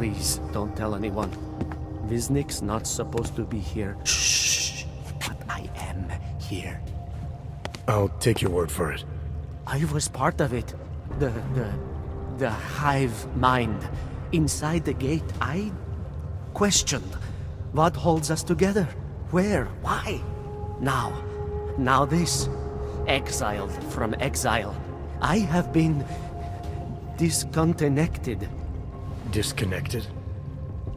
Please, don't tell anyone. Viznik's not supposed to be here. Shh! But I am here. I'll take your word for it. I was part of it. The hive mind. Inside the gate, I questioned what holds us together. Where? Why? Now this. Exiled from exile. I have been disconnected. Disconnected?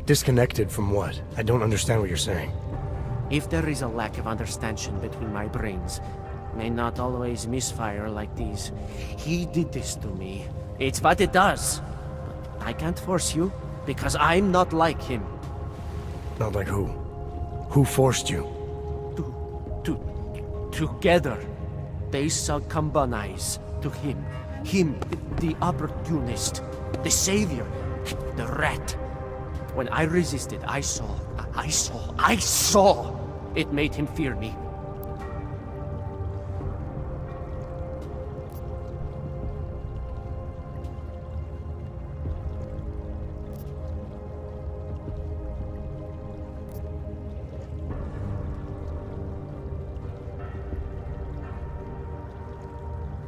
Disconnected from what? I don't understand what you're saying. If there is a lack of understanding between my brains, may not always misfire like these. He did this to me. It's what it does. But I can't force you, because I'm not like him. Not like who? Who forced you? Together, they succumbanize to him. Him, the opportunist, the savior, the rat. When I resisted, I saw. It made him fear me.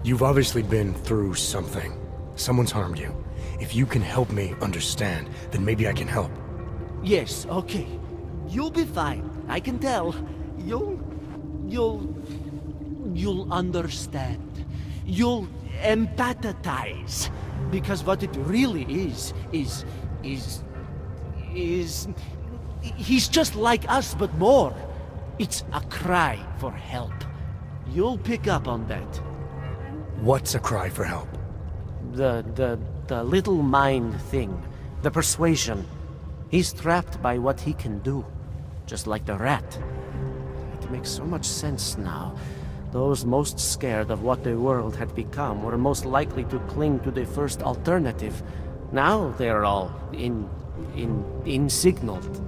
You've obviously been through something. Someone's harmed you. If you can help me understand, then maybe I can help. Yes, okay. You'll be fine. I can tell. You'll understand. You'll empathize. Because what it really is he's just like us, but more. It's a cry for help. You'll pick up on that. What's a cry for help? The little mind thing. The persuasion. He's trapped by what he can do. Just like the rat. It makes so much sense now. Those most scared of what the world had become were most likely to cling to the first alternative. Now they're all insignaled.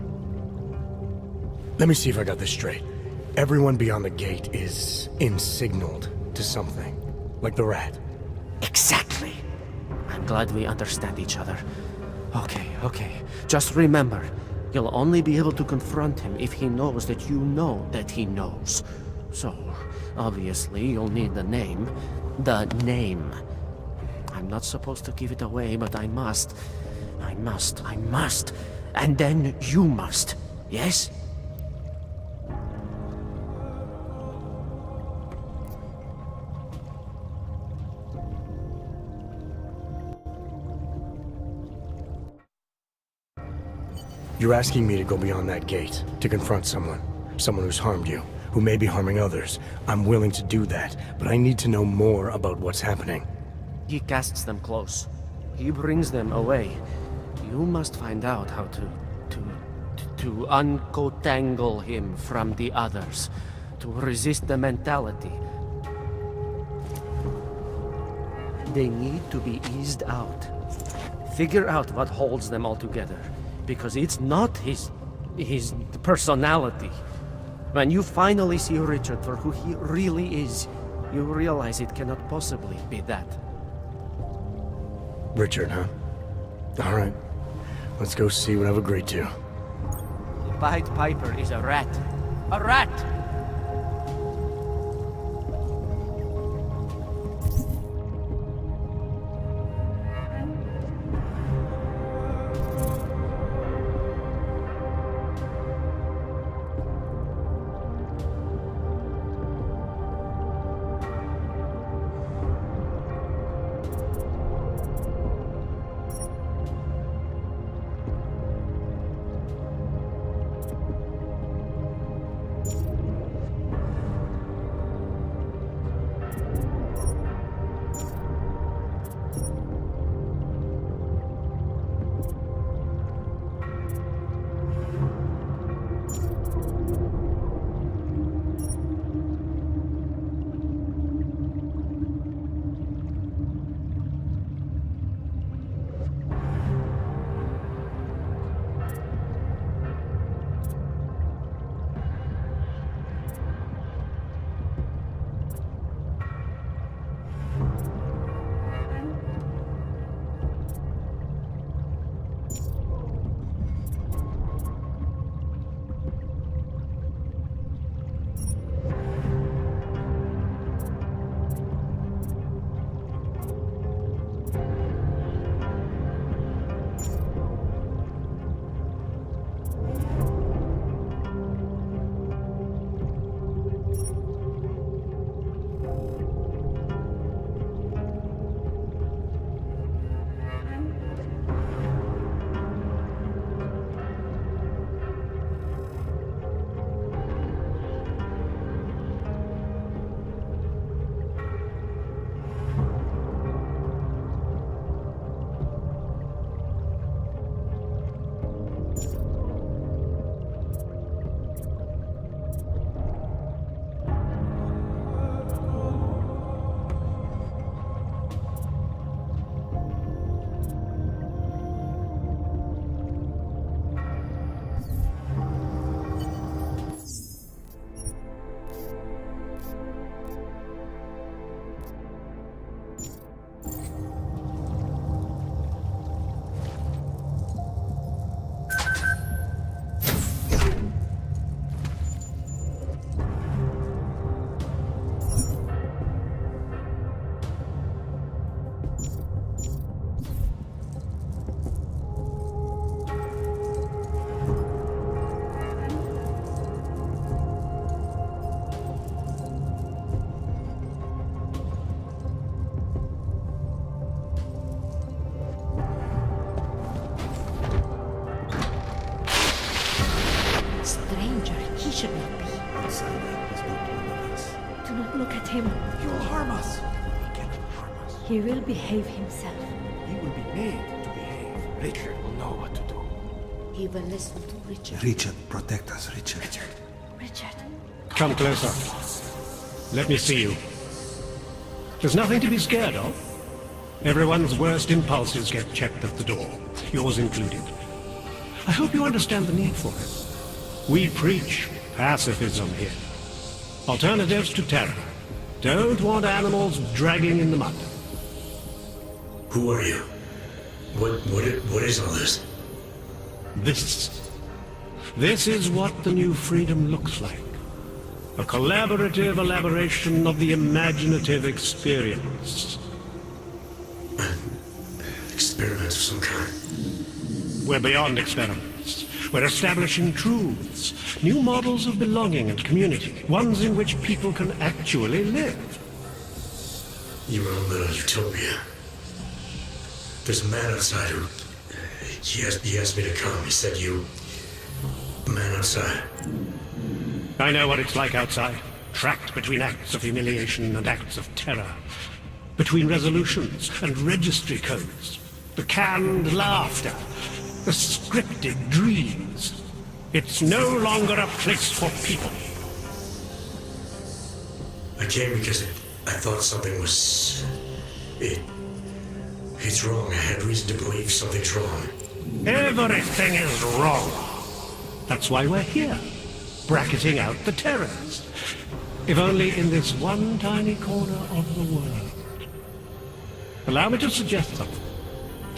Let me see if I got this straight. Everyone beyond the gate is insignaled to something. Like the rat. Exactly. I'm glad we understand each other. Okay. Just remember, you'll only be able to confront him if he knows that you know that he knows. So, obviously, you'll need the name. The name. I'm not supposed to give it away, but I must. And then you must. Yes? You're asking me to go beyond that gate, to confront someone who's harmed you, who may be harming others. I'm willing to do that, but I need to know more about what's happening. He casts them close. He brings them away. You must find out how to uncotangle him from the others, to resist the mentality. They need to be eased out. Figure out what holds them all together. Because it's not his personality. When you finally see Richard for who he really is, you realize it cannot possibly be that. Richard, huh? All right. Let's go see what I've agreed to. The Pied Piper is a rat. A rat! should not be. Outsider is not one of us. Do not look at him. He will harm us. He cannot harm us. He will behave himself. He will be made to behave. Richard will know what to do. He will listen to Richard. Richard, protect us, Richard. Richard. Come closer. Let me see you. There's nothing to be scared of. Everyone's worst impulses get checked at the door, yours included. I hope you understand the need for it. We preach pacifism here. Alternatives to terror. Don't want animals dragging in the mud. Who are you? What is all this? This is what the new freedom looks like. A collaborative elaboration of the imaginative experience. Experiment of some kind. We're beyond experiments. We're establishing truths, new models of belonging and community, ones in which people can actually live. You were a little utopia. There's a man outside who... He asked me to come. He said you... The man outside. I know what it's like outside, trapped between acts of humiliation and acts of terror, between resolutions and registry codes, the canned laughter, the scripted dreams. It's no longer a place for people. I came because I thought something was... It's wrong. I had reason to believe something's wrong. Everything is wrong. That's why we're here, bracketing out the terrors. If only in this one tiny corner of the world. Allow me to suggest something.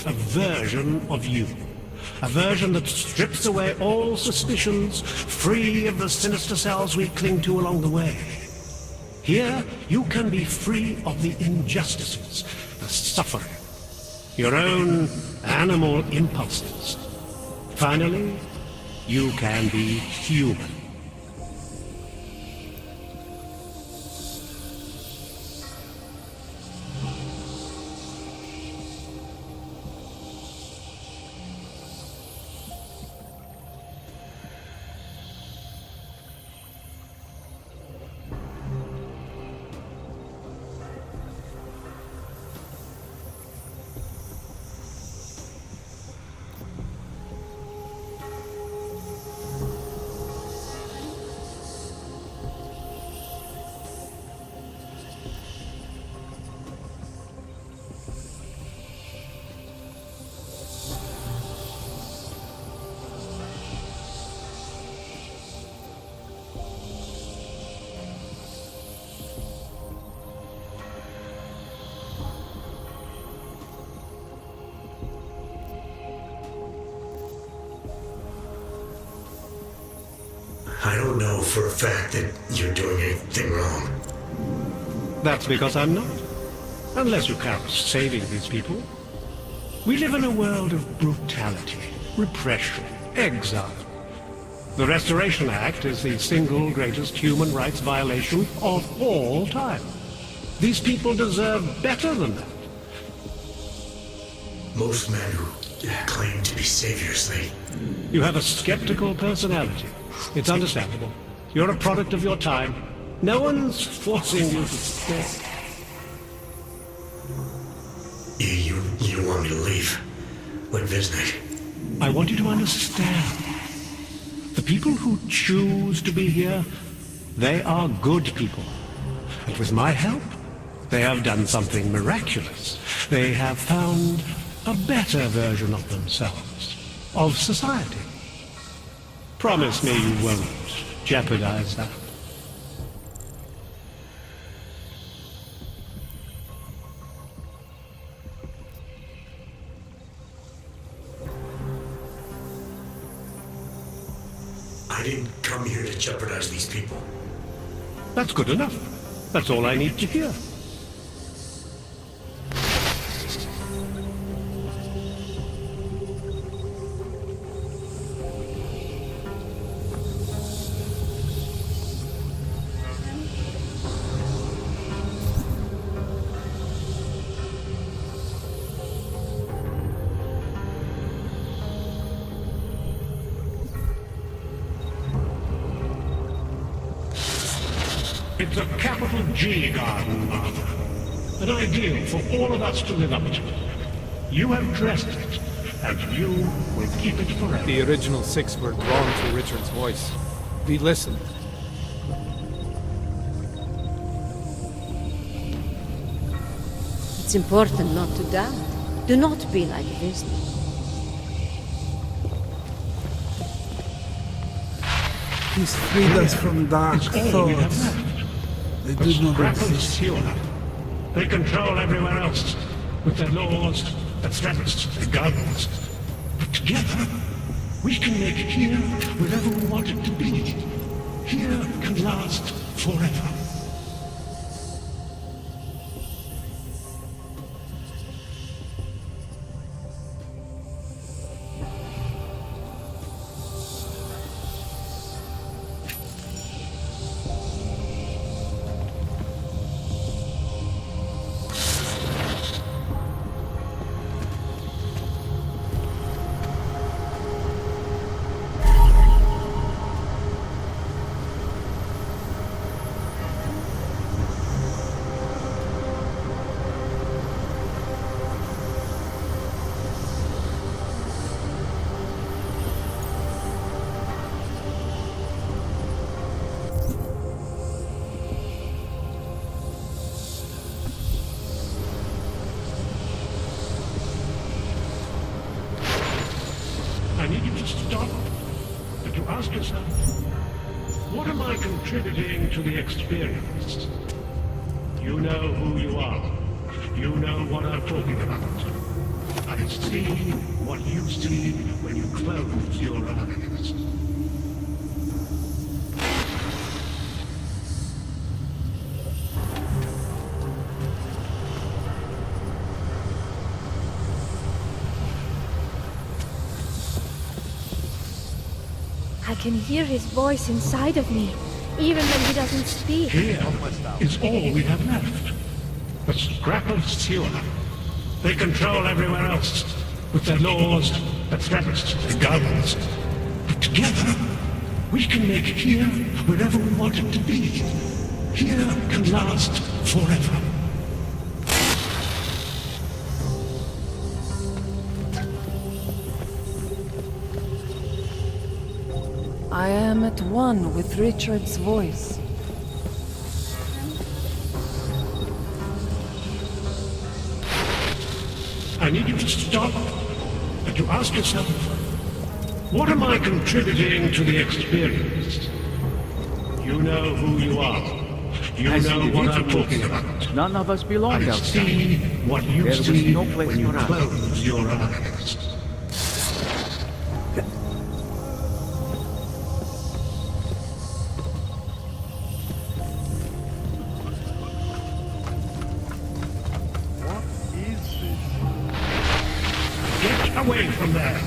A version of you. A version that strips away all suspicions, free of the sinister cells we cling to along the way. Here, you can be free of the injustices, the suffering, your own animal impulses. Finally, you can be human. I don't know for a fact that you're doing anything wrong. That's because I'm not. Unless you count saving these people. We live in a world of brutality, repression, exile. The Restoration Act is the single greatest human rights violation of all time. These people deserve better than that. Most men who claim to be saviors, You have a skeptical personality. It's understandable. You're a product of your time. No one's forcing you to stay. You want me to leave? Like Visnik? I want you to understand. The people who choose to be here, they are good people. And with my help, they have done something miraculous. They have found a better version of themselves, of society. Promise me you won't jeopardize that. I didn't come here to jeopardize these people. That's good enough. That's all I need to hear. It's a capital G garden, Martha. An ideal for all of us to live up to. You have dressed it, and you will keep it forever. The original 6 were drawn to Richard's voice. We listened. It's important not to doubt. Do not be like this. He's freed us from dark It's all we have thoughts. left. They The do not scrappers exist. seal. They control everywhere else with their laws, their threats, their guns. But together, we can make here whatever we want it to be. Here can last forever. I need you to stop and to ask yourself, what am I contributing to the experience? You know who you are. You know what I'm talking about. I see what you see when you close your eyes. I can hear his voice inside of me, even when he doesn't speak. Here is all we have left. The scrappers sewer. They control everywhere else with their laws, their threats, their guns. But together, we can make here whatever we want it to be. Here can last forever. I am at one with Richard's voice. I need you to stop and to ask yourself, what am I contributing to the experience? You know who you are. You As know what I'm individuals, talking about. none of us belong I outside. see what you There was see no place when you for us. close your eyes. What is this? Get away from there.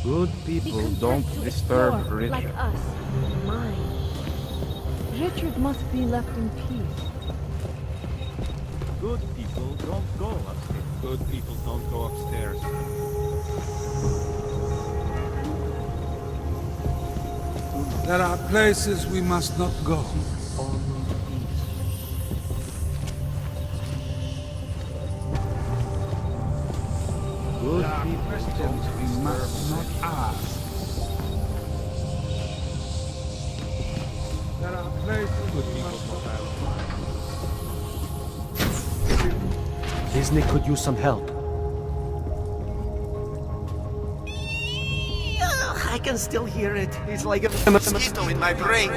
Good Be people content don't to disturb explore, Richard. like us. Mine. Richard must be left in peace. Good people don't go upstairs. Good people don't go upstairs. There are places we must not go. Good There are people questions don't we must disturb not ask. There are places Good we people must don't not ask. Disney could use some help. I can still hear it. It's like a mosquito in my brain.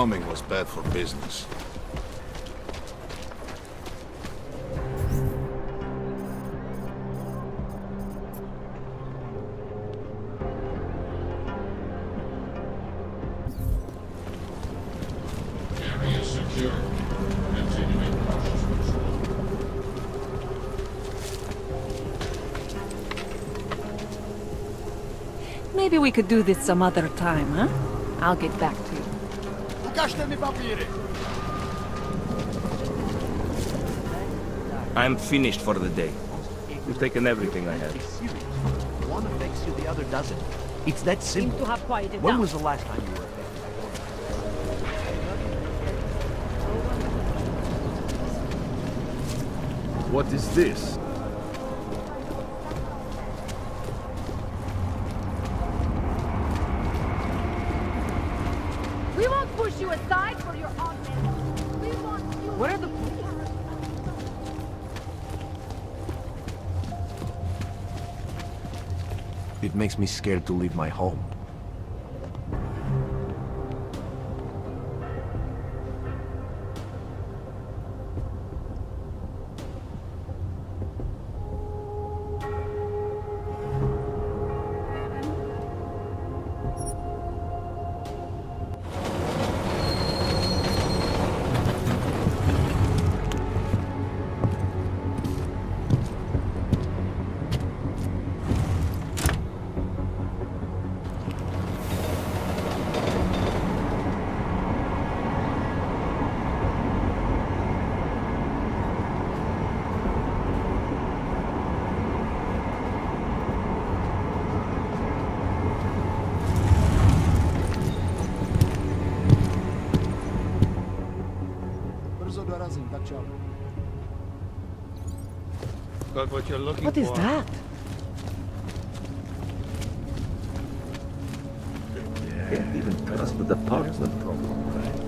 bombing was bad for business. Maybe we could do this some other time, huh? I'll get back to you. I'm finished for the day. You've taken everything I had. One affects you, the other doesn't. It's that Seem simple. to have quieted When down. was the last time you were affected by one? What is this? We won't push you aside for your own men. We want you. Where are the police? It makes me scared to leave my home. Got what you're looking What for. is that? Can't even trust the department problem right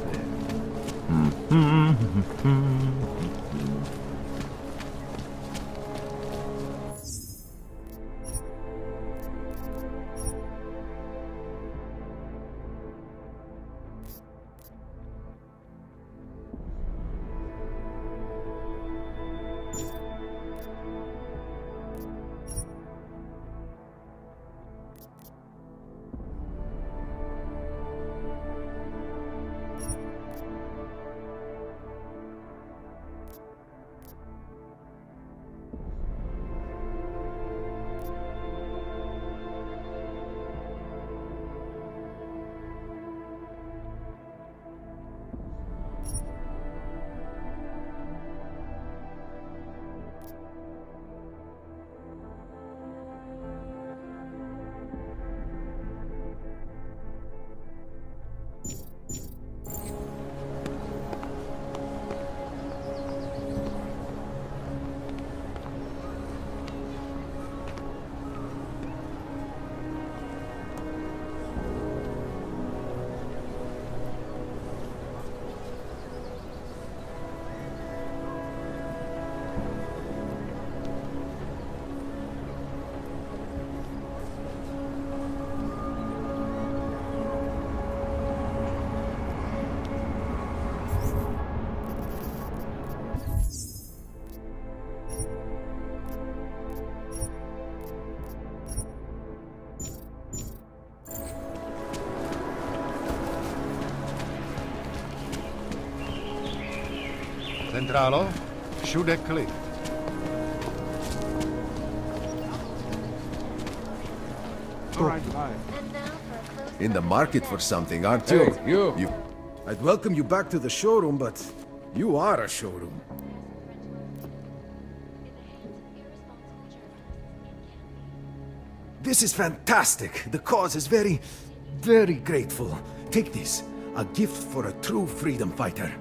Centralo, všude klid. In the market for something, aren't you? Hey, you. I'd welcome you back to the showroom, but you are a showroom. This is fantastic. The cause is very, very grateful. Take this, a gift for a true freedom fighter.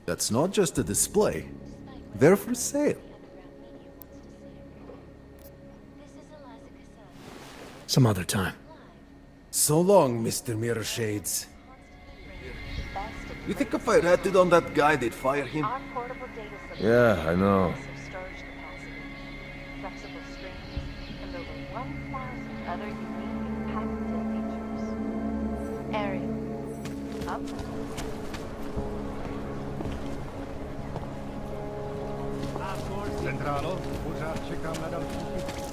That's not just a display. They're for sale. Some other time. So long, Mr. Mirror Shades. You think if I ratted on that guy, they'd fire him? Yeah, I know. Centrálo, pořád čekám na další chybu.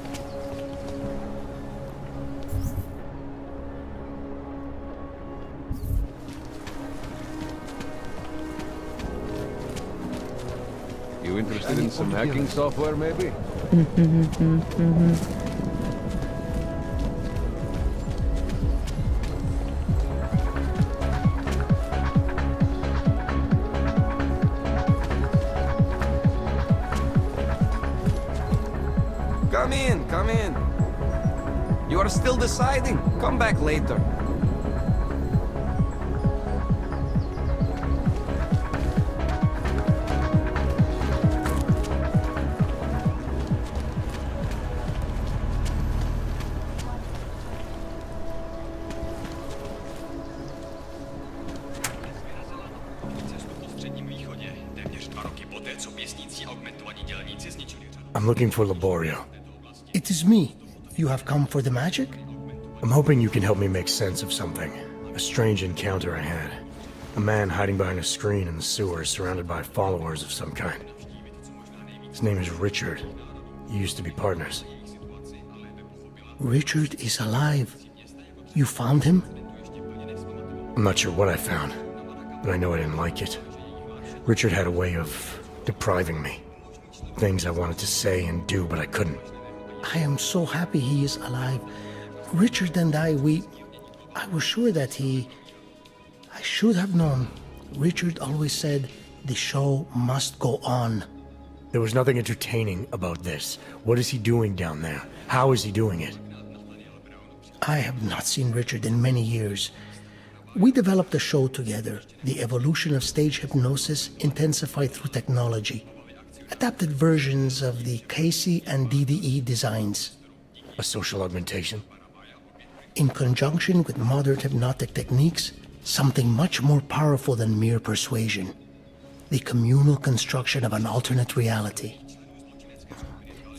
You interested in some hacking software, maybe? Come in. You are still deciding. Come back later. I'm looking for Laborio. It is me. You have come for the magic? I'm hoping you can help me make sense of something. A strange encounter I had. A man hiding behind a screen in the sewers, surrounded by followers of some kind. His name is Richard. You used to be partners. Richard is alive. You found him? I'm not sure what I found, but I know I didn't like it. Richard had a way of depriving me. Things I wanted to say and do, but I couldn't. I am so happy he is alive. Richard and I was sure that I should have known. Richard always said, the show must go on. There was nothing entertaining about this. What is he doing down there? How is he doing it? I have not seen Richard in many years. We developed a show together, The Evolution of Stage Hypnosis Intensified Through Technology. Adapted versions of the Casey and DDE designs. A social augmentation? In conjunction with modern hypnotic techniques, something much more powerful than mere persuasion. The communal construction of an alternate reality.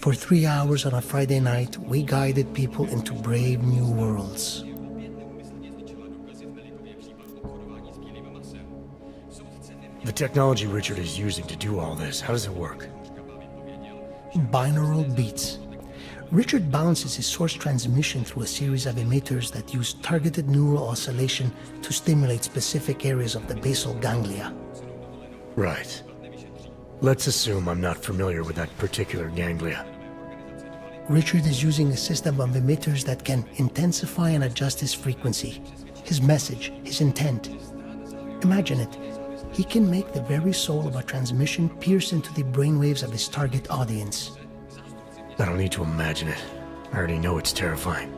For 3 hours on a Friday night, we guided people into brave new worlds. The technology Richard is using to do all this, how does it work? Binaural beats. Richard bounces his source transmission through a series of emitters that use targeted neural oscillation to stimulate specific areas of the basal ganglia. Right. Let's assume I'm not familiar with that particular ganglia. Richard is using a system of emitters that can intensify and adjust his frequency, his message, his intent. Imagine it. He can make the very soul of a transmission pierce into the brainwaves of his target audience. I don't need to imagine it. I already know it's terrifying.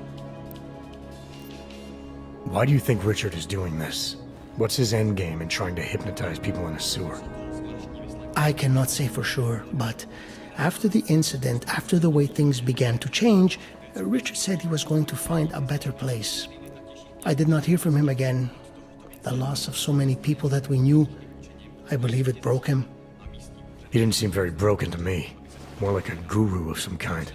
Why do you think Richard is doing this? What's his endgame in trying to hypnotize people in a sewer? I cannot say for sure, but after the incident, after the way things began to change, Richard said he was going to find a better place. I did not hear from him again. The loss of so many people that we knew, I believe it broke him. He didn't seem very broken to me. More like a guru of some kind,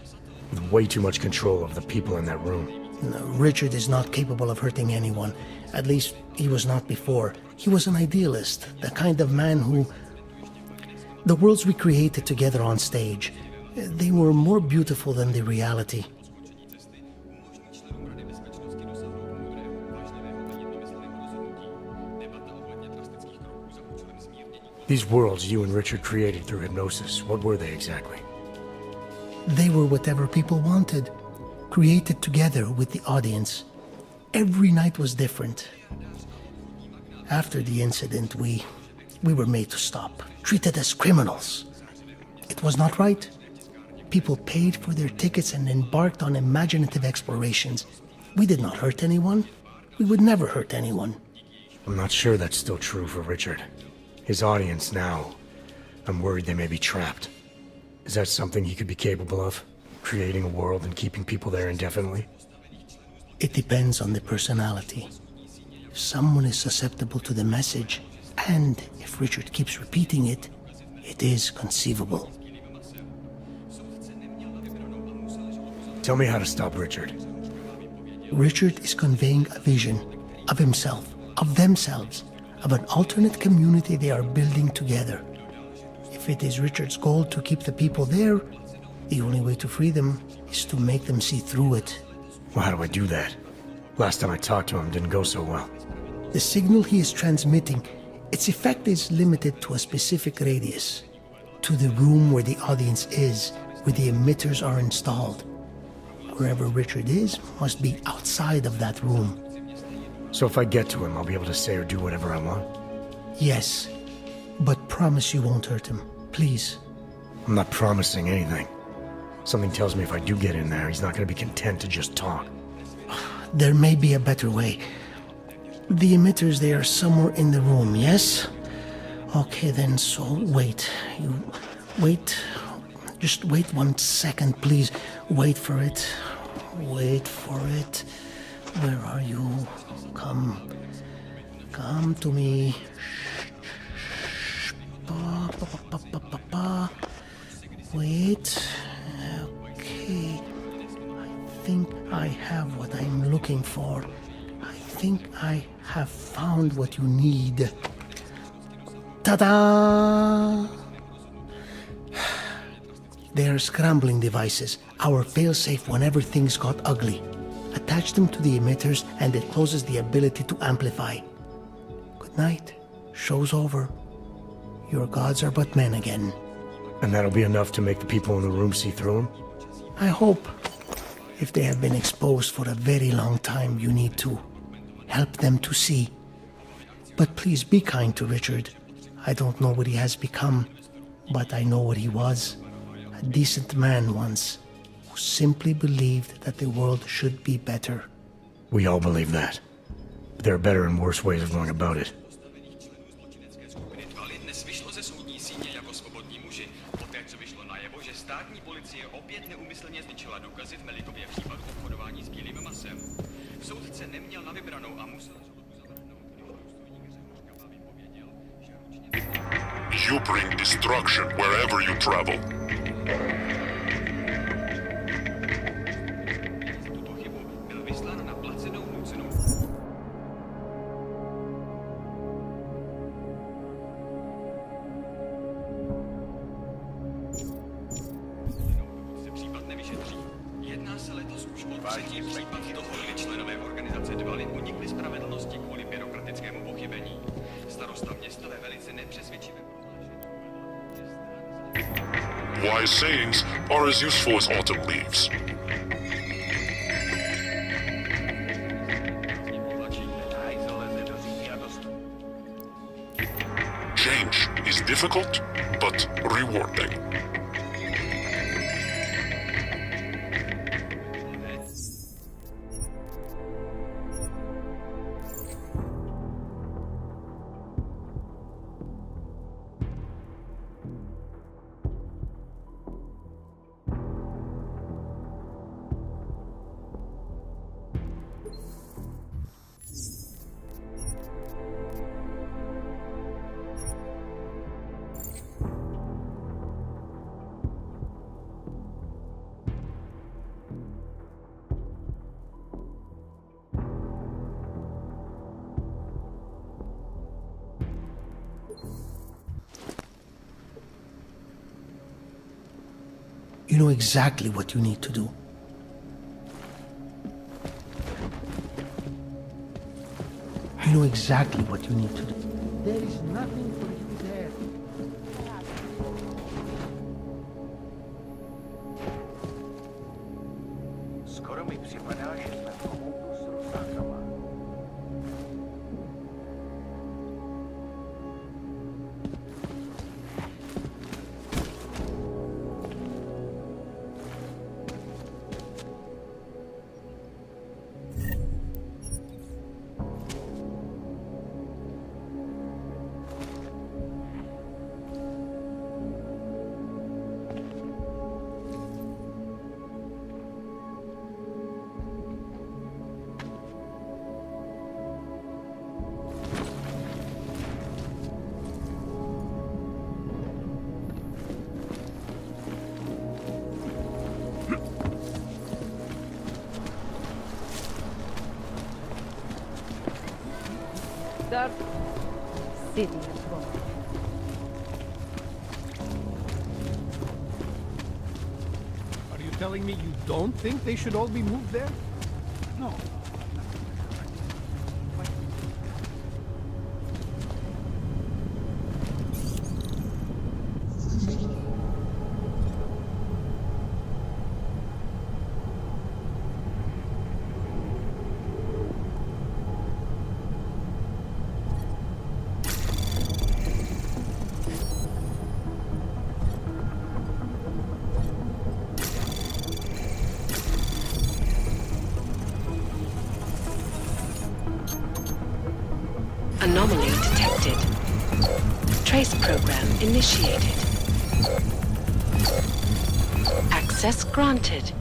with way too much control of the people in that room. No, Richard is not capable of hurting anyone. At least, he was not before. He was an idealist, the kind of man who... The worlds we created together on stage, they were more beautiful than the reality. These worlds you and Richard created through hypnosis, what were they exactly? They were whatever people wanted, created together with the audience. Every night was different. After the incident, we were made to stop, treated as criminals. It was not right. People paid for their tickets and embarked on imaginative explorations. We did not hurt anyone. We would never hurt anyone. I'm not sure that's still true for Richard. His audience now. I'm worried they may be trapped. Is that something he could be capable of? Creating a world and keeping people there indefinitely? It depends on the personality. If someone is susceptible to the message, and if Richard keeps repeating it, it is conceivable. Tell me how to stop Richard. Richard is conveying a vision of himself, of themselves, of an alternate community they are building together. If it is Richard's goal to keep the people there, the only way to free them is to make them see through it. Well, how do I do that? Last time I talked to him, didn't go so well. The signal he is transmitting, its effect is limited to a specific radius, to the room where the audience is, where the emitters are installed. Wherever Richard is must be outside of that room. So if I get to him, I'll be able to say or do whatever I want? Yes, but promise you won't hurt him, please. I'm not promising anything. Something tells me if I do get in there, he's not going to be content to just talk. There may be a better way. The emitters, they are somewhere in the room, yes? Okay then, so wait. You wait. Just wait 1 second, please. Wait for it. Wait for it. Where are you? Come. Come to me. Ba, ba, ba, ba, ba, ba. Wait. Okay. I think I have what I'm looking for. I think I have found what you need. Ta-da! They are scrambling devices, our failsafe whenever things got ugly. Attach them to the emitters and it closes the ability to amplify. Good night. Show's over. Your gods are but men again. And that'll be enough to make the people in the room see through him? I hope. If they have been exposed for a very long time, you need to help them to see. But please be kind to Richard. I don't know what he has become, but I know what he was. A decent man once, who simply believed that the world should be better. We all believe that. But there are better and worse ways of going about it. You bring destruction wherever you travel. Wise sayings are as useful as autumn leaves. Change is difficult, but rewarding. You know exactly what you need to do. You know exactly what you need to do. There is nothing for you there. Skoro mi připadá, že jsme v obou s Rosákama. sir. City is gone. Are you telling me you don't think they should all be moved there? No. Anomaly detected. Trace program initiated. Access granted.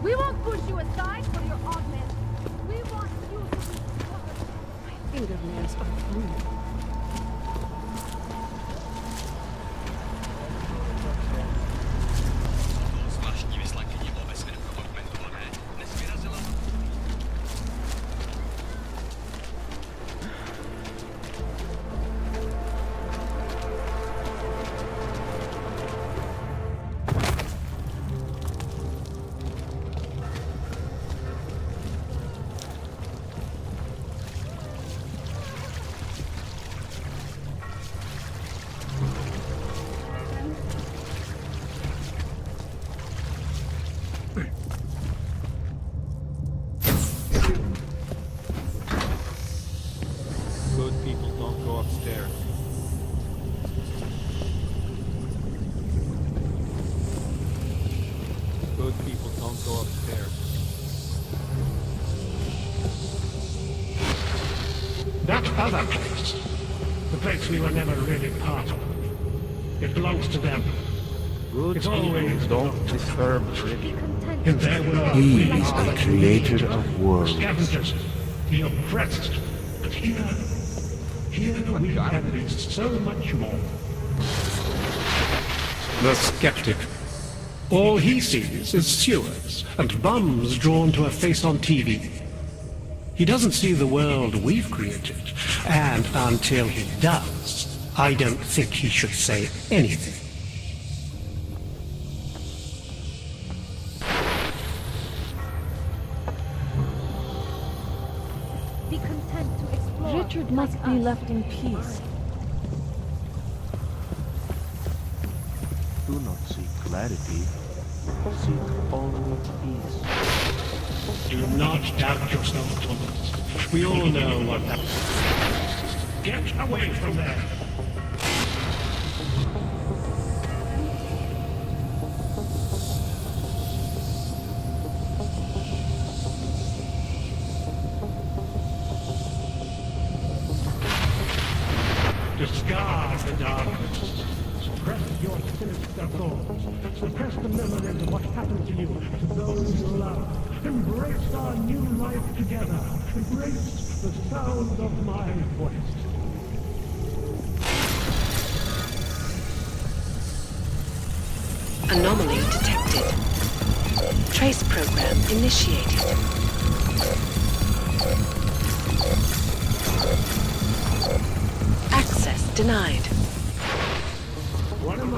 We won't push you aside for your augment. We want you to be covered. My fingernails are blue. Good people don't go upstairs. Good people don't go upstairs. That other place, the place we were never really part of, it belongs to them. Good It's people always don't disturb really. in their world. He we is are the creator of worlds. Scavengers, the oppressed. But here we can be so much more. The skeptic. All he sees is sewers and bums drawn to a face on TV. He doesn't see the world we've created, and until he does, I don't think he should say anything. content to explore. Richard must be left in peace. Do not seek clarity. Seek only peace. Do not doubt yourself, Thomas. We all know what that... Get away from there! Discard the darkness. Suppress your sinister thoughts. Suppress the memories of what happened to you, to those you love. Embrace our new life together. Embrace the sound of my voice. Anomaly detected. Trace program initiated. Access denied. What am I?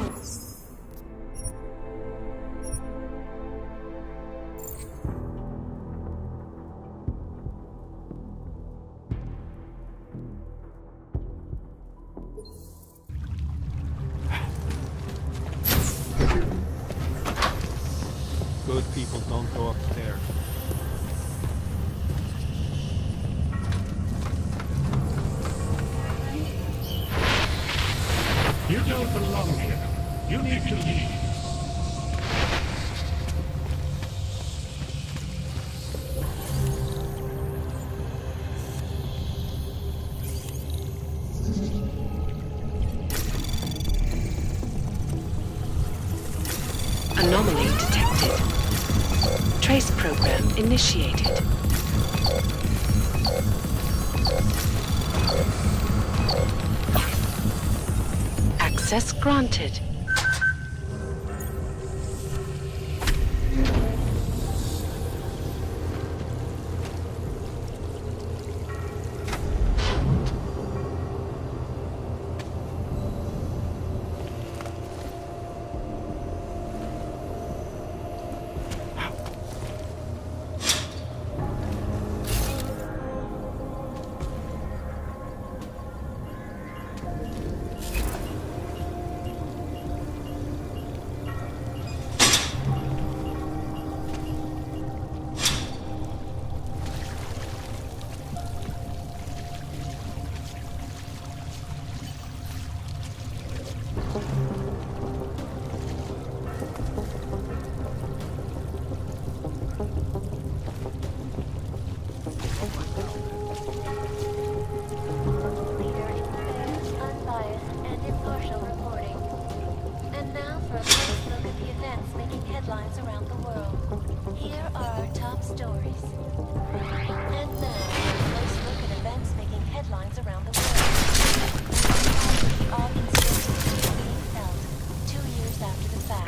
Good people don't go upstairs. You don't belong here. You need to leave. Anomaly detected. Trace program initiated. Access granted.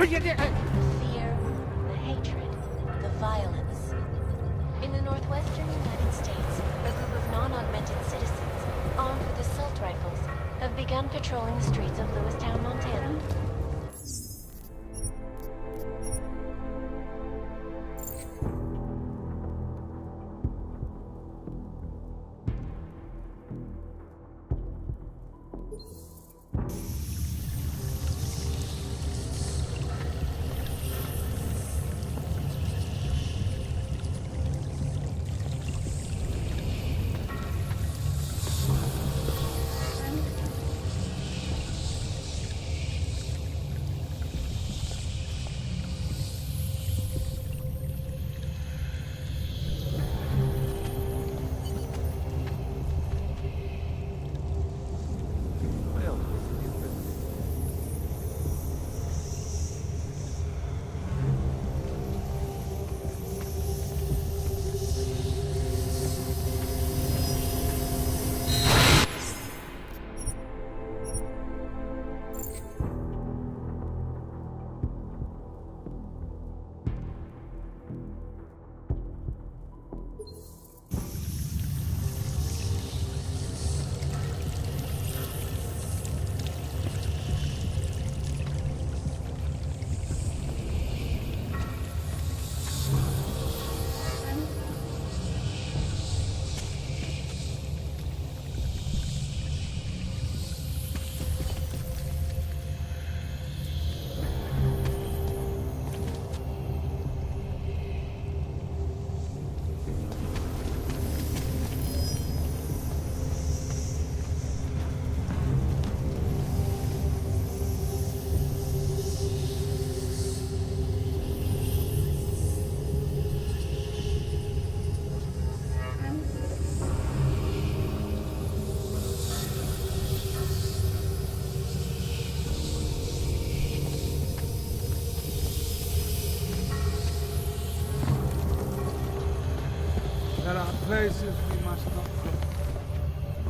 The fear, the hatred, the violence. In the northwestern United States, a group of non-augmented citizens, armed with assault rifles, have begun patrolling the streets of Lewistown, Montana.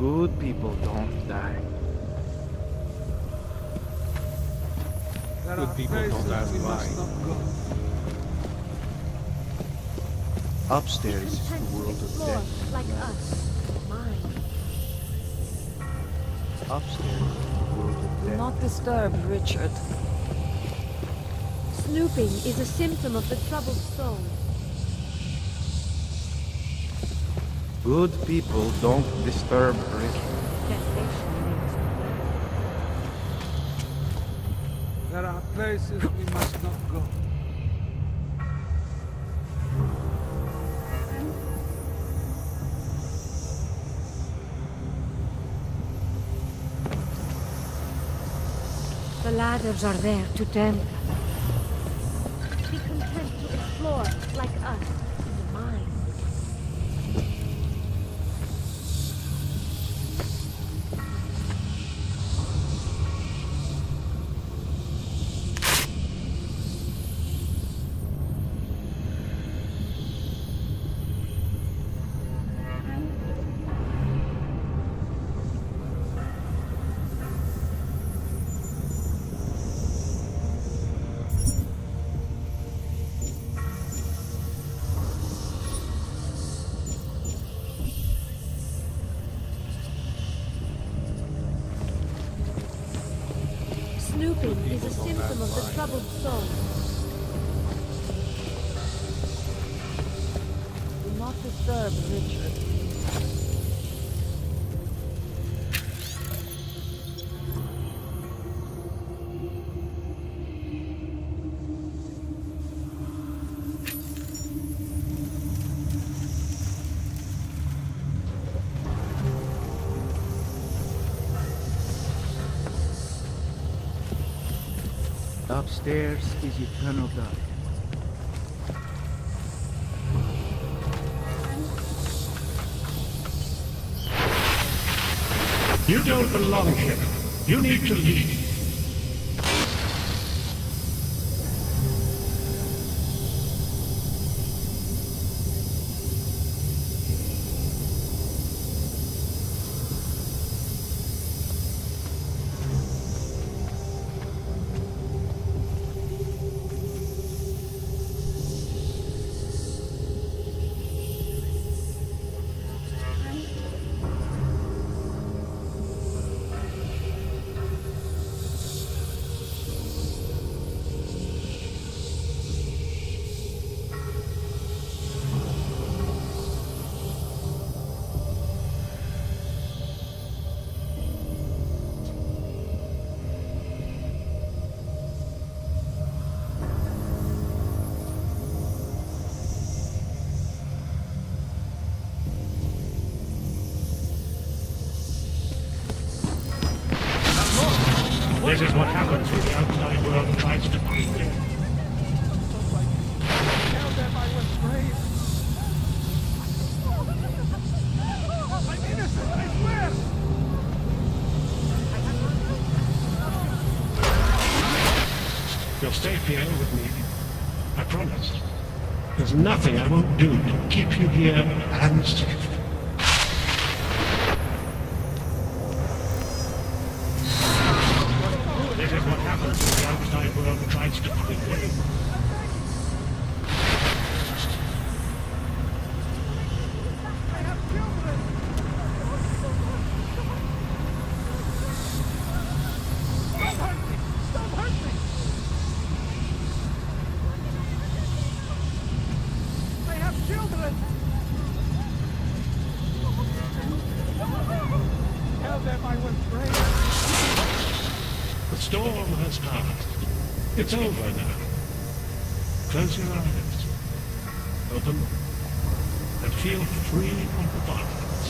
Good people don't die. Good people don't ask why. Upstairs is the world of death. Like us. Mine. Upstairs is the world of Do death. not disturb Richard. Snooping is a symptom of the troubled soul. Good people don't disturb Richard. There are places we must not go. The ladders are there to tempt. Be content to explore like us in the mind. Snooping is a symptom of the troubled soul. Do not disturb Richard. Upstairs is eternal dark. You don't belong here. You need to leave. This is what happens when the outside world tries to creep in. I'm innocent, I swear! You'll stay here with me. I promise. There's nothing I won't do to keep you here and safe. This is what happens when the outside world tries to creep in. The storm has passed. It's over now. Close your eyes. Open them. And feel free of the darkness.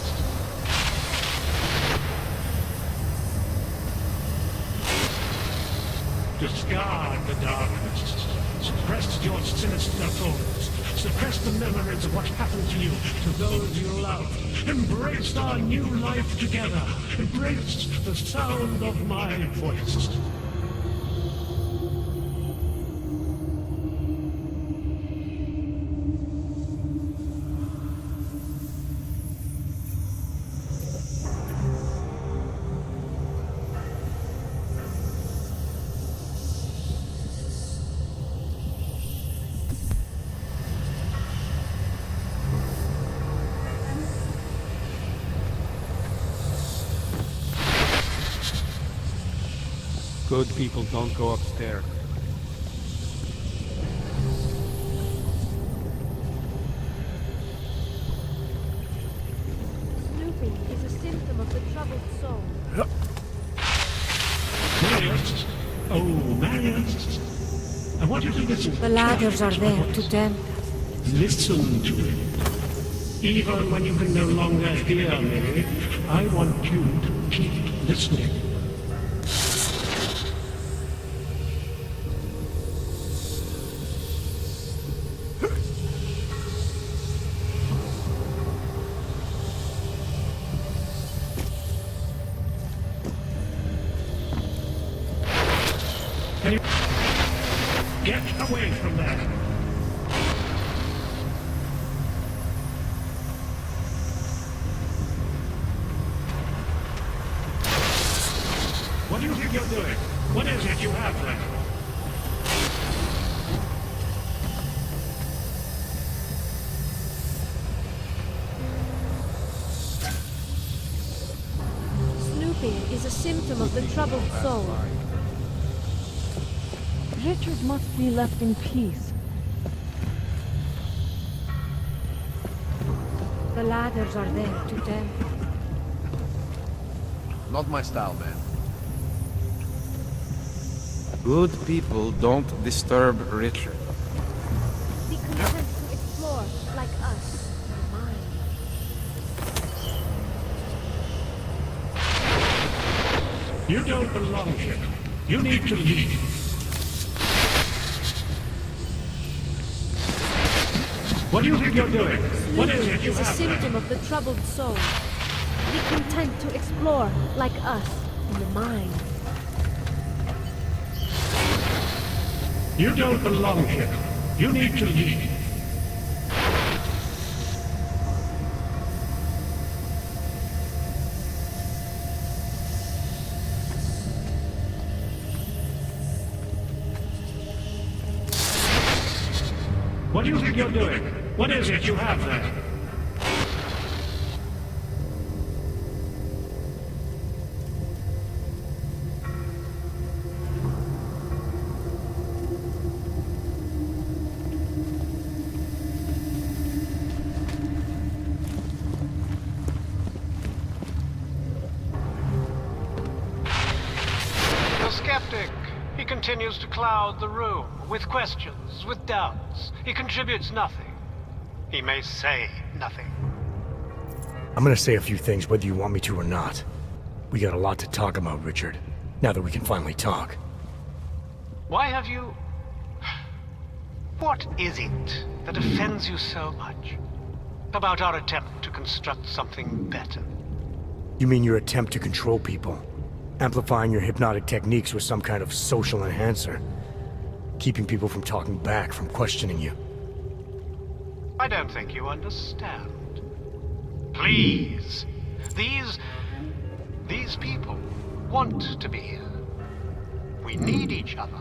Discard the darkness. Suppress your sinister thoughts. Suppress the memories of what happened to you, to those you loved. Embrace our new life together. Embrace the sound of my voice. Good people don't go upstairs. Snooping is a symptom of the troubled soul. Marius? Oh, Marius? I want you to listen. The ladders are there to tempt. Listen to it. Even when you can no longer hear me, I want you to keep listening. Get away from there! What do you think you're doing? What is it you have there? Snooping is a symptom of the troubled soul. Richard must be left in peace. The ladders are there to tempt. Not my style, man. Good people don't disturb Richard. Be content to explore, like us. Mine. You don't belong here. You need to leave. What do you think you're doing? What is it you It's a have symptom of the troubled soul. Be content to explore, like us, in the mind. You don't belong here. You need to leave. What do you think you're doing? What is it you have there? The skeptic. He continues to cloud the room with questions, with doubts. He contributes nothing. He may say nothing. I'm gonna say a few things whether you want me to or not. We got a lot to talk about, Richard. Now that we can finally talk. Why have you... What is it that offends you so much about our attempt to construct something better? You mean your attempt to control people? Amplifying your hypnotic techniques with some kind of social enhancer? Keeping people from talking back, from questioning you? I don't think you understand. Please. These people want to be here. We need each other.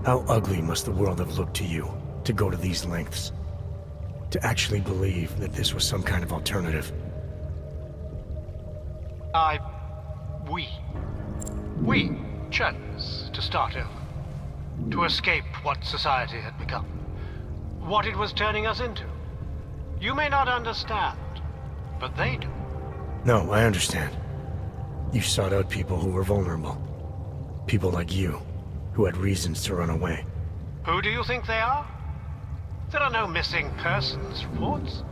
How ugly must the world have looked to you to go to these lengths? To actually believe that this was some kind of alternative? We chose to start over. To escape what society had become. What it was turning us into. You may not understand, but they do. No, I understand. You sought out people who were vulnerable. People like you, who had reasons to run away. Who do you think they are? There are no missing persons reports.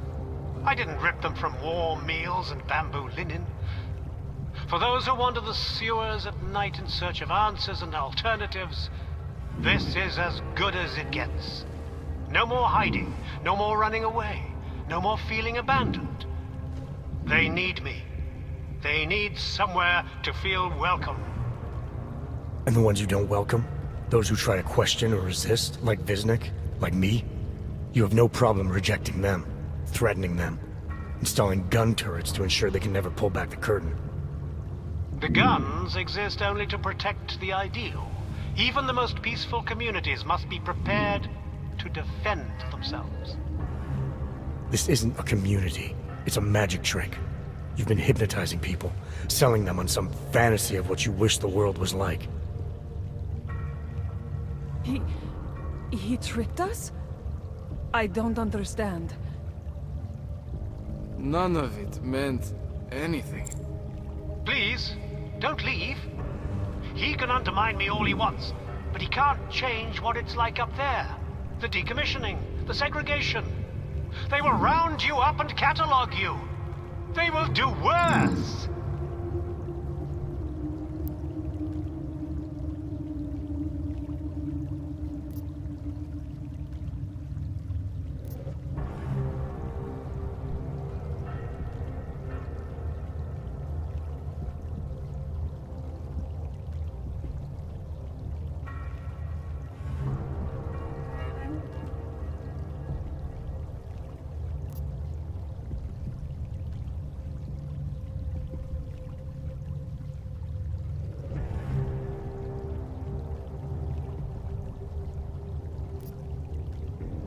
I didn't rip them from warm meals and bamboo linen. For those who wander the sewers at night in search of answers and alternatives, this is as good as it gets. No more hiding, no more running away, no more feeling abandoned. They need me. They need somewhere to feel welcome. And the ones you don't welcome? Those who try to question or resist, like Visnik, like me? You have no problem rejecting them, threatening them, installing gun turrets to ensure they can never pull back the curtain. The guns exist only to protect the ideal. Even the most peaceful communities must be prepared to defend themselves. This isn't a community. It's a magic trick. You've been hypnotizing people, selling them on some fantasy of what you wish the world was like. He tricked us? I don't understand. None of it meant anything. Please, don't leave. He can undermine me all he wants, but he can't change what it's like up there. The decommissioning, the segregation. They will round you up and catalog you. They will do worse.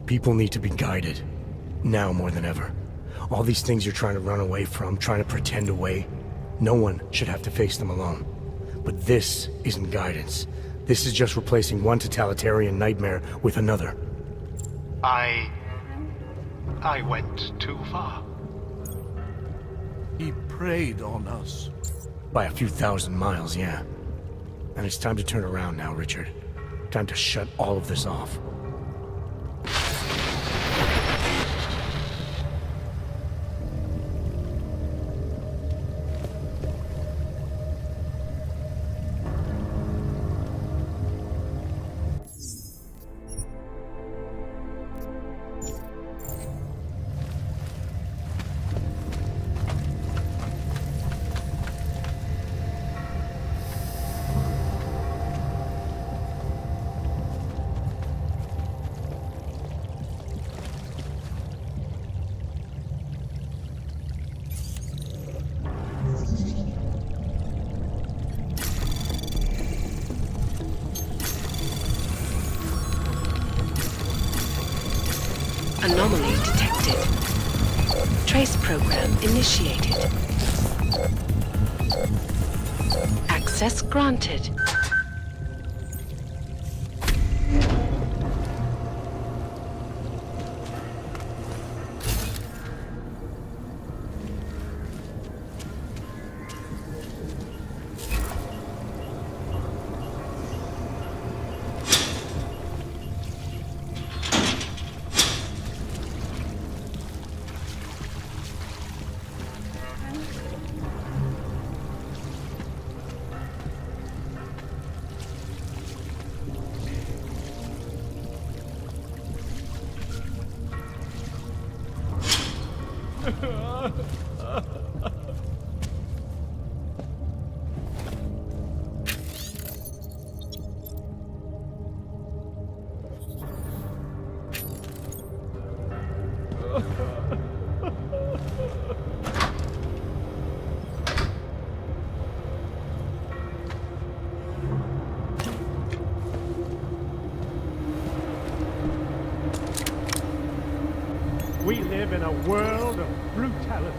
People need to be guided. Now more than ever. All these things you're trying to run away from, trying to pretend away, no one should have to face them alone. But this isn't guidance. This is just replacing one totalitarian nightmare with another. I went too far. He preyed on us. By a few thousand miles, yeah. And it's time to turn around now, Richard. Time to shut all of this off. Anomaly detected. Trace program initiated. Access granted. We live in a world of brutality.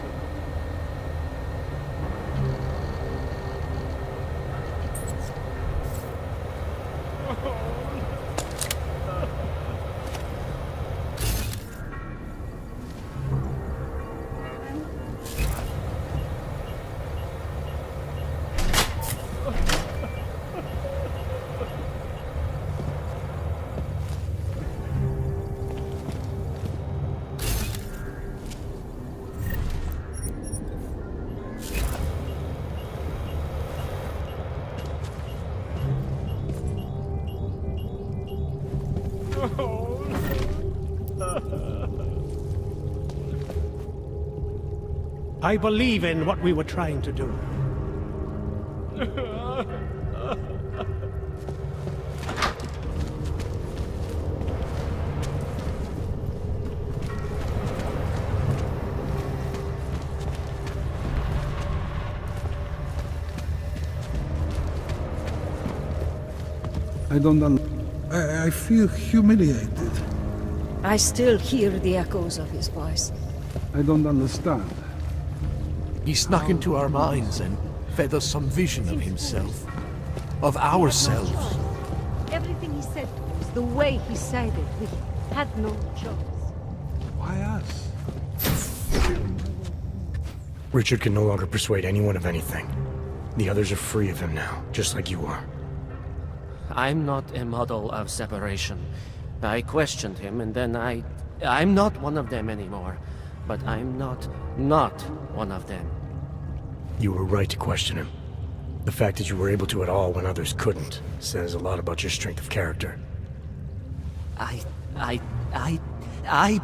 I believe in what we were trying to do. I feel humiliated. I still hear the echoes of his voice. I don't understand. He snuck into our minds and fed us some vision of himself. Of ourselves. Everything he said to us, the way he said it, we had no choice. Why us? Richard can no longer persuade anyone of anything. The others are free of him now, just like you are. I'm not a model of separation. I questioned him, and then I'm not one of them anymore. But I'm not one of them. You were right to question him. The fact that you were able to at all when others couldn't says a lot about your strength of character. I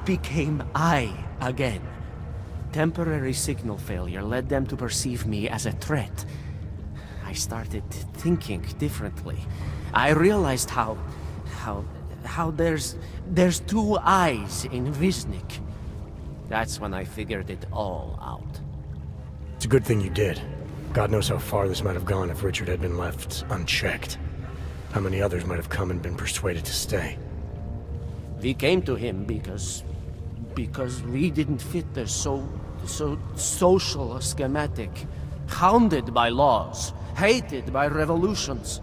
became I again. Temporary signal failure led them to perceive me as a threat. I started thinking differently. I realized how there's two eyes in Wisnik. That's when I figured it all out. It's a good thing you did. God knows how far this might have gone if Richard had been left unchecked. How many others might have come and been persuaded to stay. We came to him because we didn't fit the so social schematic, hounded by laws, hated by revolutions.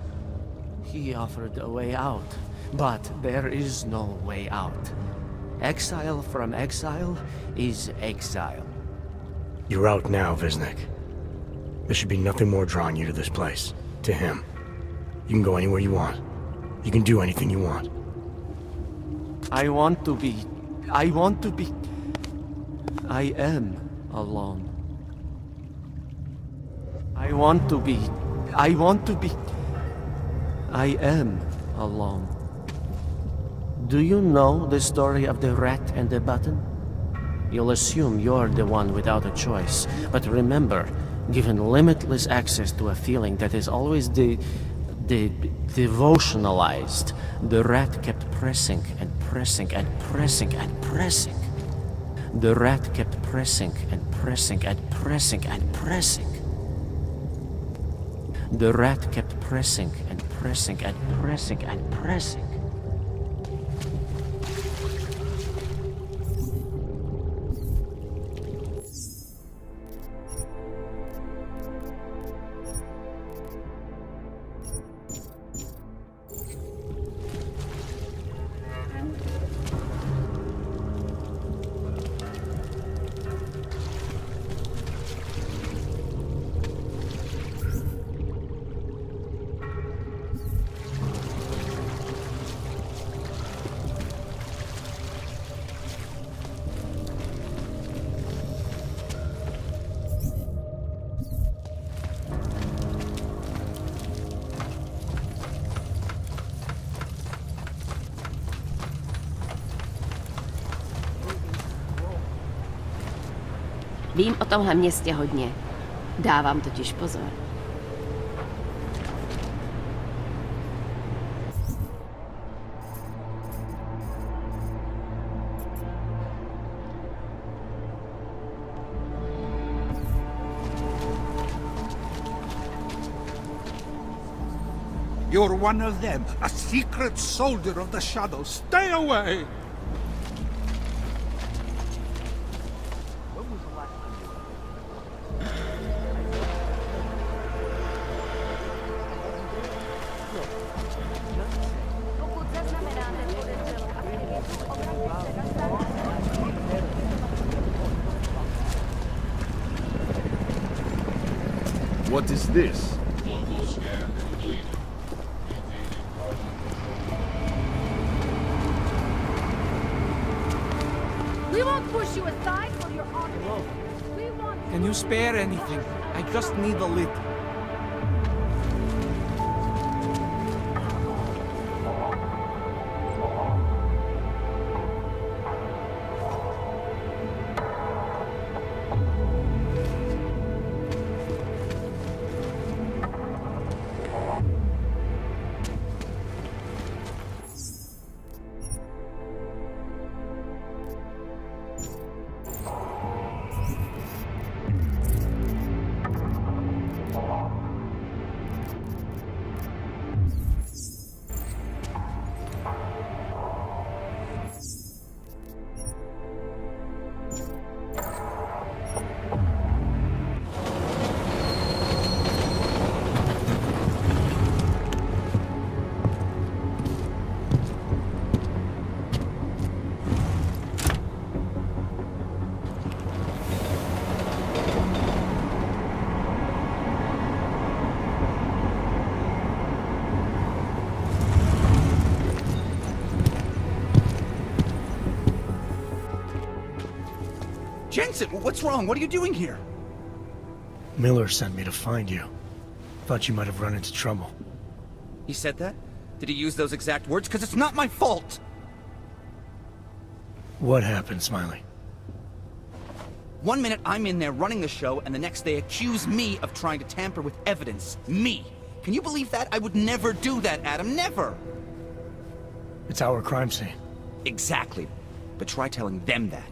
He offered a way out, but there is no way out. Exile from exile is exile. You're out now, Wisnik. There should be nothing more drawing you to this place, to him. You can go anywhere you want. You can do anything you want. I am alone. I am alone. Do you know the story of the rat and the button? You'll assume you're the one without a choice. But remember, given limitless access to a feeling that is always devotionalized, the rat kept pressing and pressing and pressing and pressing. The rat kept pressing and pressing and pressing and pressing. The rat kept pressing and pressing and pressing and pressing. Vím o tomhle městě hodně. Dávám totiž pozor. You're one of them, a secret soldier of the shadows. Stay away! What is this? We won't push you aside for your honor. We want. Can you spare anything? I just need a little. Jensen, what's wrong? What are you doing here? Miller sent me to find you. Thought you might have run into trouble. He said that? Did he use those exact words? Because it's not my fault! What happened, Smiley? One minute I'm in there running the show, and the next they accuse me of trying to tamper with evidence. Me! Can you believe that? I would never do that, Adam. Never! It's our crime scene. Exactly. But try telling them that.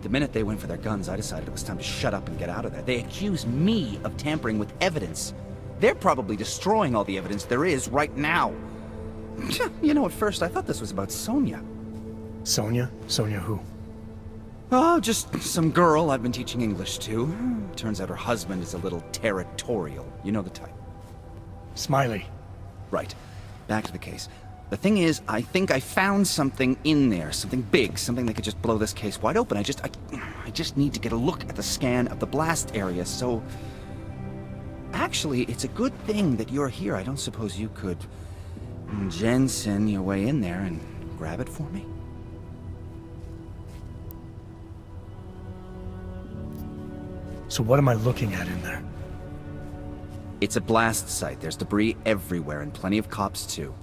The minute they went for their guns, I decided it was time to shut up and get out of there. They accuse me of tampering with evidence. They're probably destroying all the evidence there is right now. You know, at first I thought this was about Sonia. Sonia? Sonia who? Oh, just some girl I've been teaching English to. Turns out her husband is a little territorial. You know the type. Smiley. Right. Back to the case. The thing is, I think I found something in there. Something big. Something that could just blow this case wide open. I just need to get a look at the scan of the blast area, so... Actually, it's a good thing that you're here. I don't suppose you could... Jensen your way in there and grab it for me? So what am I looking at in there? It's a blast site. There's debris everywhere, and plenty of cops, too.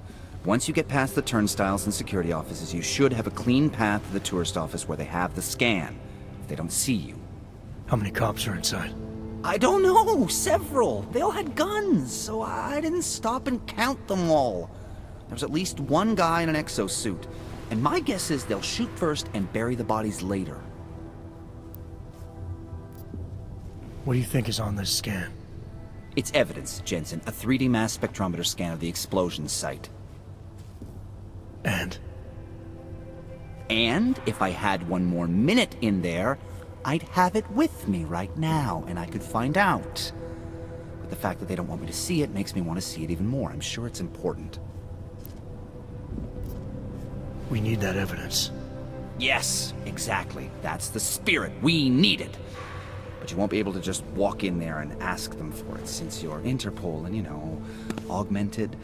Once you get past the turnstiles and security offices, you should have a clean path to the tourist office where they have the scan, if they don't see you. How many cops are inside? I don't know! Several! They all had guns, so I didn't stop and count them all. There was at least one guy in an exosuit, and my guess is they'll shoot first and bury the bodies later. What do you think is on this scan? It's evidence, Jensen. A 3D mass spectrometer scan of the explosion site. And? And if I had one more minute in there, I'd have it with me right now, and I could find out. But the fact that they don't want me to see it makes me want to see it even more. I'm sure it's important. We need that evidence. Yes, exactly. That's the spirit. We need it. But you won't be able to just walk in there and ask them for it, since you're Interpol and, you know, augmented.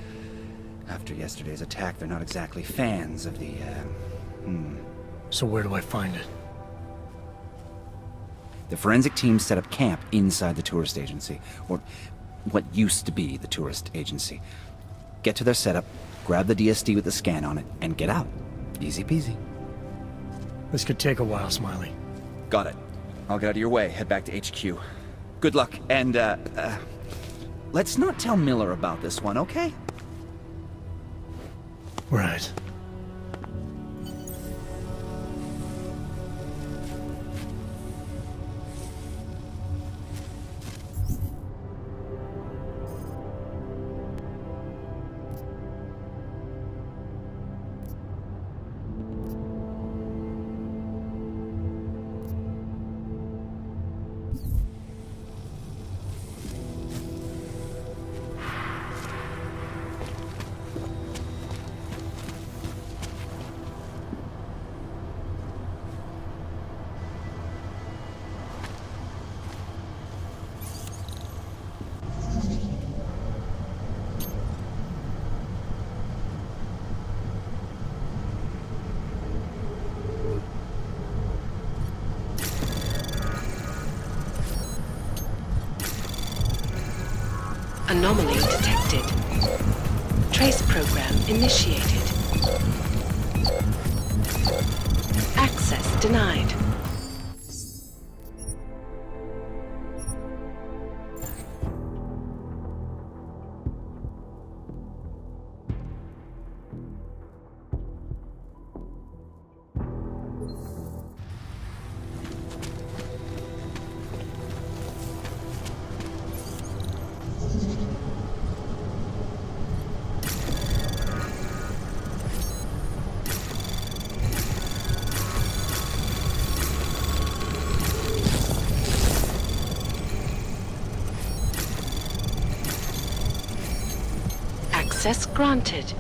After yesterday's attack, they're not exactly fans of the, So where do I find it? The forensic team set up camp inside the tourist agency, or what used to be the tourist agency. Get to their setup, grab the DSD with the scan on it, and get out. Easy peasy. This could take a while, Smiley. Got it. I'll get out of your way, head back to HQ. Good luck, and, let's not tell Miller about this one, okay? Right. Anomaly detected. Trace program initiated. Access denied. Access granted.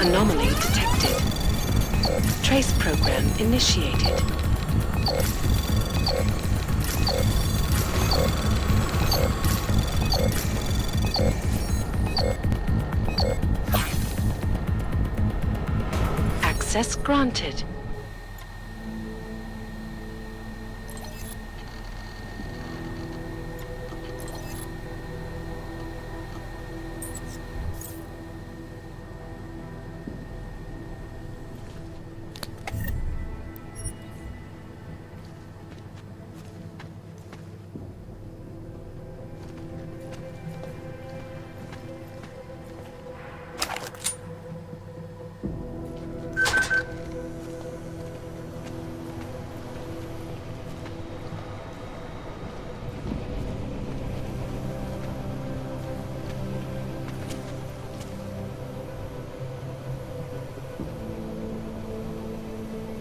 Anomaly detected. Trace program initiated. Access granted.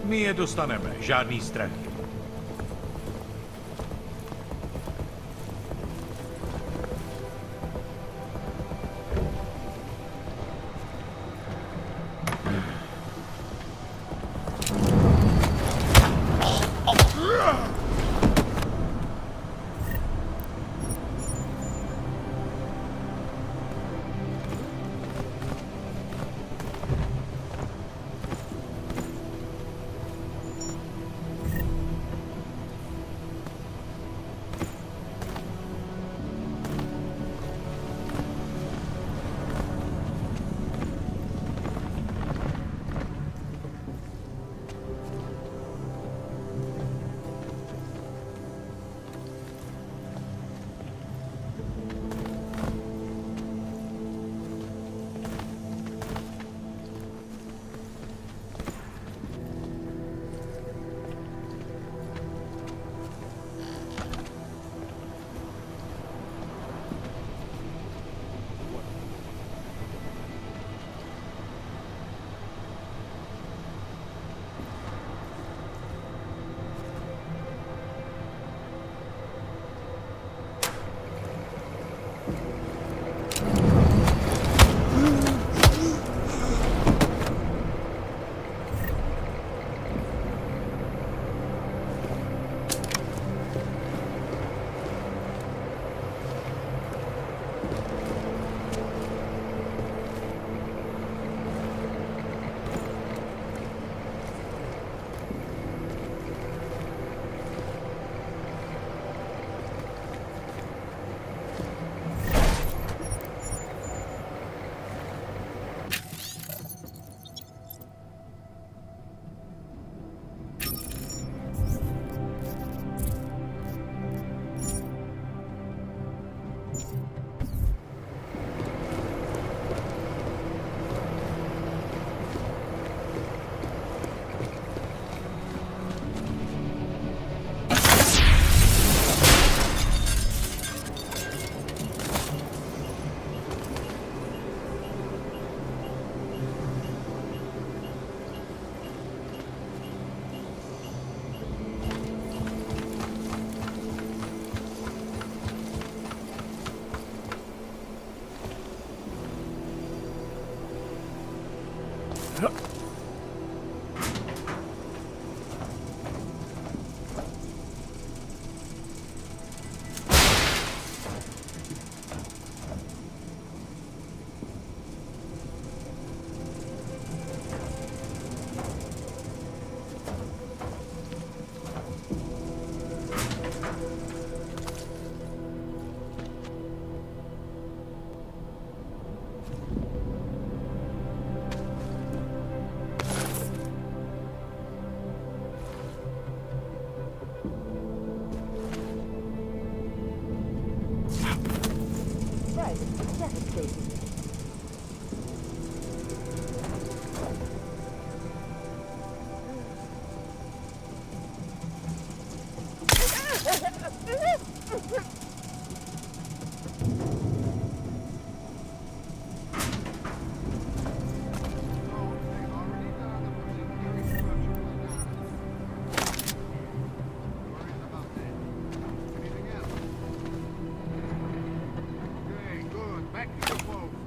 My je dostaneme, žádný strachy. Okay, good. Back to the boat.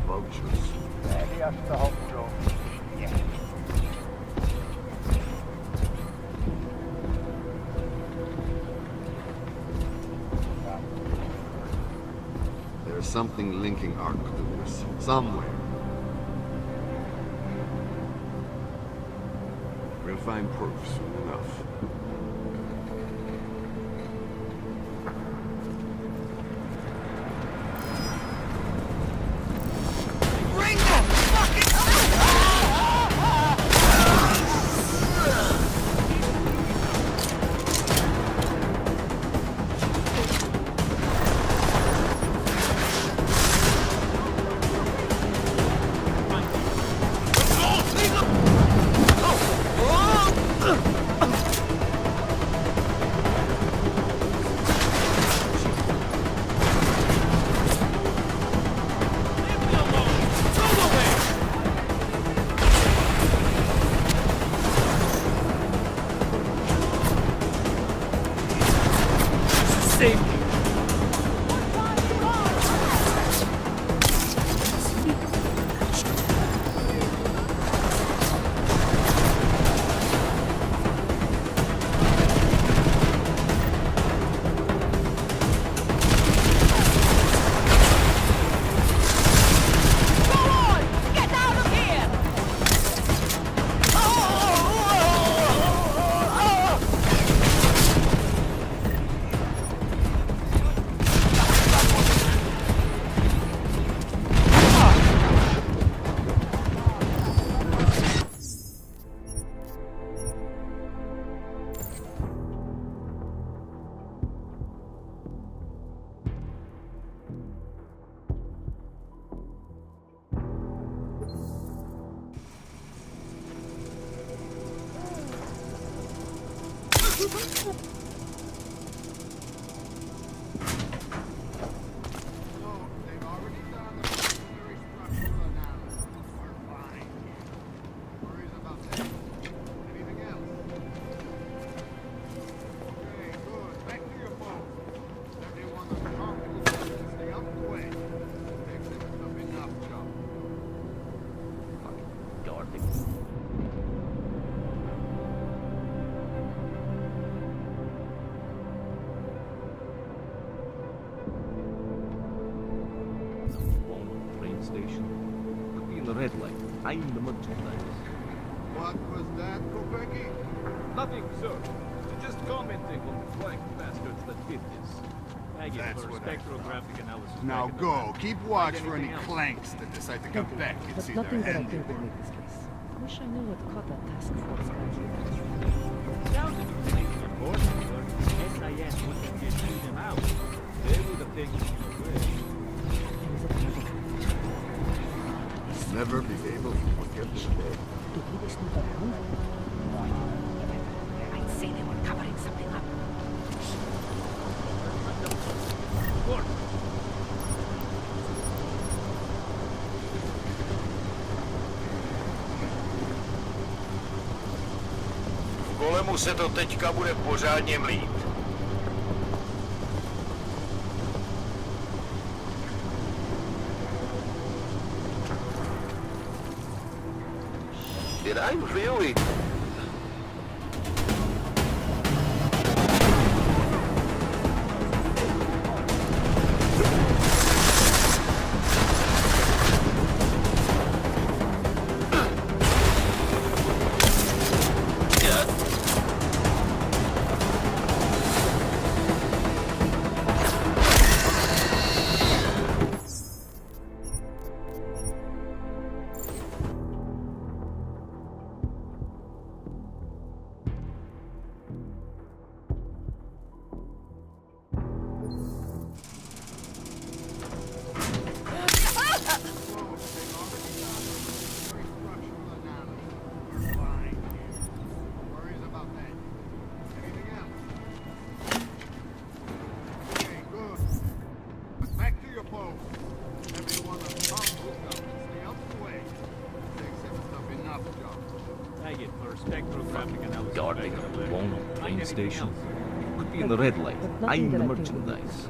vultures. Maybe I should hope so. Yeah. There's something linking our clues. Somewhere. We'll find proof soon enough. Red light. I'm the merchandise. What was that, Kopecki? Nothing, sir. Just commenting on the flank bastards that did this. I get That's for what I spectrographic analysis. Now back in the go. lab. Keep watch Like for any anything else. clanks that decide to come back and But see nothing their that I think handiwork. will make this case. Wish I knew what caught that task force guy. Down to the police report, but SIS wouldn't get them out. They would have taken him away. Never be able to forget the day. I'd say they were covering something up. Golemu se to teďka bude pořádně mlít. Did I really? Guarding a lone train station. Could be in the red light. I'm the merchandise.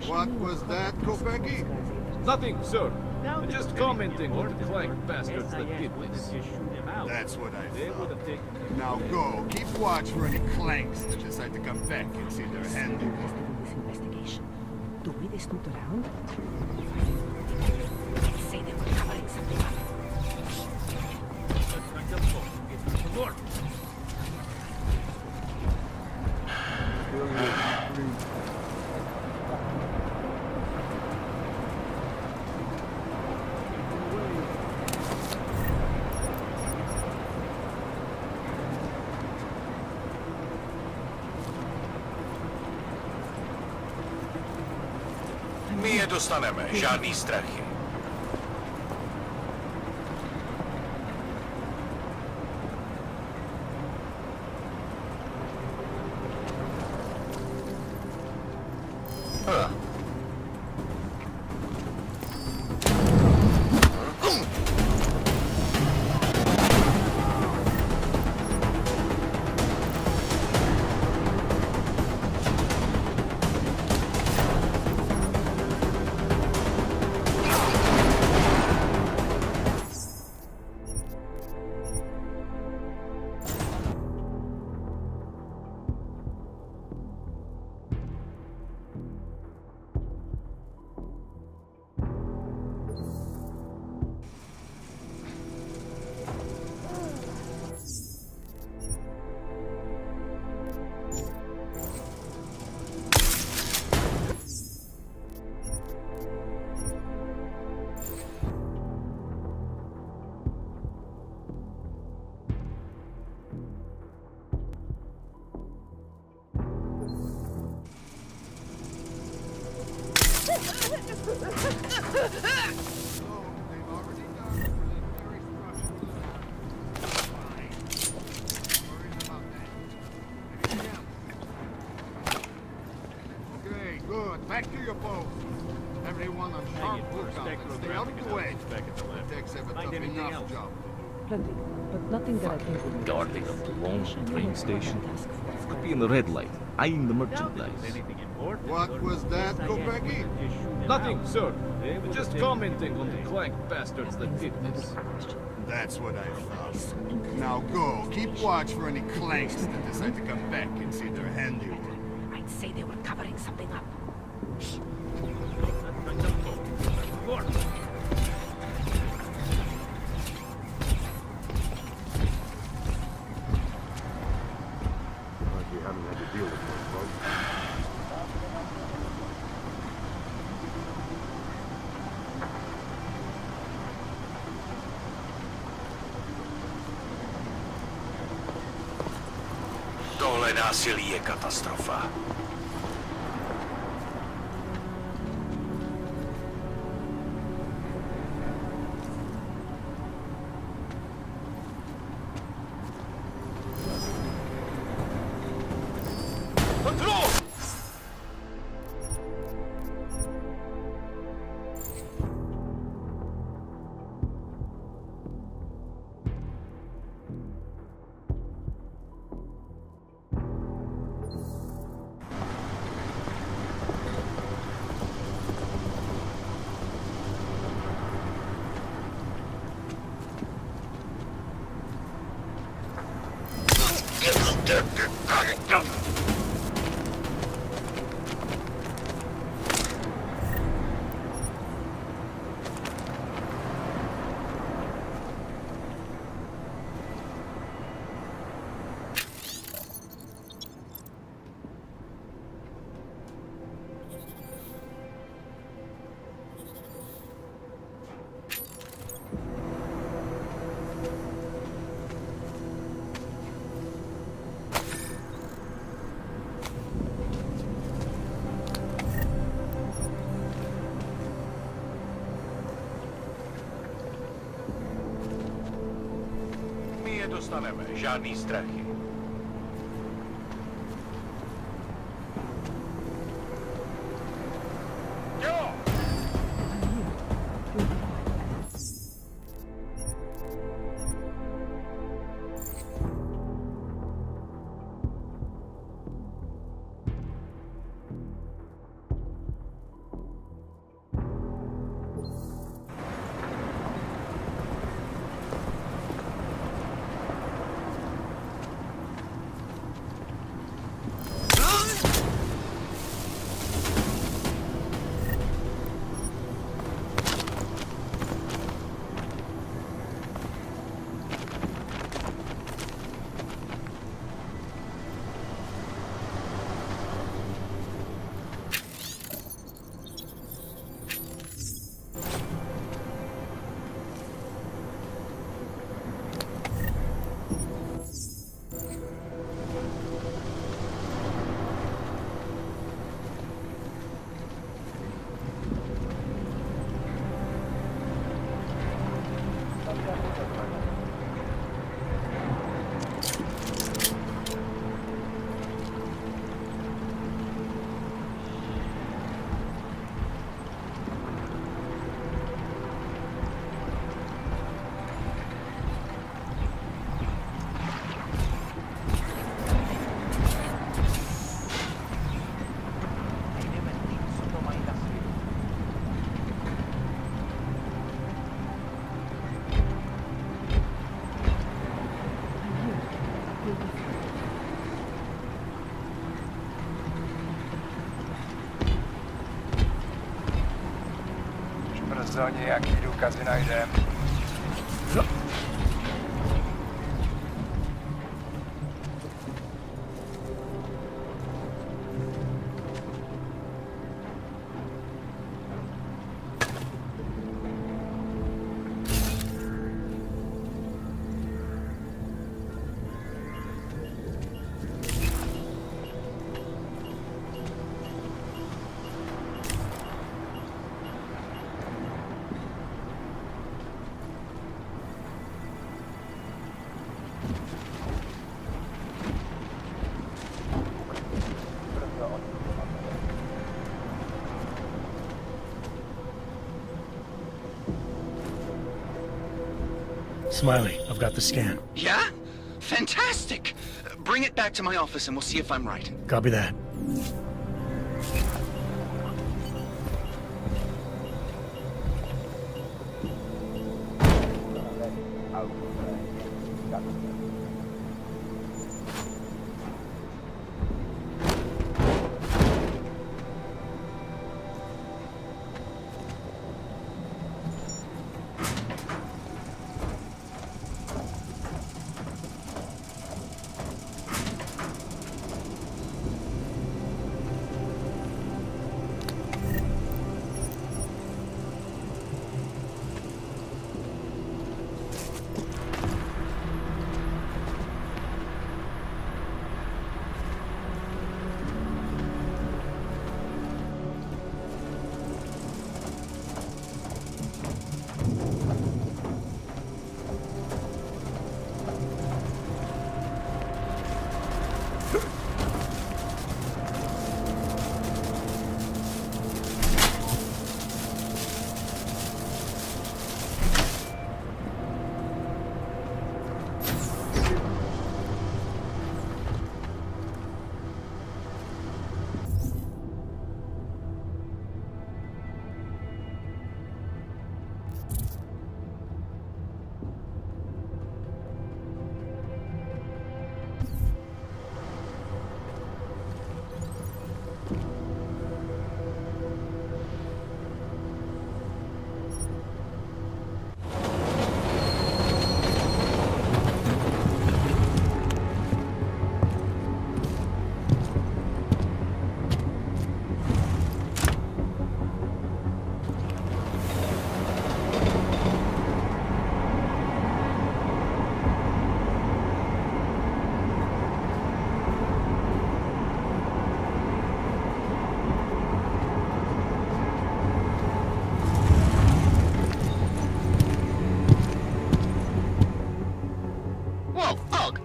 What was that, Kopecki? Nothing, sir. Just commenting on the clank bastards that did this. That's what I thought. Now go. Keep watch for any clanks that decide to come back and see their handiwork. Investigation. Do we snooped around? Say they were covering something up. My je dostaneme, žádný strachy. Okay, good. Back to your post. Everyone on sharp lookout and stay out of the way. Techs have a tough enough job. Plenty, but nothing that I think would be Guarding a lone train station. Could be in the red light, eyeing the merchandise. What was that, Kopecki? Nothing, sir. Just commenting on the clank bastards that did this. That's what I thought. Now go. Keep watch for any clanks that decide to come back and see their handiwork. I'd say they were covering something up. You haven't had to deal with those folks. Tohle násilí je katastrofa. Dostaneme, žádný strachy. Jo! Brzo nějaký důkazy najdem. Smiley, I've got the scan. Yeah? Fantastic! Bring it back to my office and we'll see if I'm right. Copy that.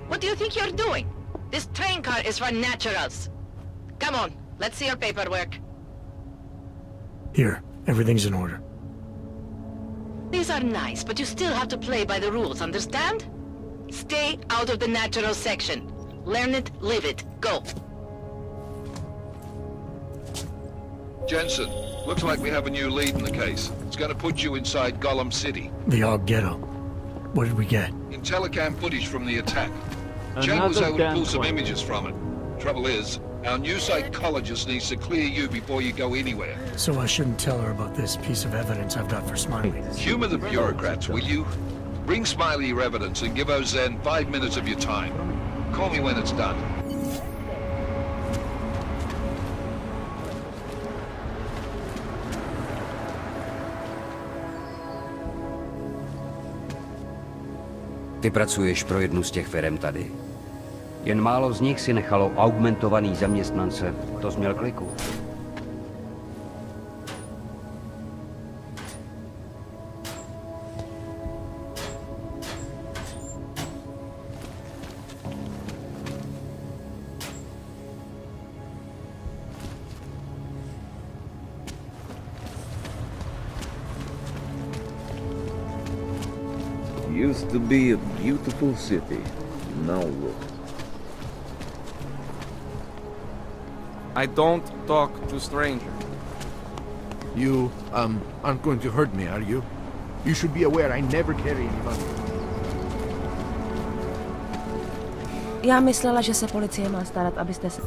What do you think you're doing? This train car is for naturals. Come on, let's see your paperwork. Here, everything's in order. These are nice, but you still have to play by the rules, understand? Stay out of the natural section. Learn it, live it. Go. Jensen, looks like we have a new lead in the case. It's gonna put you inside Gollum City. The Og Ghetto. What did we get? Telecam footage from the attack. Chen was able to pull some images from it. Trouble is, our new psychologist needs to clear you before you go anywhere. So I shouldn't tell her about this piece of evidence I've got for Smiley. Humor the bureaucrats, will you? Bring Smiley your evidence and give Ozen 5 minutes of your time. Call me when it's done. Ty pracuješ pro jednu z těch firem tady. Jen málo z nich si nechalo augmentovaný zaměstnance. To jsi měl kliku. Used to be a beautiful city. Now look. I don't talk to strangers. You, aren't going to hurt me, are you? You should be aware I never carry any money. Já myslela, že se policie má starat, abyste se...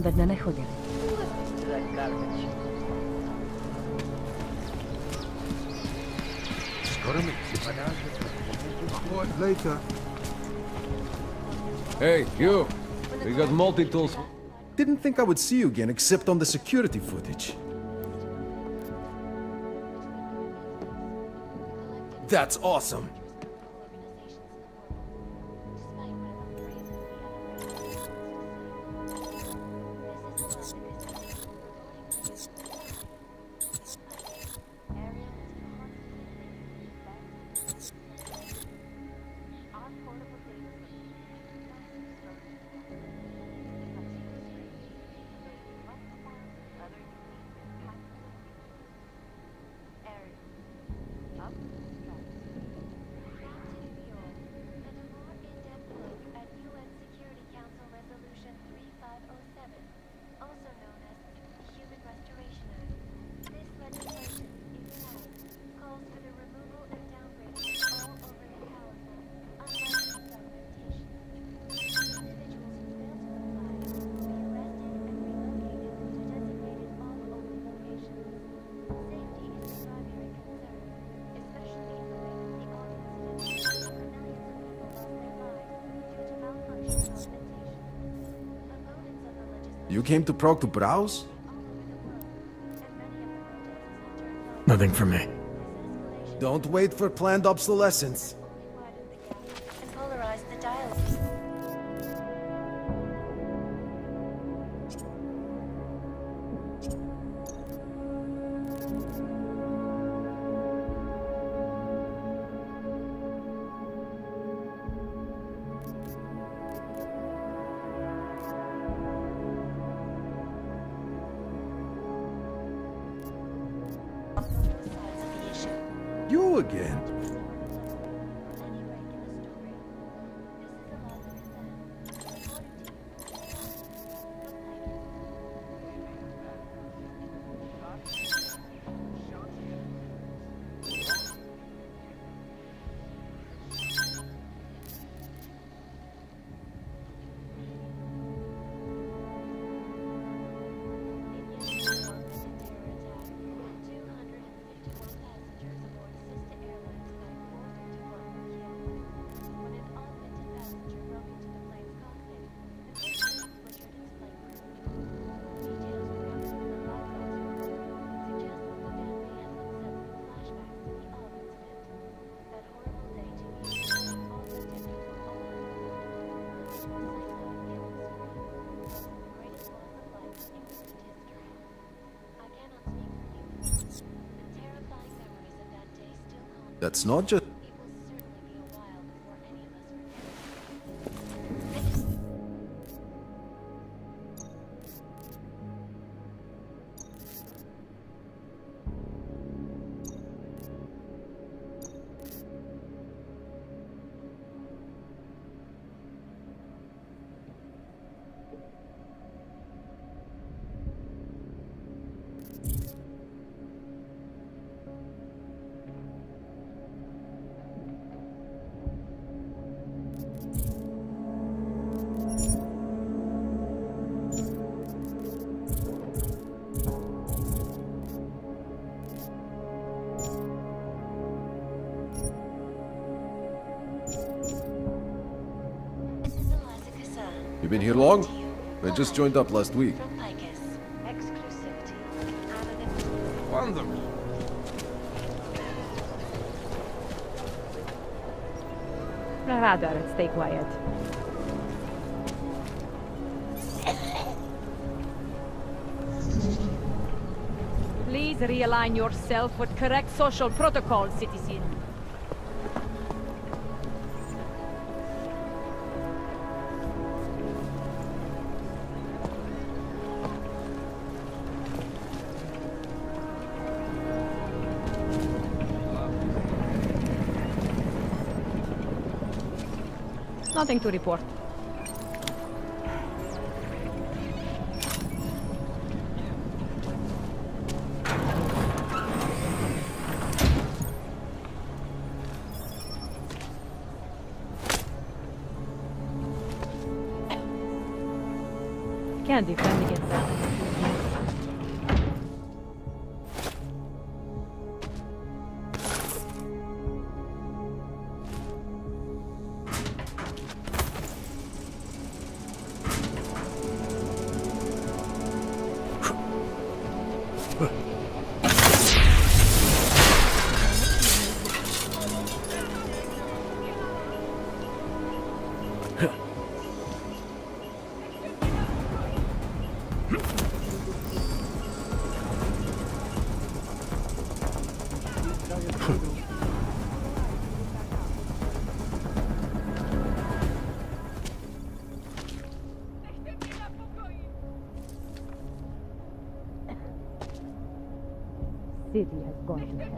ve dne nechodili. Later. Hey, you. We got multi-tools. Didn't think I would see you again except on the security footage. That's awesome. You came to Prague to browse? Nothing for me. Don't wait for planned obsolescence. Polarize the dialogue. You again? That's not just... You been here long? I just joined up last week. Wonderful. Rather, stay quiet. Please realign yourself with correct social protocol, citizen. Nothing to report. Can't defend against that. City has gone to hell.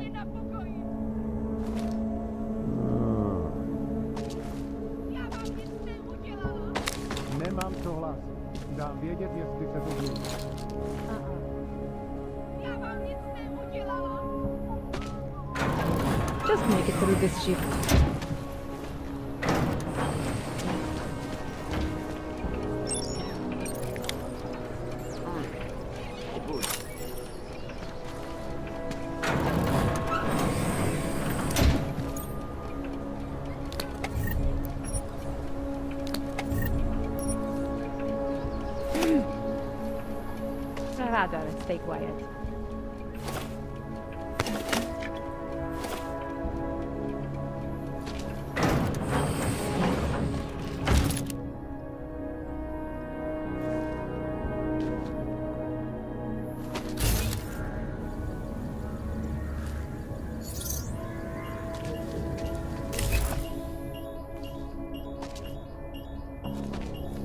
Nemám co hlásit. Dám vědět, jestli se to děje. Just make it through this shift. Rather stay quiet.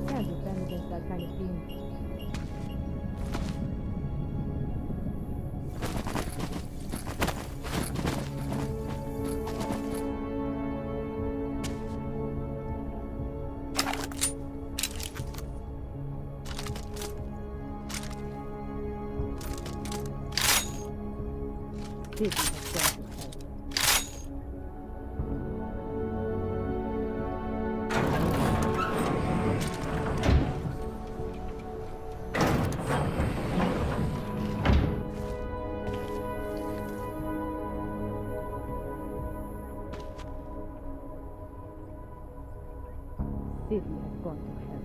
Can't defend against that kind of thing. City has gone to hell. City has gone to hell.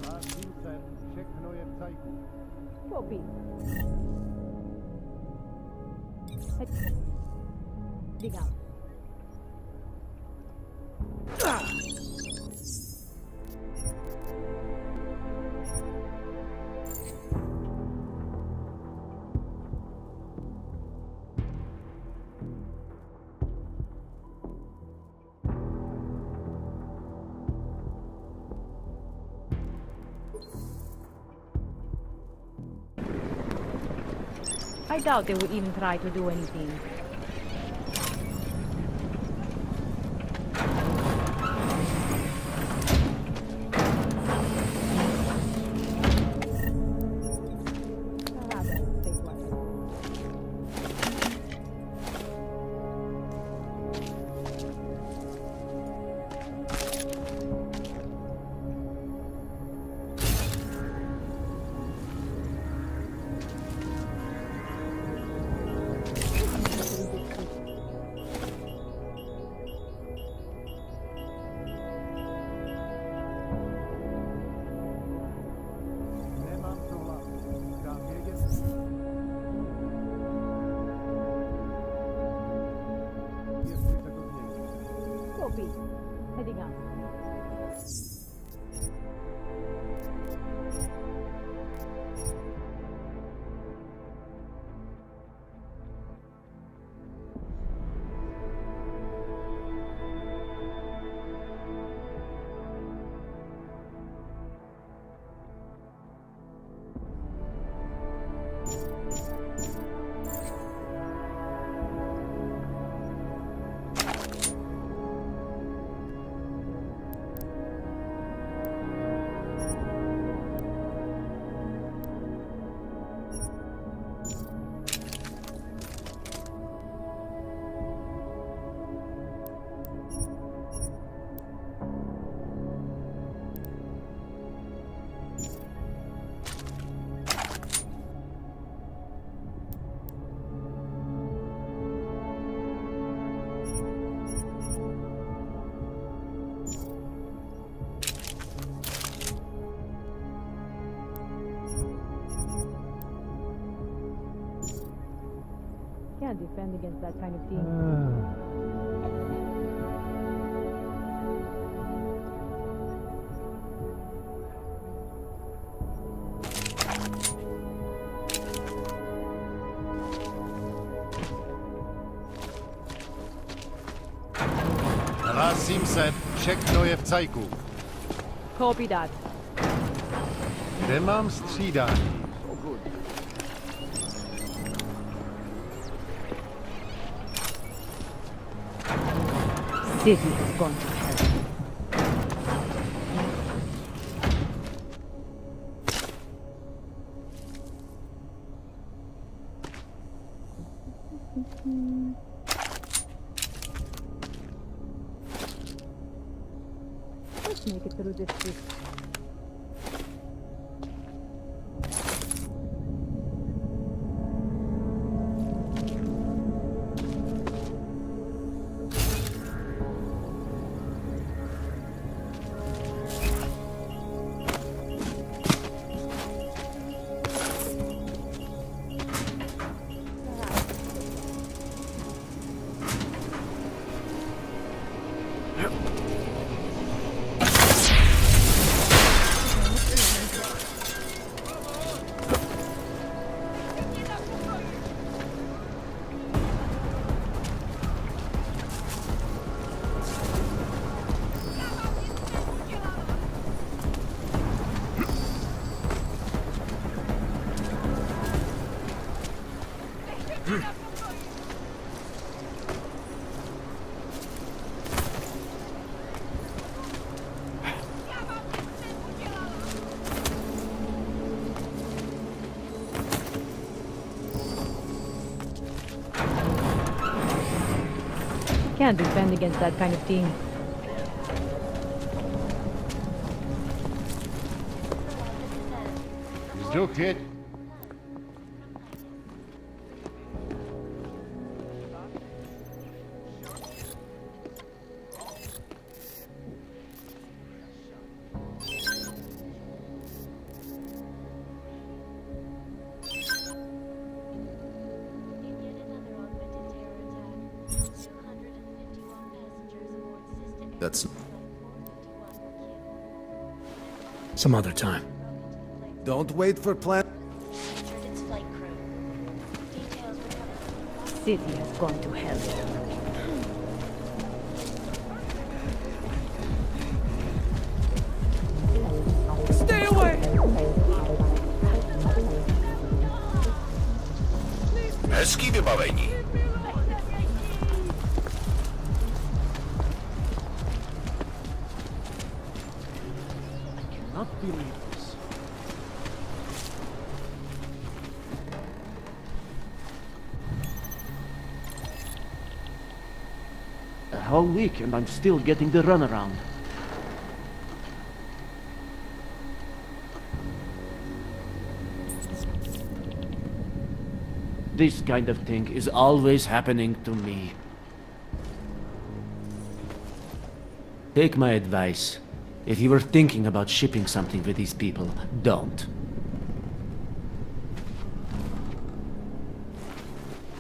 Hlásím se, všechno je v cajku. Copy. Dig out. I doubt they would even try to do anything. Copy. Heading out. Can't defend against that kind of thing. Hlásím se, všechno je v cajku. Copy that. Kde mám střídání? City has gone to hell. Let's make it through this trip. Can't defend against that kind of thing. Vzduch je... That's... some other time. Don't wait for plan... City has gone to hell. Stay away! Hezký vybavení. Not believe this. A whole week and I'm still getting the runaround. This kind of thing is always happening to me. Take my advice. If you were thinking about shipping something with these people, don't.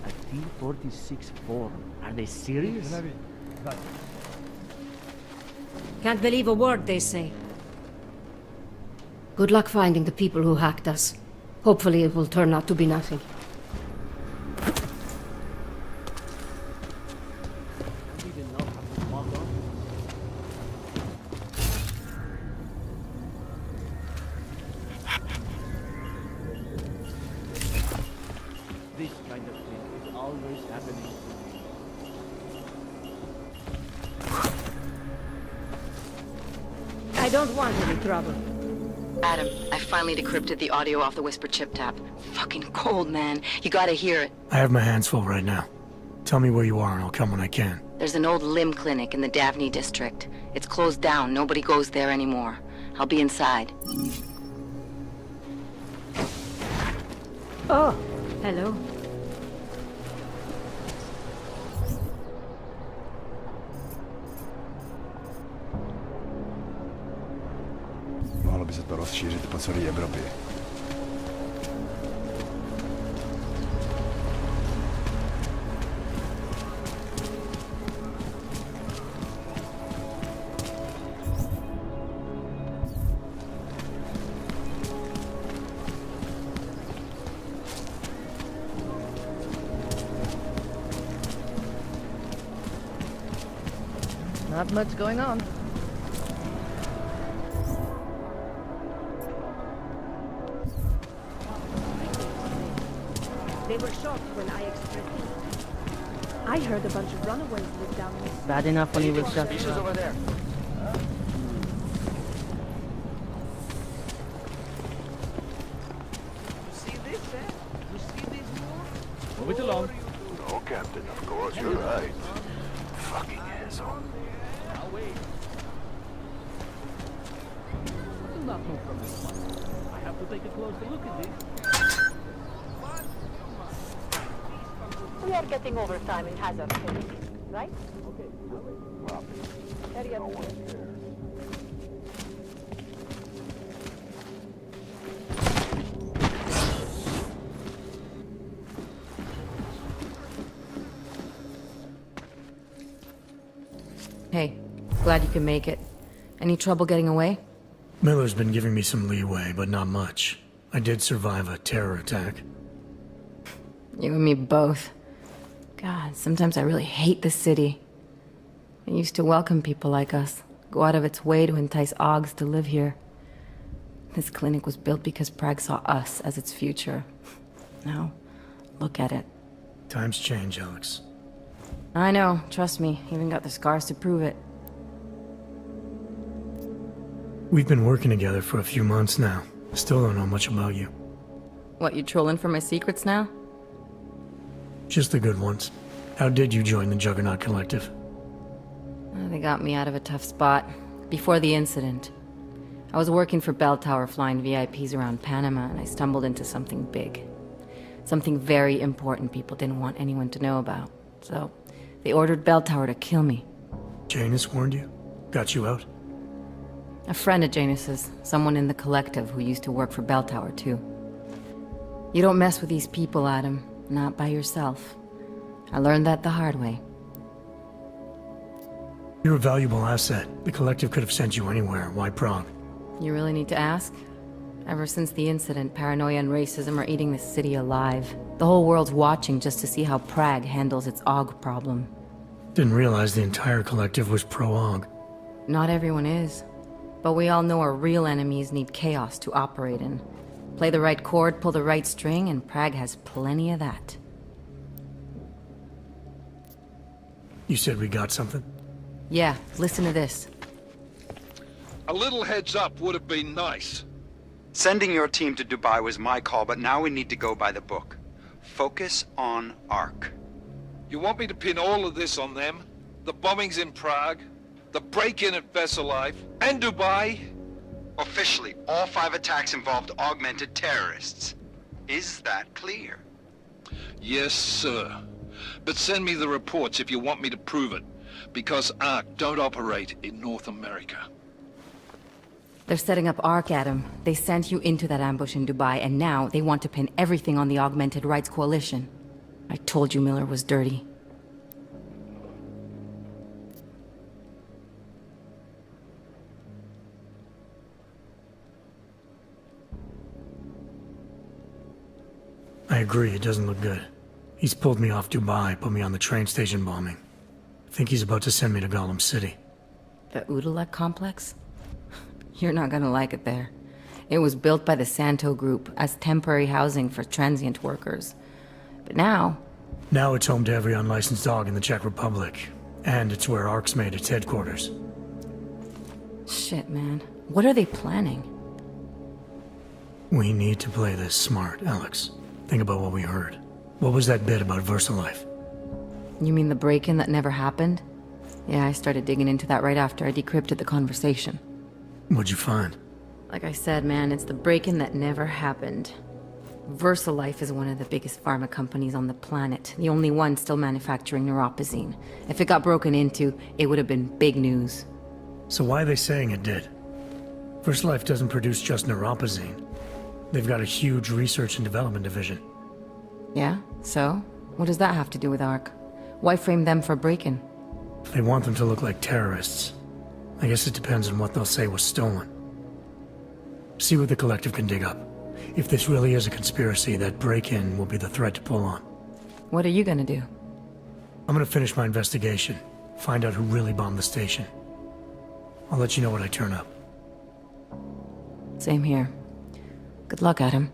A T-46 form. Are they serious? Can't believe a word they say. Good luck finding the people who hacked us. Hopefully it will turn out to be nothing. This kind of thing is always happening to me. I don't want any trouble. Adam, I finally decrypted the audio off the Whisper chip tap. Fucking cold, man. You gotta hear it. I have my hands full right now. Tell me where you are and I'll come when I can. There's an old limb clinic in the Daphne district. It's closed down. Nobody goes there anymore. I'll be inside. Oh, hello. Mohlo by se to rozšířit po celé Evropě. Not much going on. They were shocked when I expressed it. I heard a bunch of runaways lived down there. Bad enough when he was shot. Pieces over there. Move it along. No, Captain, of course, you're right. Fucking asshole. I'll wait. Do not move from this one. I have to take a closer look at this. We are getting overtime in hazard pay, right? Okay. Hurry up. Hey, glad you can make it. Any trouble getting away? Miller's been giving me some leeway, but not much. I did survive a terror attack. You and me both. God, sometimes I really hate this city. It used to welcome people like us, go out of its way to entice Augs to live here. This clinic was built because Prague saw us as its future. Now, look at it. Times change, Alex. I know, trust me, even got the scars to prove it. We've been working together for a few months now. Still don't know much about you. What, you trolling for my secrets now? Just the good ones. How did you join the Juggernaut Collective? They got me out of a tough spot. Before the incident. I was working for Bell Tower flying VIPs around Panama, and I stumbled into something big. Something very important people didn't want anyone to know about. So, they ordered Bell Tower to kill me. Janus warned you? Got you out? A friend of Janus's, someone in the collective who used to work for Bell Tower too. You don't mess with these people, Adam. Not by yourself. I learned that the hard way. You're a valuable asset. The collective could have sent you anywhere. Why Prague? You really need to ask? Ever since the incident, paranoia and racism are eating this city alive. The whole world's watching just to see how Prague handles its AUG problem. Didn't realize the entire collective was pro-AUG. Not everyone is. But we all know our real enemies need chaos to operate in. Play the right chord, pull the right string, and Prague has plenty of that. You said we got something? Yeah, listen to this. A little heads up would have been nice. Sending your team to Dubai was my call, but now we need to go by the book. Focus on Ark. You want me to pin all of this on them? The bombings in Prague, the break-in at Vesellife, and Dubai? Officially, all 5 attacks involved augmented terrorists. Is that clear? Yes, sir. But send me the reports if you want me to prove it, because Ark don't operate in North America. They're setting up Ark, Adam. They sent you into that ambush in Dubai, and now they want to pin everything on the Augmented Rights Coalition. I told you Miller was dirty. I agree, it doesn't look good. He's pulled me off Dubai, put me on the train station bombing. I think he's about to send me to Gollum City. The Udalek complex? You're not gonna like it there. It was built by the Santo Group as temporary housing for transient workers. But now... Now it's home to every unlicensed dog in the Czech Republic. And it's where Ark's made its headquarters. Shit, man. What are they planning? We need to play this smart, Alex. Think about what we heard. What was that bit about VersaLife? You mean the break-in that never happened? Yeah, I started digging into that right after I decrypted the conversation. What'd you find? Like I said, man, it's the break-in that never happened. VersaLife is one of the biggest pharma companies on the planet, the only one still manufacturing neuropozyne. If it got broken into, it would have been big news. So why are they saying it did? VersaLife doesn't produce just neuropozyne. They've got a huge research and development division. Yeah? So? What does that have to do with Ark? Why frame them for break-in? They want them to look like terrorists. I guess it depends on what they'll say was stolen. See what the collective can dig up. If this really is a conspiracy, that break-in will be the thread to pull on. What are you gonna do? I'm gonna finish my investigation. Find out who really bombed the station. I'll let you know when I turn up. Same here. Good luck, Adam.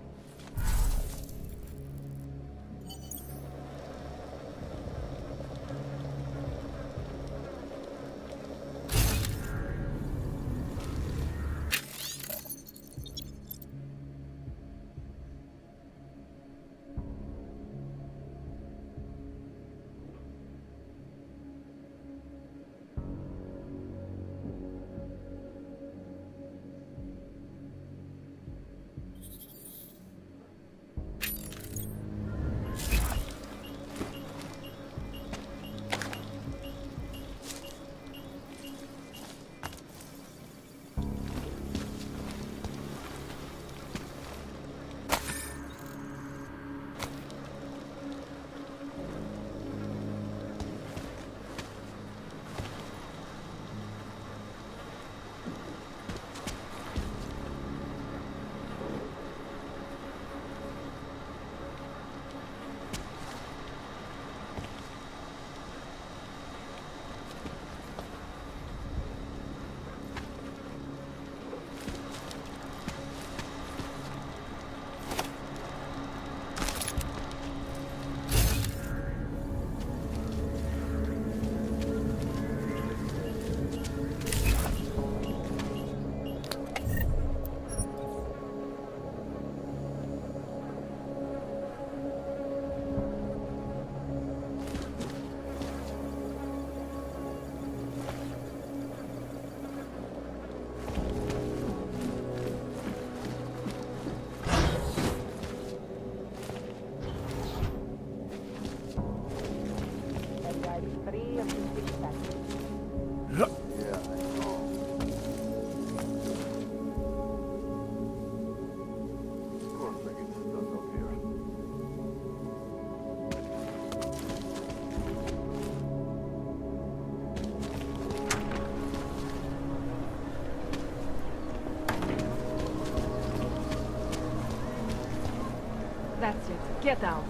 That's it. Get out.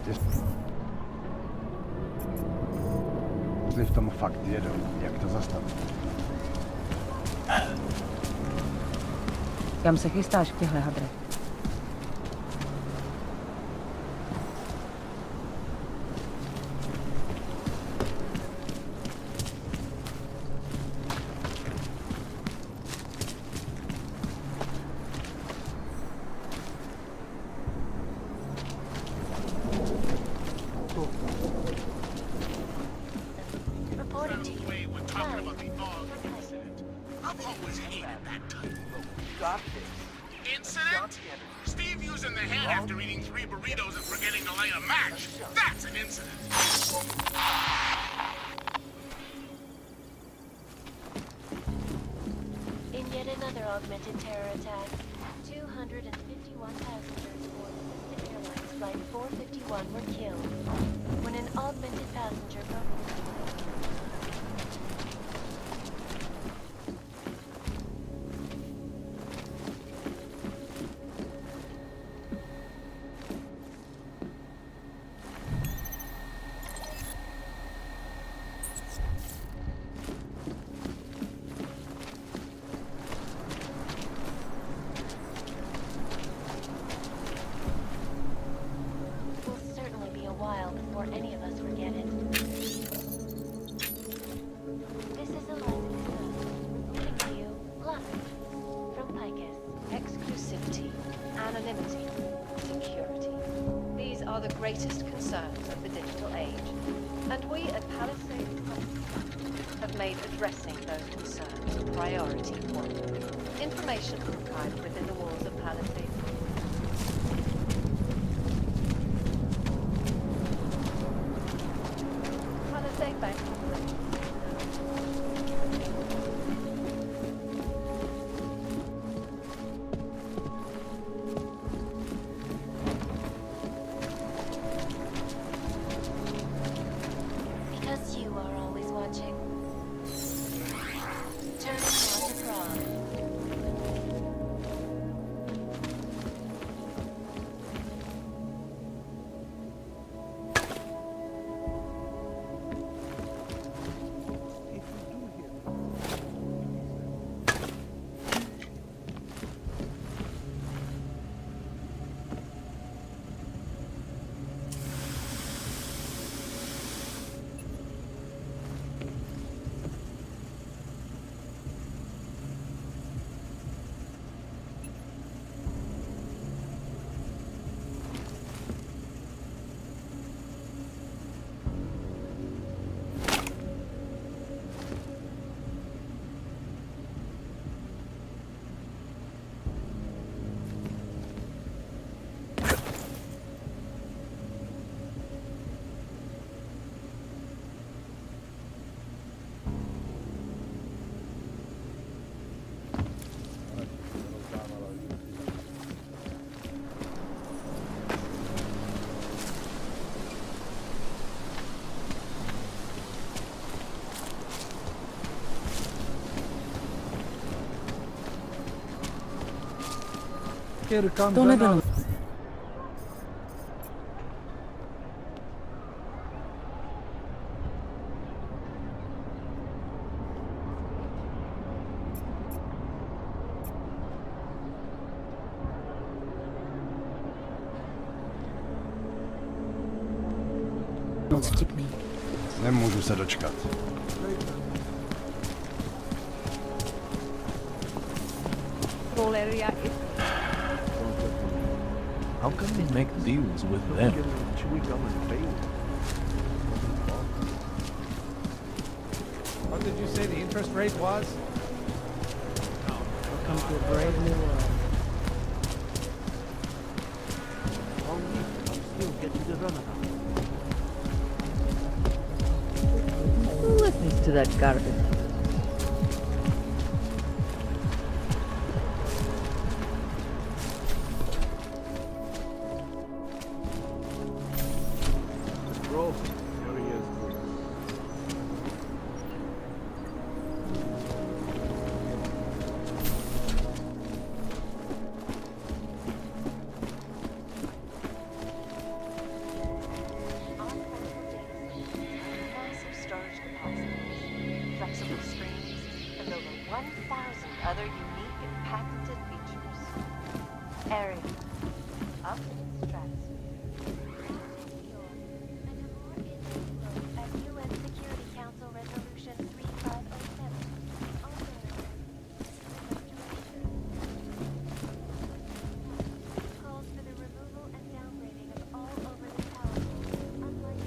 Zli v tom fakt jedou. Jak to zastavit? Kam se chystáš v těchto hadrech? Incident? Steve using the head after eating 3 burritos and forgetting to light a match. That's an incident. In yet another augmented terror attack, 251 passengers aboard Pacific Airlines Flight 451 were killed when an augmented passenger broke. Before any of us forget it. This is a lesson giving to you luck from Picus. Exclusivity, anonymity, security. These are the greatest concerns of the digital age. And we at Palisade have made addressing those concerns a priority one. Information archived within the walls of Palisade. Because you are always watching. Turn on the prod. Don't let them... Nemůžu se dočkat. How come they make deals with them? What did you say the interest rate was? Welcome to a brave new world. Still get to the runabout. Who listens to that garbage? Bro, there he is. Massive storage capacities, flexible screens, and over 1,000 other unique and patented features. Area up in the stratosphere. At UN Security Council Resolution 3507. Calls for the removal and downgrading of all over the tower. Unlike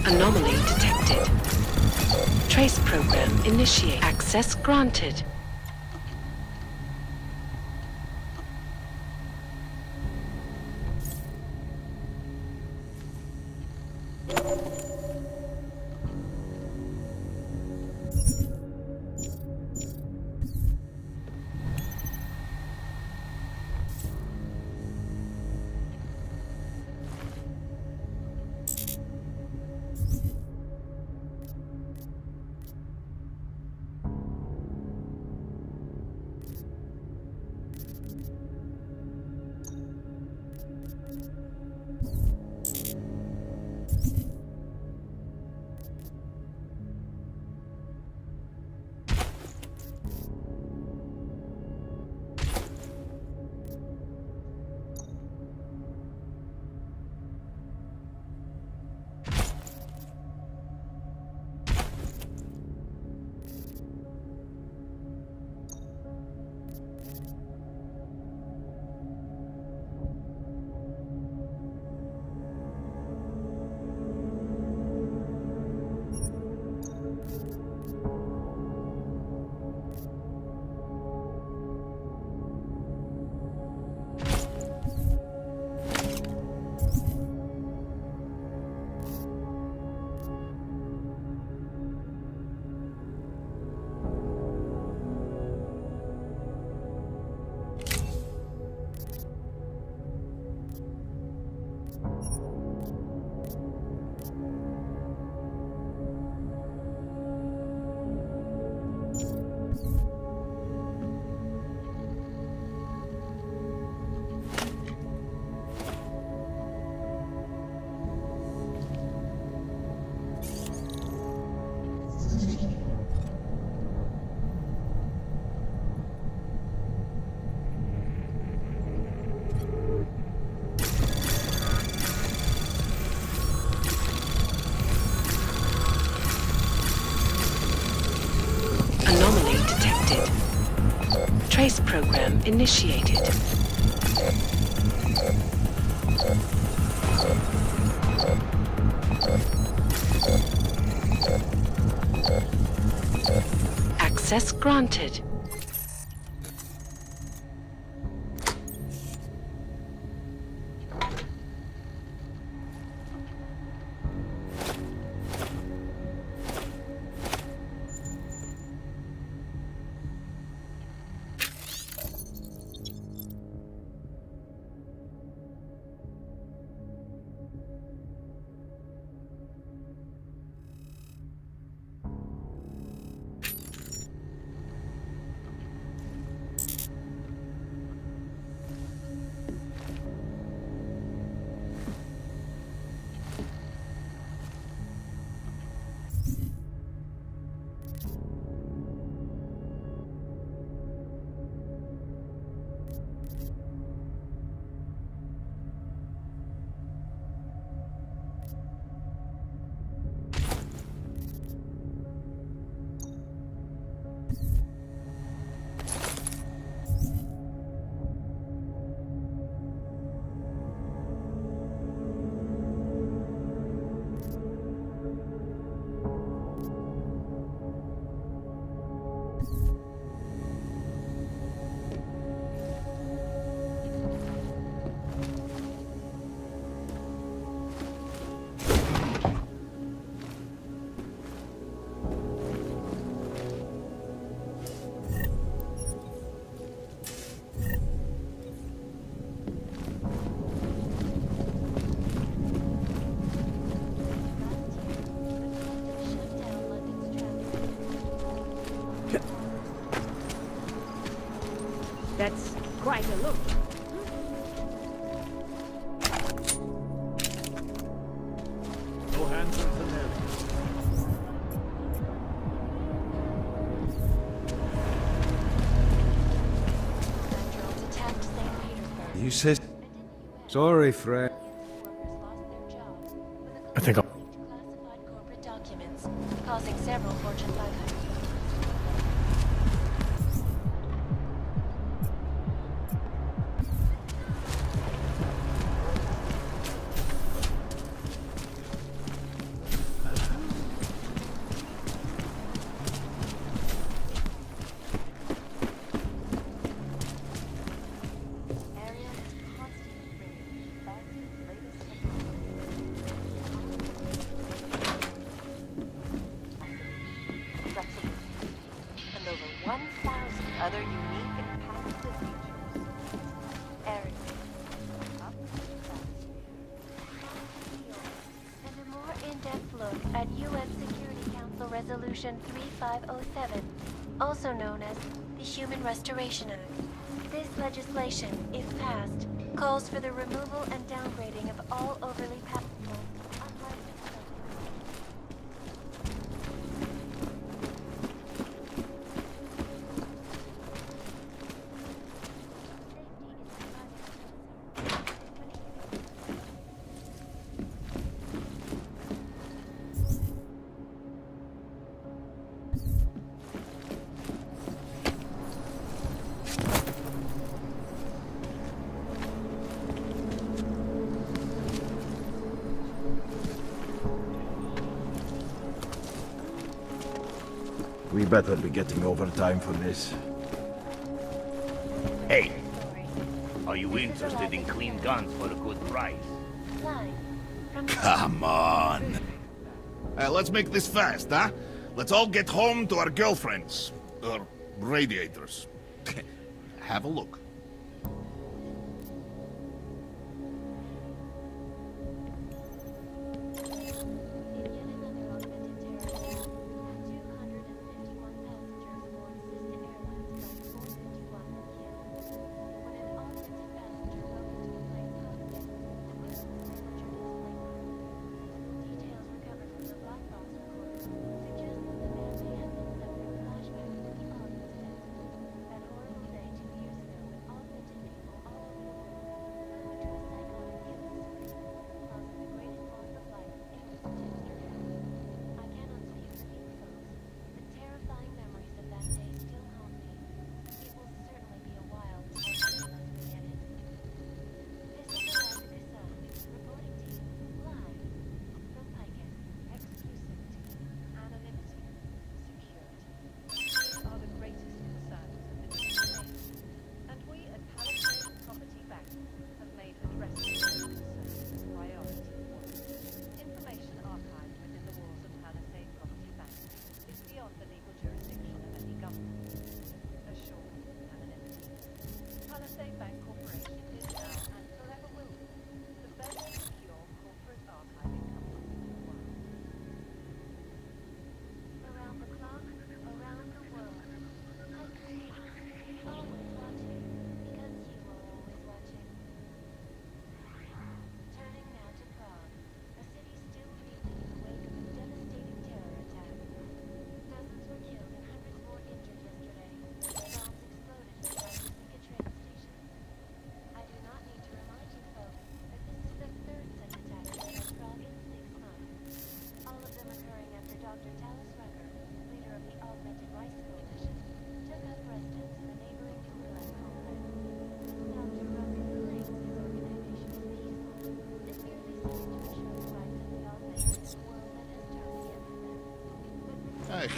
Anomaly detected. Trace program initiate. Access granted. Trace program initiated. Access granted. That's quite a look. No hands in the net. You said... Sorry, Fred. I think I'll... corporate documents, causing several Fortune 500. And over 1,000 other unique and patented features. Area. And a more in-depth look at UN Security Council Resolution 3507, also known as the Human Restoration Act. This legislation, if passed, calls for the removal and downgrading of all overly patentable, unlicensed We better be getting overtime for this. Hey, are you interested in clean guns for a good price? Come on. Let's make this fast, huh? Let's all get home to our girlfriends. Or radiators. Have a look.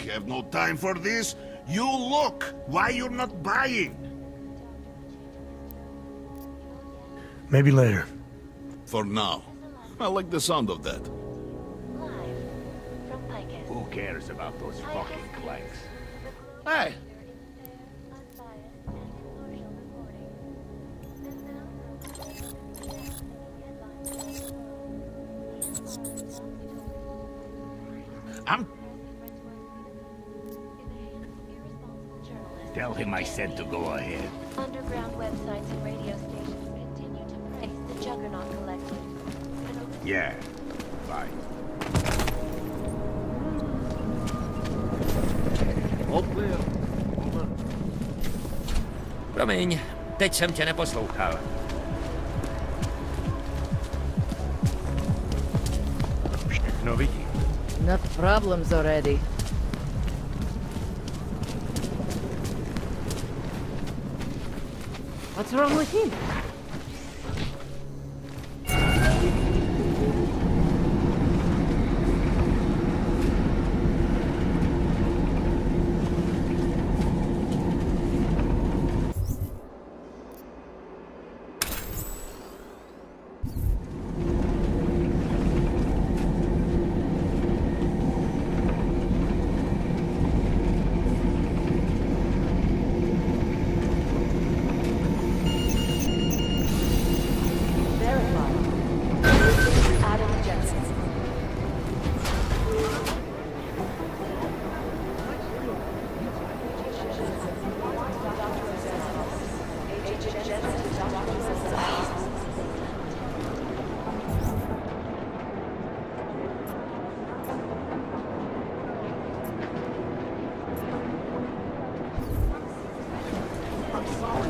have no time for this. You look. Why you're not buying? Maybe later. For now. I like the sound of that. Who cares about those fucking clanks? Hey! Tell him I said to go ahead. Underground websites and radio stations continue to praise the Juggernaut Collective. Yeah, fine. All clear. Over. Promiň, teď jsem tě neposlouchal. Všechno vidím. Enough problems already. What's wrong with him?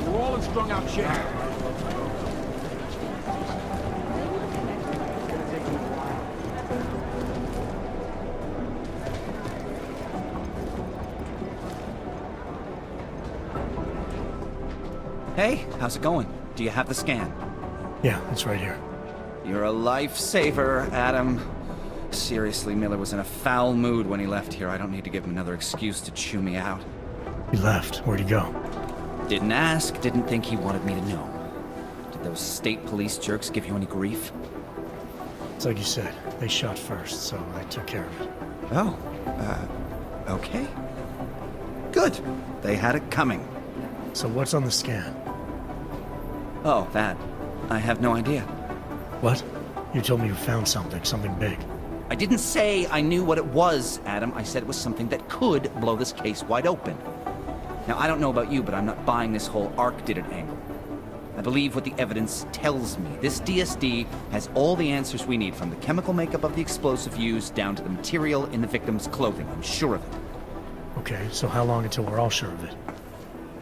We're all in strung out shape. Hey, how's it going? Do you have the scan? Yeah, it's right here. You're a lifesaver, Adam. Seriously, Miller was in a foul mood when he left here. I don't need to give him another excuse to chew me out. He left. Where'd he go? Didn't ask, didn't think he wanted me to know. Did those state police jerks give you any grief? It's like you said. They shot first, so I took care of it. Oh, okay. Good. They had it coming. So what's on the scan? Oh, that. I have no idea. What? You told me you found something big. I didn't say I knew what it was, Adam. I said it was something that could blow this case wide open. Now, I don't know about you, but I'm not buying this whole Ark did it angle. I believe what the evidence tells me. This DSD has all the answers we need, from the chemical makeup of the explosive used down to the material in the victim's clothing. I'm sure of it. Okay, so how long until we're all sure of it?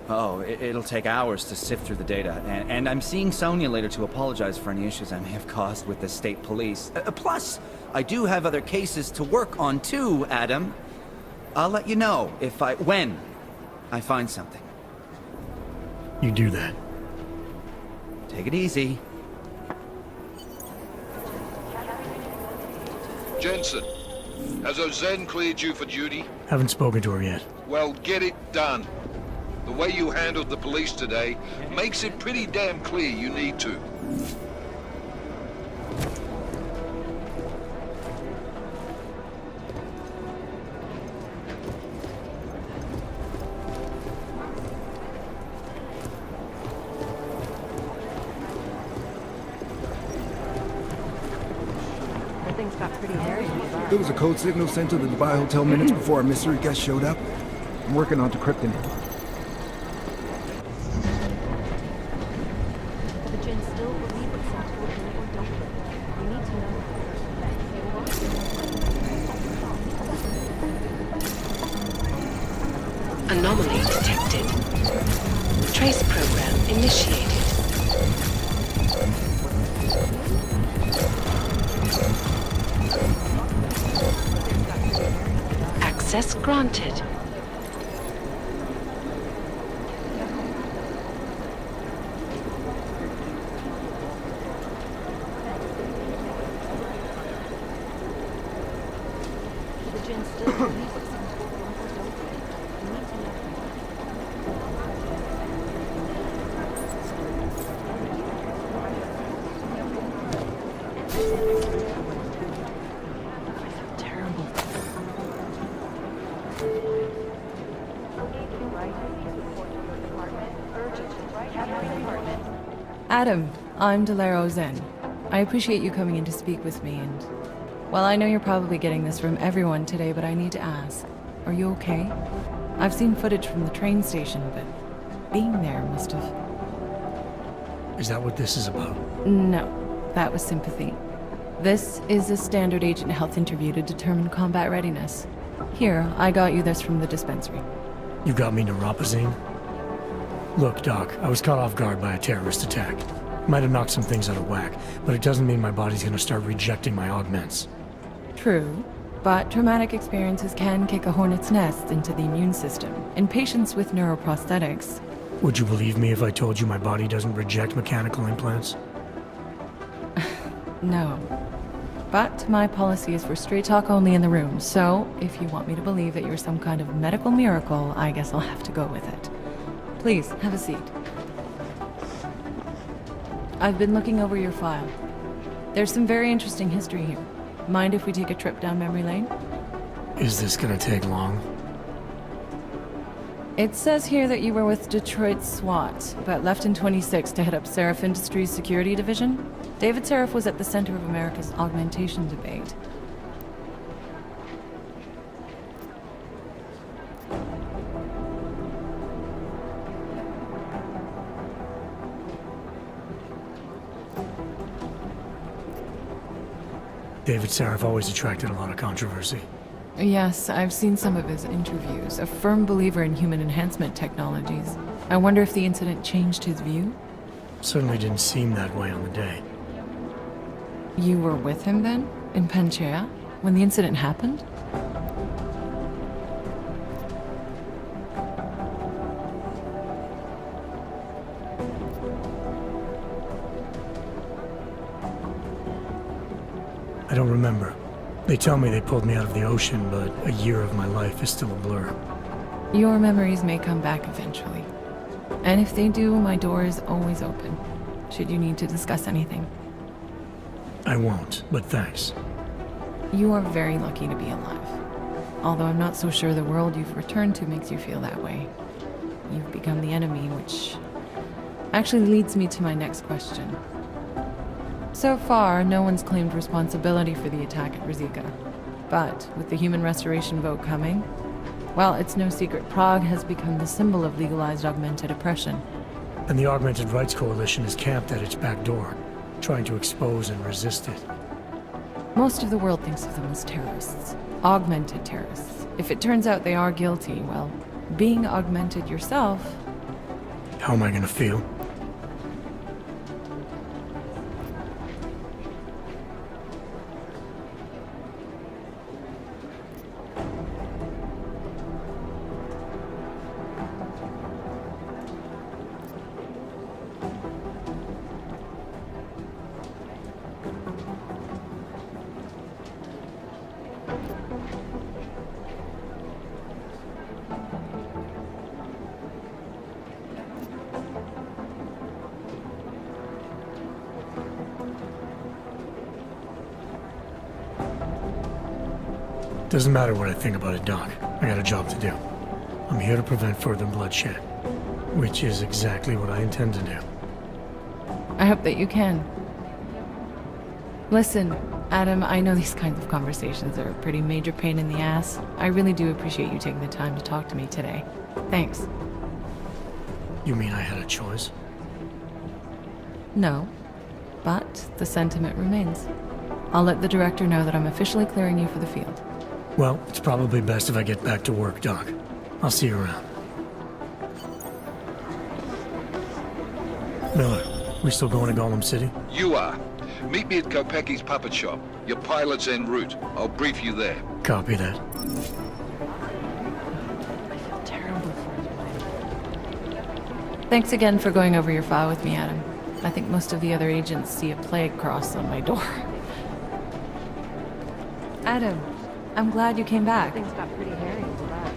Oh, it'll take hours to sift through the data. And I'm seeing Sonia later to apologize for any issues I may have caused with the state police. Plus, I do have other cases to work on too, Adam. I'll let you know when I find something. You do that. Take it easy. Jensen, has Ozen cleared you for duty? Haven't spoken to her yet. Well, get it done. The way you handled the police today makes it pretty damn clear you need to. Things got pretty hairy in the bar. There was a code signal sent to the Dubai Hotel minutes before our mystery guest showed up. I'm working on decrypting it. The Jinn still believe it's unfortunate or don't they? We need to know. Anomaly detected. Trace program initiated. Access granted. The Jinn still believes it's unfortunate. Adam, I'm Delero Zen. I appreciate you coming in to speak with me, and... Well, I know you're probably getting this from everyone today, but I need to ask. Are you okay? I've seen footage from the train station, but being there must have... Is that what this is about? No, that was sympathy. This is a standard agent health interview to determine combat readiness. Here, I got you this from the dispensary. You got me neuropazine? Look, Doc, I was caught off guard by a terrorist attack. Might have knocked some things out of whack, but it doesn't mean my body's gonna start rejecting my augments. True, but traumatic experiences can kick a hornet's nest into the immune system. In patients with neuroprosthetics... Would you believe me if I told you my body doesn't reject mechanical implants? No. But my policy is for straight talk only in the room, so if you want me to believe that you're some kind of medical miracle, I guess I'll have to go with it. Please, have a seat. I've been looking over your file. There's some very interesting history here. Mind if we take a trip down memory lane? Is this gonna take long? It says here that you were with Detroit SWAT, but left in 26 to head up Seraph Industries' security division. David Seraph was at the center of America's augmentation debate. David Seraph always attracted a lot of controversy. Yes, I've seen some of his interviews. A firm believer in human enhancement technologies. I wonder if the incident changed his view? Certainly didn't seem that way on the day. You were with him then? In Panchea? When the incident happened? I don't remember. They tell me they pulled me out of the ocean, but a year of my life is still a blur. Your memories may come back eventually. And if they do, my door is always open, should you need to discuss anything. I won't, but thanks. You are very lucky to be alive. Although I'm not so sure the world you've returned to makes you feel that way. You've become the enemy, which actually leads me to my next question. So far, no one's claimed responsibility for the attack at Rizika. But with the human restoration vote coming, well, it's no secret Prague has become the symbol of legalized augmented oppression. And the Augmented Rights Coalition is camped at its back door, trying to expose and resist it. Most of the world thinks of them as terrorists. Augmented terrorists. If it turns out they are guilty, well, being augmented yourself... How am I gonna feel? Doesn't matter what I think about it, Doc. I got a job to do. I'm here to prevent further bloodshed, which is exactly what I intend to do. I hope that you can. Listen, Adam, I know these kinds of conversations are a pretty major pain in the ass. I really do appreciate you taking the time to talk to me today. Thanks. You mean I had a choice? No, but the sentiment remains. I'll let the director know that I'm officially clearing you for the field. Well, it's probably best if I get back to work, Doc. I'll see you around. Miller, we still going to Golem City? You are. Meet me at Kopecki's puppet shop. Your pilot's en route. I'll brief you there. Copy that. I feel terrible for you. Thanks again for going over your file with me, Adam. I think most of the other agents see a plague cross on my door. Adam, I'm glad you came back. Things got pretty hairy after that.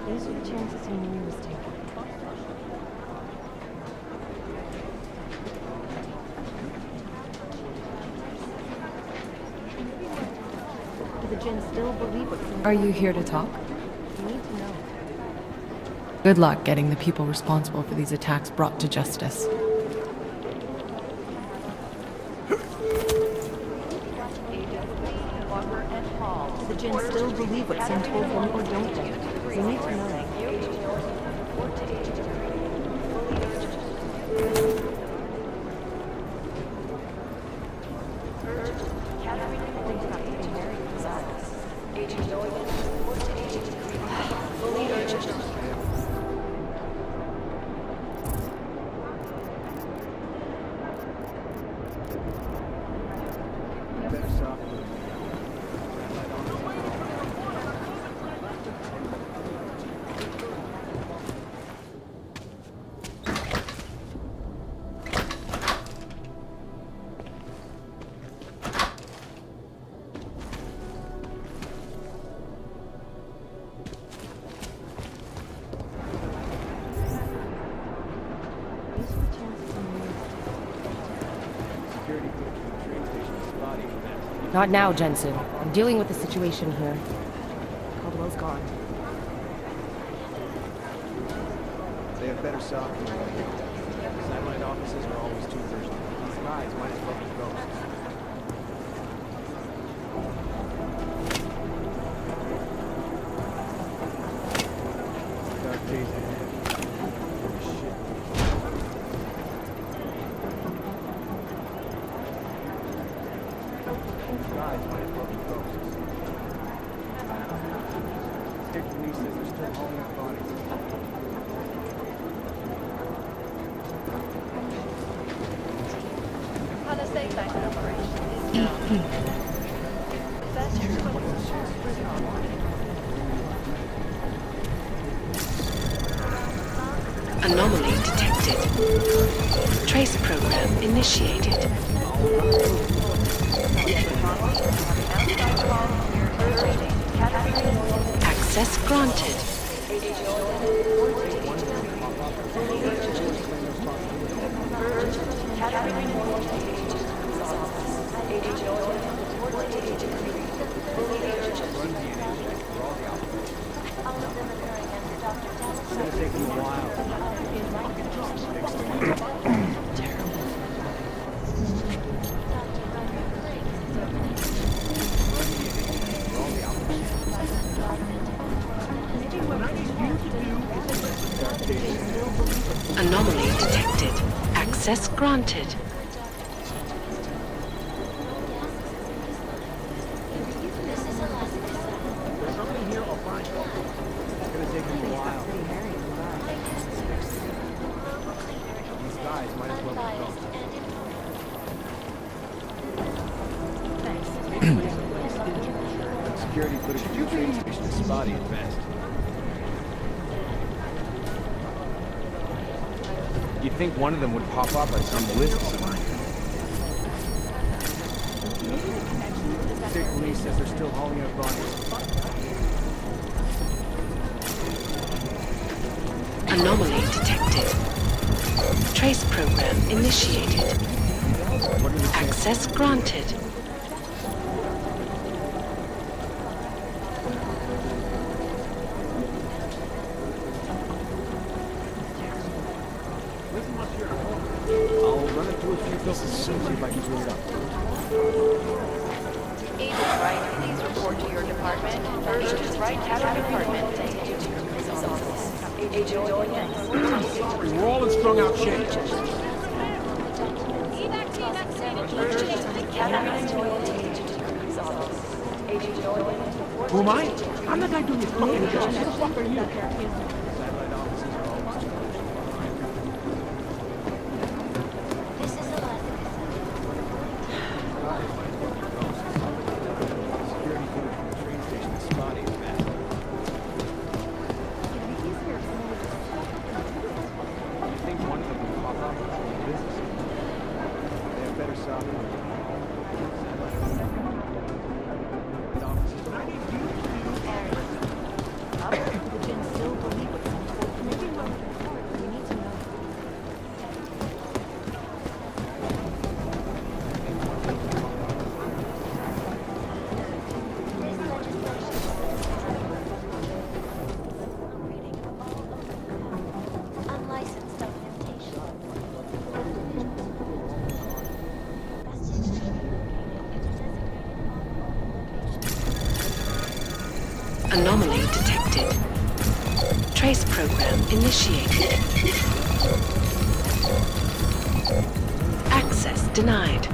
These are the chances he knew he was taking. Jinn still believe what's in Are you here to talk? You need to know. Good luck getting the people responsible for these attacks brought to justice. The Jinn still believe what Sin told them or don't they? You need to know. Not now, Jensen. I'm dealing with the situation here. Caldwell's gone. They have better software. Satellite offices are always too thirsty. These guys might as well be ghosts. Dark days ahead. Anomaly detected. Trace program initiated. Access granted. It's gonna take you a while. Anomaly detected. Access granted. Security footage of the train station is spotty at best. You'd think one of them would pop up on some list somewhere. State police says they're still hauling out bodies. Anomaly detected. Trace program initiated. Access granted. I'll run it through a few filters soon, see if I can clean it up. Agent Wright, please report to your department. Agent Wright, Captain Department. Agent We're all in strung out shape. Who am I? I'm the guy doing the fucking job. Who the fuck are you? initiated. Access denied.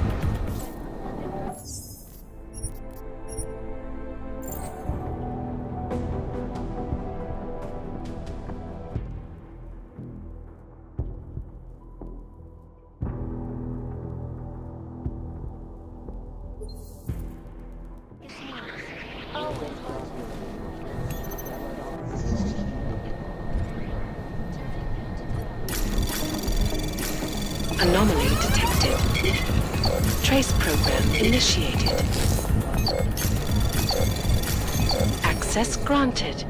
Anomaly detected. Trace program initiated. Access granted.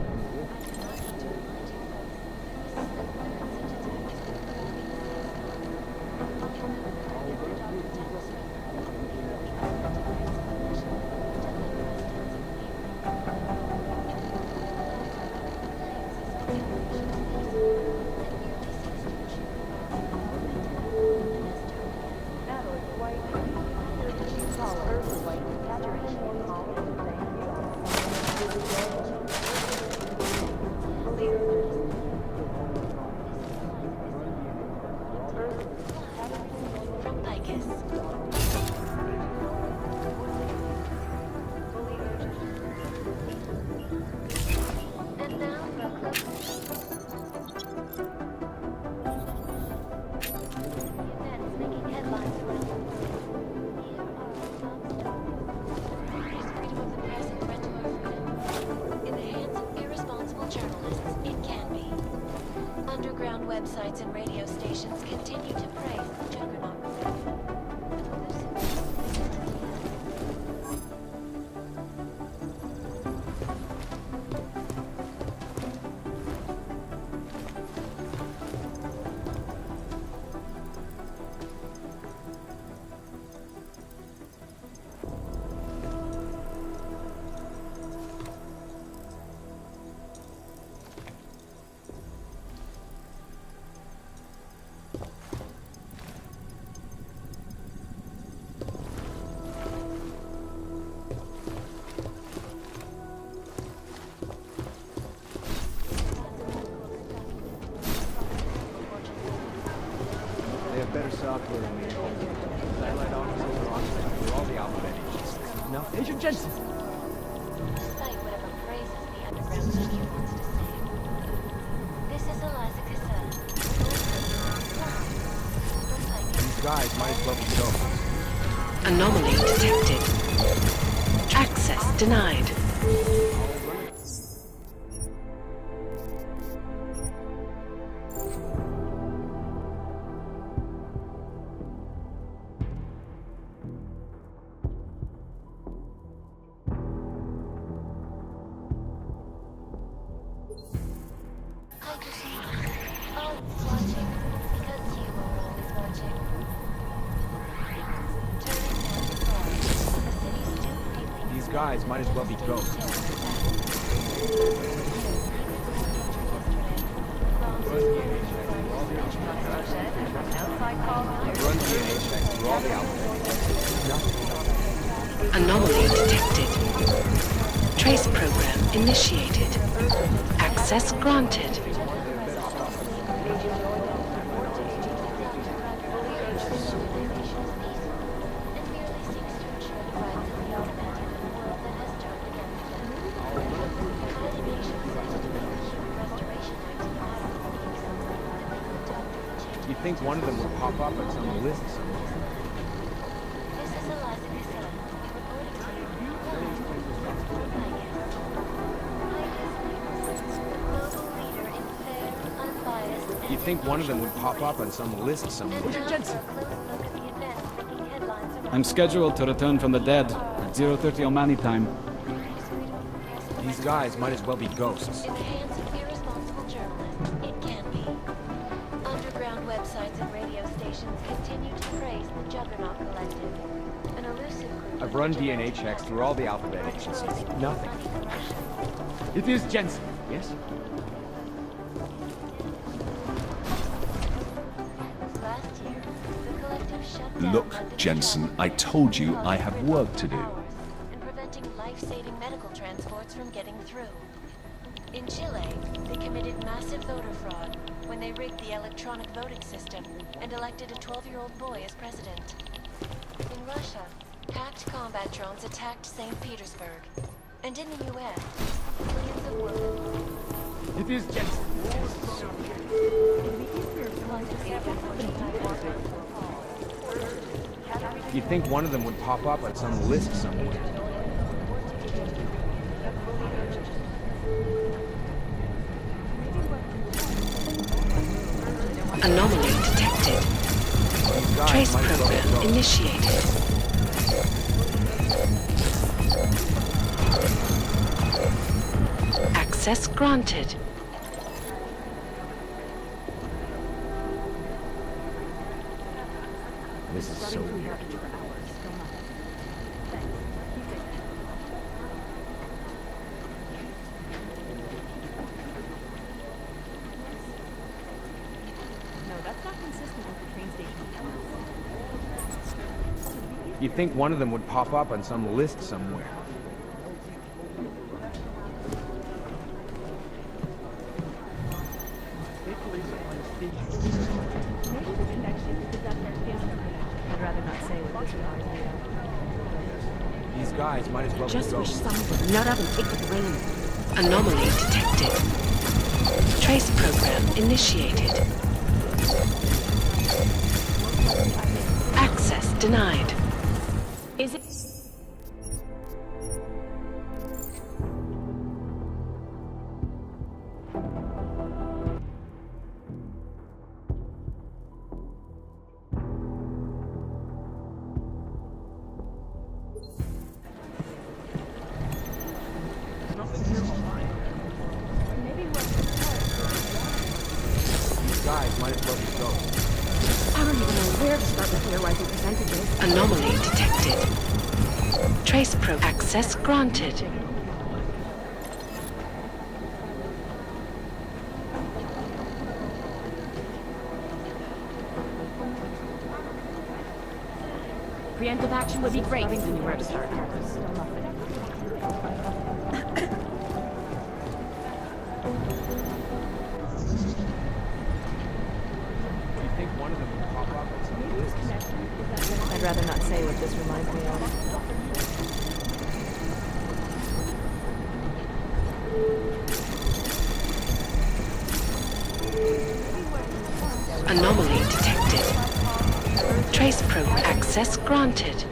Websites and radio stations continue to praise the juggernaut. They have better software than we. Satellite offices are on site for all the alphabet agents. Now, Agent Jensen! Despite whatever phrases the underground media wants to say, this is Eliza Cassell. These guys might as well be ghosts. Anomaly detected. Access denied. These guys might as well be ghosts. Run DNA checks through all the outlets. Anomaly detected. Trace program initiated. Access granted. You'd think one of them would pop up on some list somewhere. You'd think one of them would pop up on some list somewhere. Agent Jensen! I'm scheduled to return from the dead at 0:30 Omani time. These guys might as well be ghosts. In the hands of irresponsible journalists, it can be. Underground websites and radio stations continue to praise the Juggernaut Collective, an elusive group. I've run DNA checks through all the alphabet agencies. Nothing. It is Jensen, yes? Last year, the collective shut down Look, Jensen, I told you I have work to do. and preventing life-saving medical transports from getting through. In Chile, they committed massive voter fraud when they rigged the electronic voting system and elected a 12-year-old boy as president. In Russia, hacked combat drones attacked St. Petersburg. And in the US, millions of workers... It is Jensen. You'd think one of them would pop up on some list somewhere. Anomaly detected. Trace program initiated. Access granted. This is so weird. No, that's not consistent with the train station. You'd think one of them would pop up on some list somewhere. Maybe the connection is up there camera connection. I'd rather not say what this reminds me of. These guys might as well Just go. wish someone would nut up and take the blame. Anomaly detected. Trace program initiated. Access denied. Is it? These guys might as well go. I don't even know where to start with theorizing percentages. Anomaly detected. Trace probe access granted. Preemptive action would be great if we knew where to start. You'd think one of them would pop up on some list somewhere. I'd rather not say what this reminds me of. Anomaly detected. Trace probe access granted.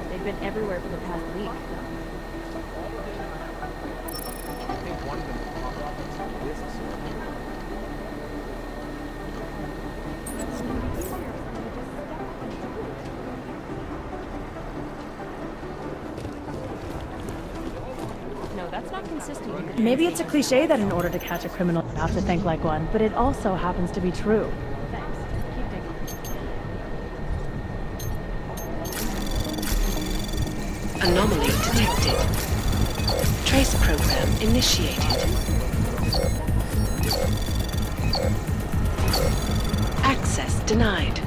They've been everywhere for the past week. I think one of them would pop up on some list somewhere. No, that's not consistent with the train Maybe it's a station. cliche that in order to catch a criminal, you have to think like one, but it also happens to be true. Thanks. Keep digging. Anomaly detected. Trace program initiated. Access denied.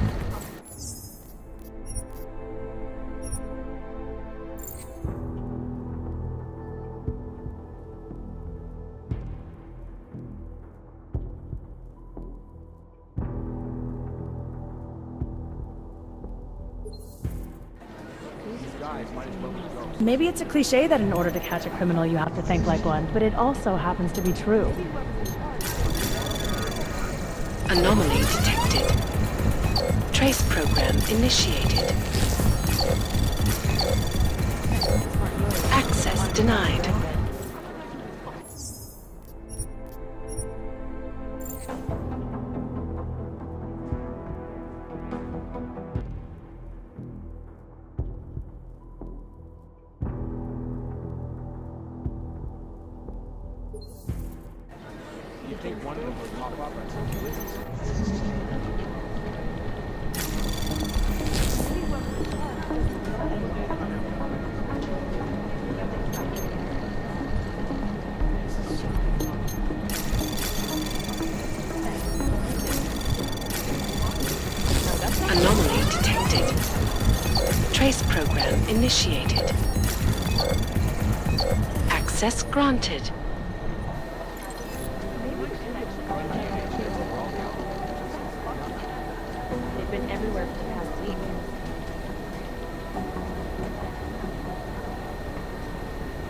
These guys might as well go. Maybe it's a cliche that in order to catch a criminal, you have to think like one, but it also happens to be true. Anomaly detected. Trace program initiated. Access denied. You'd think one of them would pop up on some list somewhere. Anomaly detected. Trace program initiated. Access granted. They've been everywhere for the past week.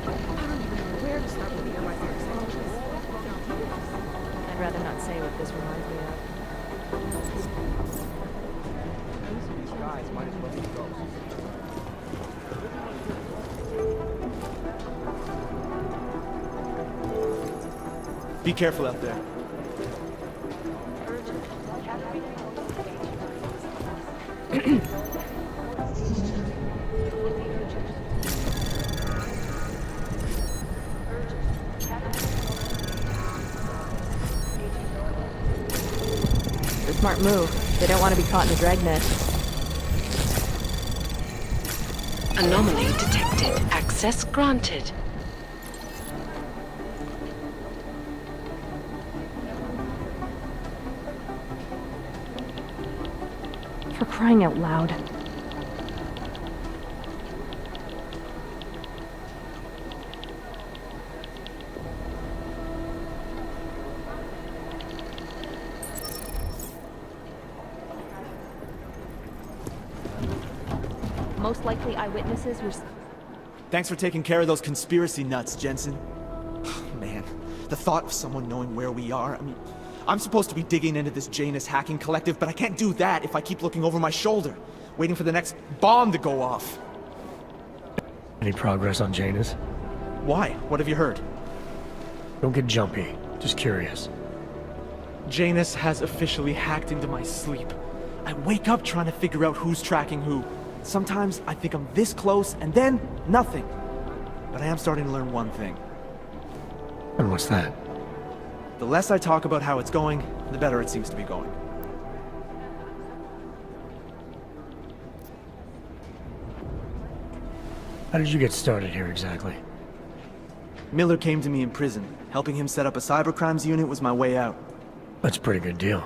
I don't even know where to start looking at my I'd rather not say what this reminds me of. These guys might as well be ghosts. Be careful out there. It's a smart move. They don't want to be caught in a dragnet. Anomaly detected. Access granted. For crying out loud. Most likely eyewitnesses were... Thanks for taking care of those conspiracy nuts, Jensen. Man, the thought of someone knowing where we are, I mean, I'm supposed to be digging into this Janus hacking collective, but I can't do that if I keep looking over my shoulder, waiting for the next bomb to go off. Any progress on Janus? Why? What have you heard? Don't get jumpy. Just curious. Janus has officially hacked into my sleep. I wake up trying to figure out who's tracking who. Sometimes I think I'm this close, and then nothing. But I am starting to learn one thing. And what's that? The less I talk about how it's going, the better it seems to be going. How did you get started here exactly? Miller came to me in prison. Helping him set up a cybercrimes unit was my way out. That's a pretty good deal.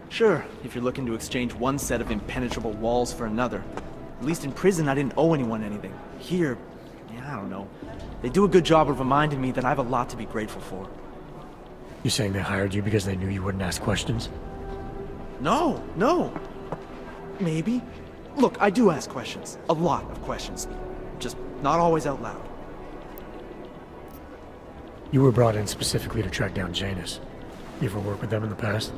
Sure, if you're looking to exchange one set of impenetrable walls for another. At least in prison, I didn't owe anyone anything. Here, yeah, I don't know. They do a good job of reminding me that I have a lot to be grateful for. You saying they hired you because they knew you wouldn't ask questions? No. Maybe. Look, I do ask questions. A lot of questions. Just not always out loud. You were brought in specifically to track down Janus. You ever worked with them in the past?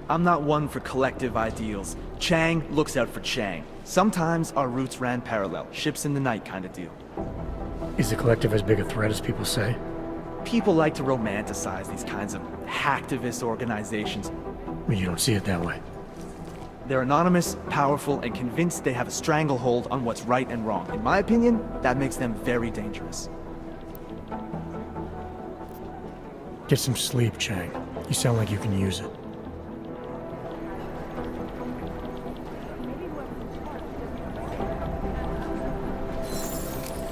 I'm not one for collective ideals. Chang looks out for Chang. Sometimes our routes ran parallel, ships in the night kind of deal. Is the collective as big a threat as people say? People like to romanticize these kinds of hacktivist organizations. But you don't see it that way. They're anonymous, powerful, and convinced they have a stranglehold on what's right and wrong. In my opinion, that makes them very dangerous. Get some sleep, Chang. You sound like you can use it.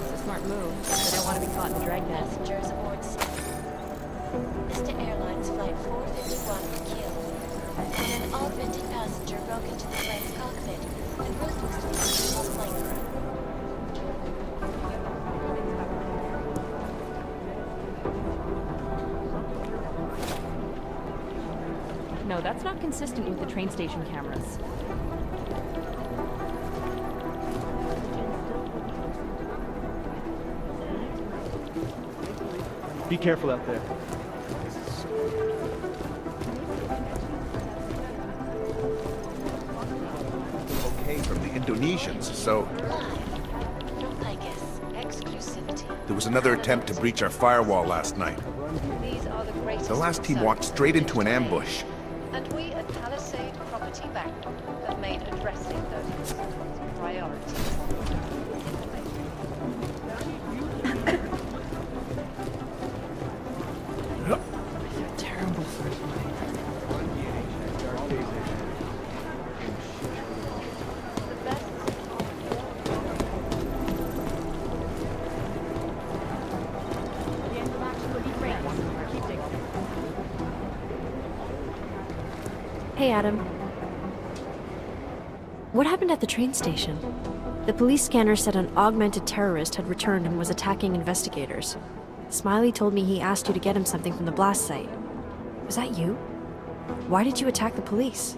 It's a smart move. They don't want to be caught in the dragnet. Passengers aboard Vista Airlines Flight 451 were killed. When an augmented passenger broke into the plane's cockpit and ruthlessly killed the flight crew. No, that's not consistent with the train station cameras. Be careful out there. Okay from the Indonesians, so I guess. Exclusivity. there was another attempt to breach our firewall last night. These are the greatest The last team concerns walked straight into an ambush. And we at Palisade Property Bank have made addressing those concerns a priority. Terrible. The best Hey, Adam. What happened at the train station? The police scanner said an augmented terrorist had returned and was attacking investigators. Smiley told me he asked you to get him something from the blast site. Was that you? Why did you attack the police?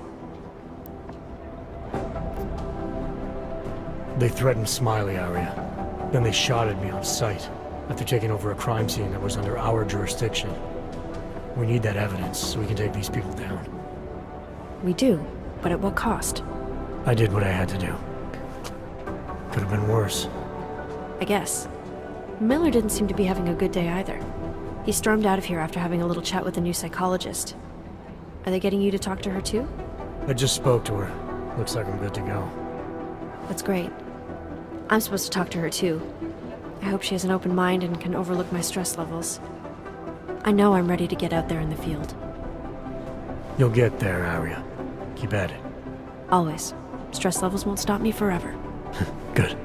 They threatened Smiley, Arya. Then they shot at me on sight, after taking over a crime scene that was under our jurisdiction. We need that evidence so we can take these people down. We do, but at what cost? I did what I had to do. Could have been worse. I guess. Miller didn't seem to be having a good day either. He stormed out of here after having a little chat with the new psychologist. Are they getting you to talk to her too? I just spoke to her. Looks like I'm good to go. That's great. I'm supposed to talk to her too. I hope she has an open mind and can overlook my stress levels. I know I'm ready to get out there in the field. You'll get there, Arya. Keep at it. Always. Stress levels won't stop me forever. Good.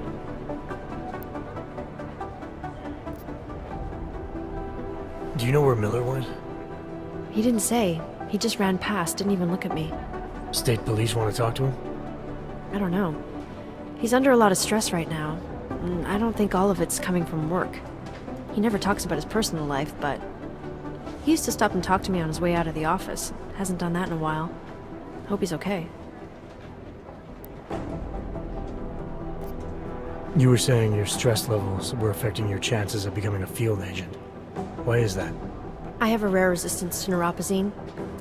Do you know where Miller went? He didn't say. He just ran past, didn't even look at me. State police want to talk to him? I don't know. He's under a lot of stress right now. And I don't think all of it's coming from work. He never talks about his personal life, but he used to stop and talk to me on his way out of the office. Hasn't done that in a while. Hope he's okay. You were saying your stress levels were affecting your chances of becoming a field agent. Why is that? I have a rare resistance to neuropazine.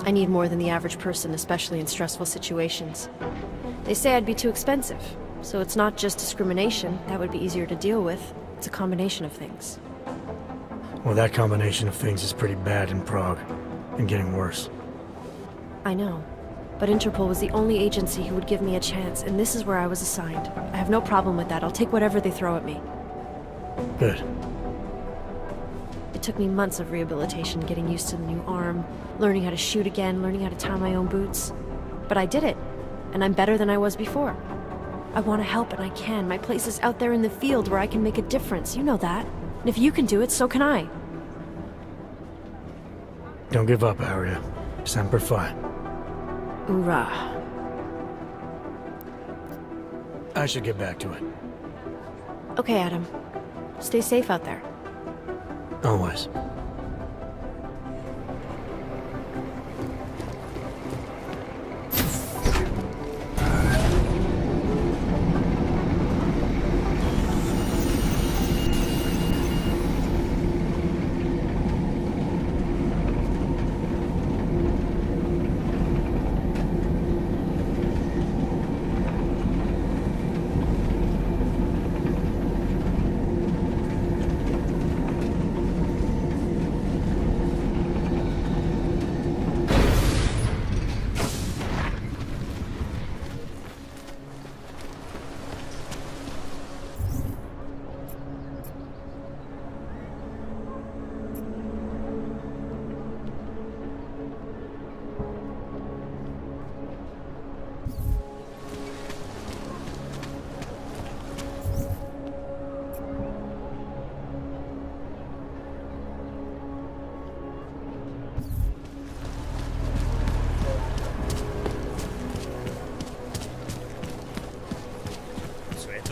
I need more than the average person, especially in stressful situations. They say I'd be too expensive, so it's not just discrimination. That would be easier to deal with. It's a combination of things. Well, that combination of things is pretty bad in Prague, and getting worse. I know. But Interpol was the only agency who would give me a chance, and this is where I was assigned. I have no problem with that. I'll take whatever they throw at me. Good. It took me months of rehabilitation, getting used to the new arm, learning how to shoot again, learning how to tie my own boots. But I did it, and I'm better than I was before. I want to help, and I can. My place is out there in the field where I can make a difference. You know that. And if you can do it, so can I. Don't give up, Arya. Semper Fi. Hoorah. I should get back to it. Okay, Adam. Stay safe out there. Always.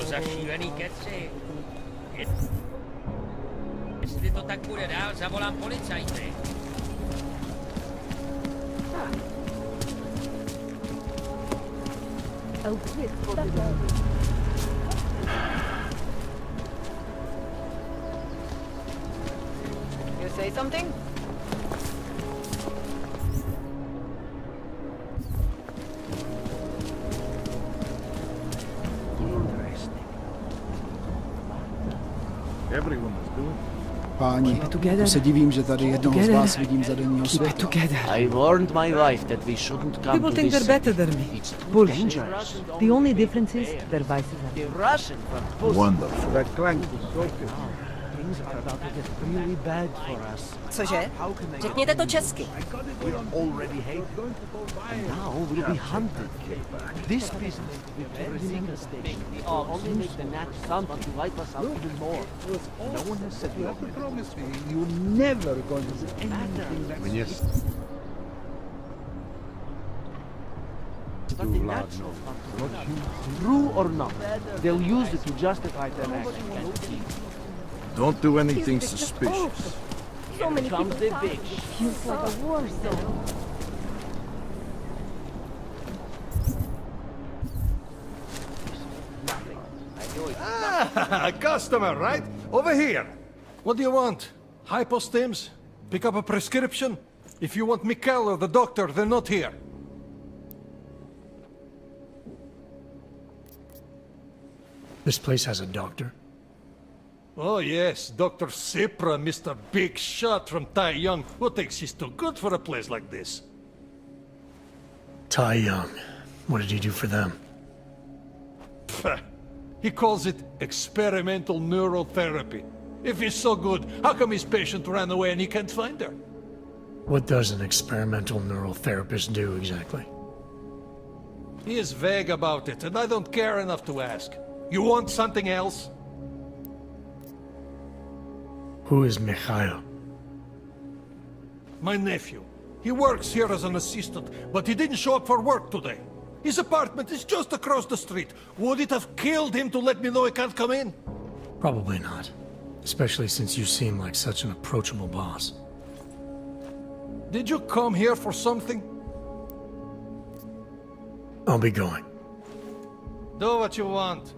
Za šílený keci. Jestli to tak bude dál, zavolám policajty. You say something? Páni, to se divím, že tady jednoho z vás vidím za denního světla. I warned my wife that we shouldn't come People to think this they're better than me. It's Bullshit. dangerous. The only difference is their vices are The Russian from Wonderful. That clank is so Things are about to get really bad for us. Cože? Řekněte to česky. We're already hated. And now we'll be hunted. This business with every mistake will only make the Nats something to wipe us out even more. No one has said You have to promise me you're never going to do anything like this. Something natural. True or not, they'll use it to justify their actions. Don't do anything suspicious. So many comes people the dying. bitch. It feels like a war zone. Ah, a customer, right? Over here. What do you want? Hypostims? Pick up a prescription? If you want Mikkel or the doctor, they're not here. This place has a doctor? Oh yes, Dr. Sipra, Mr. Big Shot from Tai Young. Who thinks he's too good for a place like this? Tai Young. What did he do for them? Pfft. He calls it experimental neurotherapy. If he's so good, how come his patient ran away and he can't find her? What does an experimental neural therapist do exactly? He is vague about it, and I don't care enough to ask. You want something else? Who is Mikhail? My nephew. He works here as an assistant, but he didn't show up for work today. His apartment is just across the street. Would it have killed him to let me know he can't come in? Probably not. Especially since you seem like such an approachable boss. Did you come here for something? I'll be going. Do what you want.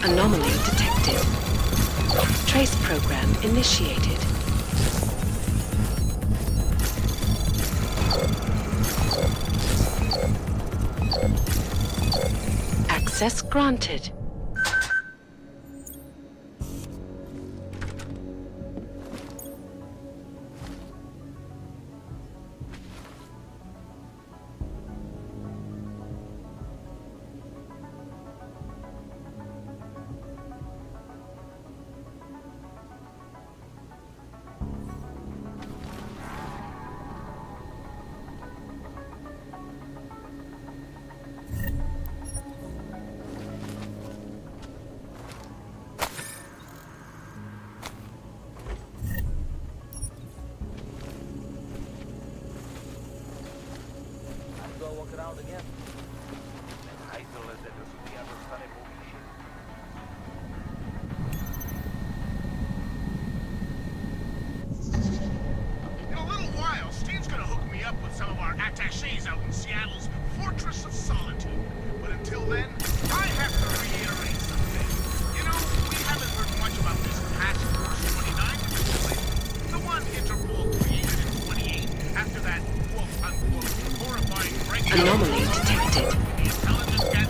Anomaly detected. Trace program initiated. Access granted. In a little while, Steve's gonna hook me up with some of our attachés out in Seattle's Fortress of Solitude. But until then, I have to reiterate something. You know, we haven't heard much about this Task Force 29 situation. The one Interpol created in 28 after that quote-unquote horrifying break-in. Anomaly detected.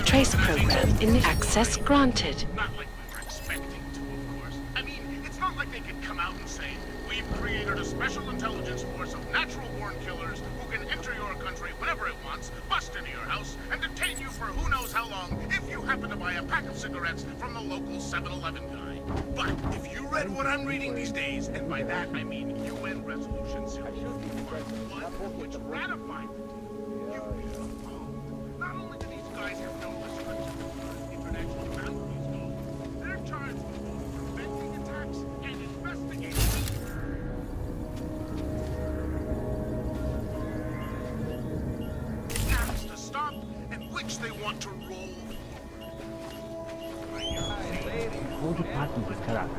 Trace program in access granted. Not like we were expecting to, of course. I mean, it's not like they could come out and say, we've created a special intelligence force of natural-born killers who can enter your country whenever it wants, bust into your house, and detain you for who knows how long if you happen to buy a pack of cigarettes from the local 7-Eleven guy. But if you read what I'm reading these days, and by that I mean UN Resolution 1, which ratified the deal, you'd be appalled. Not only do these guys have no restrictions as far as international boundaries go, they're charged with both preventing attacks and investigating. Acts to stop, and which they want to roll Hold your patent is correct.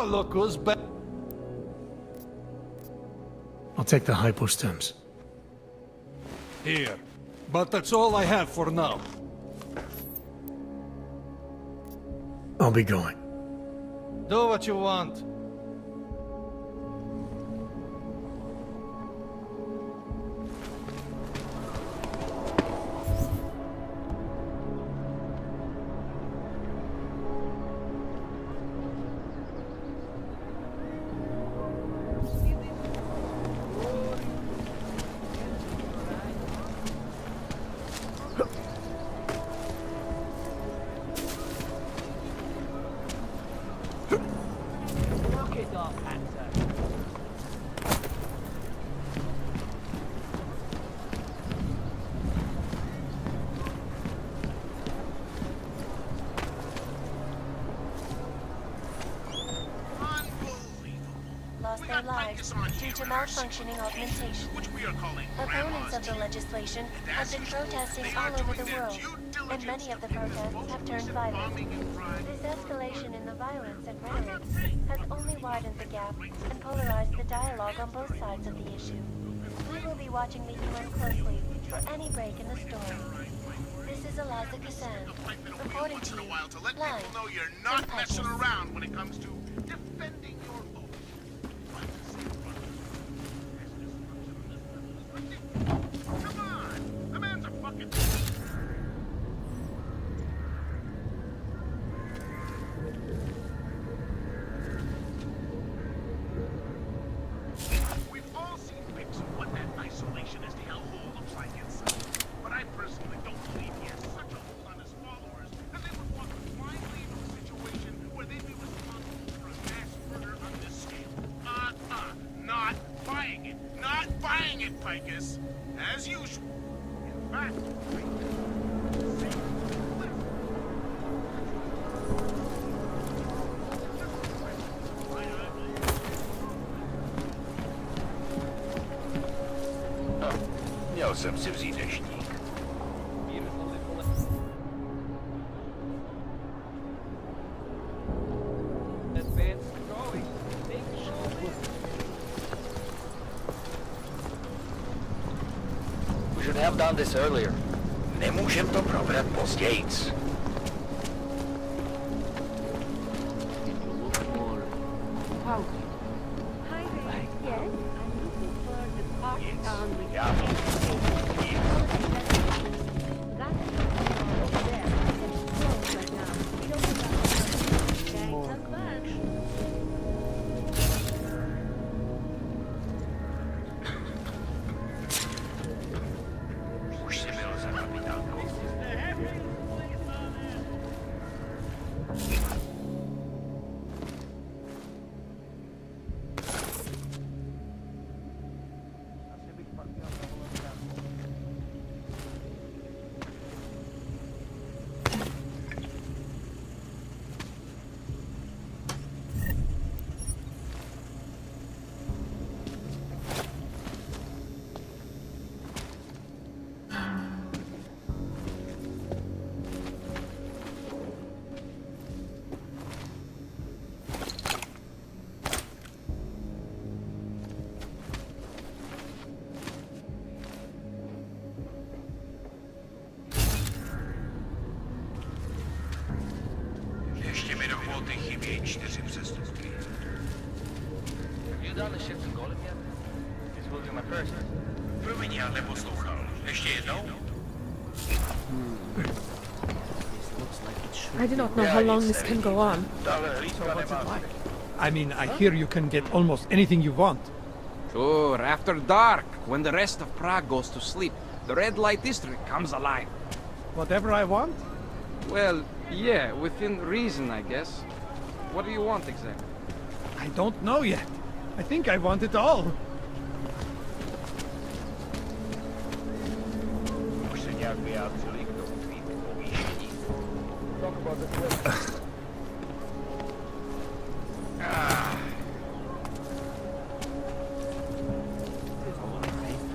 Now look who's back. I'll take the hypostems. Here. But that's all I have for now. I'll be going. Do what you want. Lost their lives due to malfunctioning augmentation. Opponents of the legislation have been protesting all over the world, and many of the protests have turned violent. This escalation in the violence and rhetoric has only widened the gap and polarized the dialogue on both sides of the issue. We will be watching the UN closely for any break in the story. This is Eliza Kassan, reporting to you, live know you're from not Pecos. messing around when it comes to defending your own. Come on! The man's a fucking... We've all seen pics of what that isolationist hellhole looks like inside. But I personally don't believe he has such a hold on his followers that they would want to blindly into a situation where they'd be responsible for a mass murder on this scale. Not buying it. Not buying it, Picus. As usual. In fact, Měl jsem si vzít deštník. We should have done this earlier. Nemůžem to probrat pozdějc. Hi there. Yes? I'm looking for the park town with Yeah. That is over there. It's closed right now. We don't have that. Thanks a bunch. Už si byl za kapitánkou. Ještě mi do kvóty chybějí 4 přestupky. You done the shift in Golem yet? This will be my first. Promiň, já neposlouchal. Ještě jednou? I do not know how long this can go on. I mean, I hear you can get almost anything you want. Sure, after dark, when the rest of Prague goes to sleep, the red light district comes alive. Whatever I want? Well, yeah, within reason, I guess. What do you want exactly? I don't know yet. I think I want it all. Už se nějak vyjádřili k tomu tvýmu povýšení. Talk about the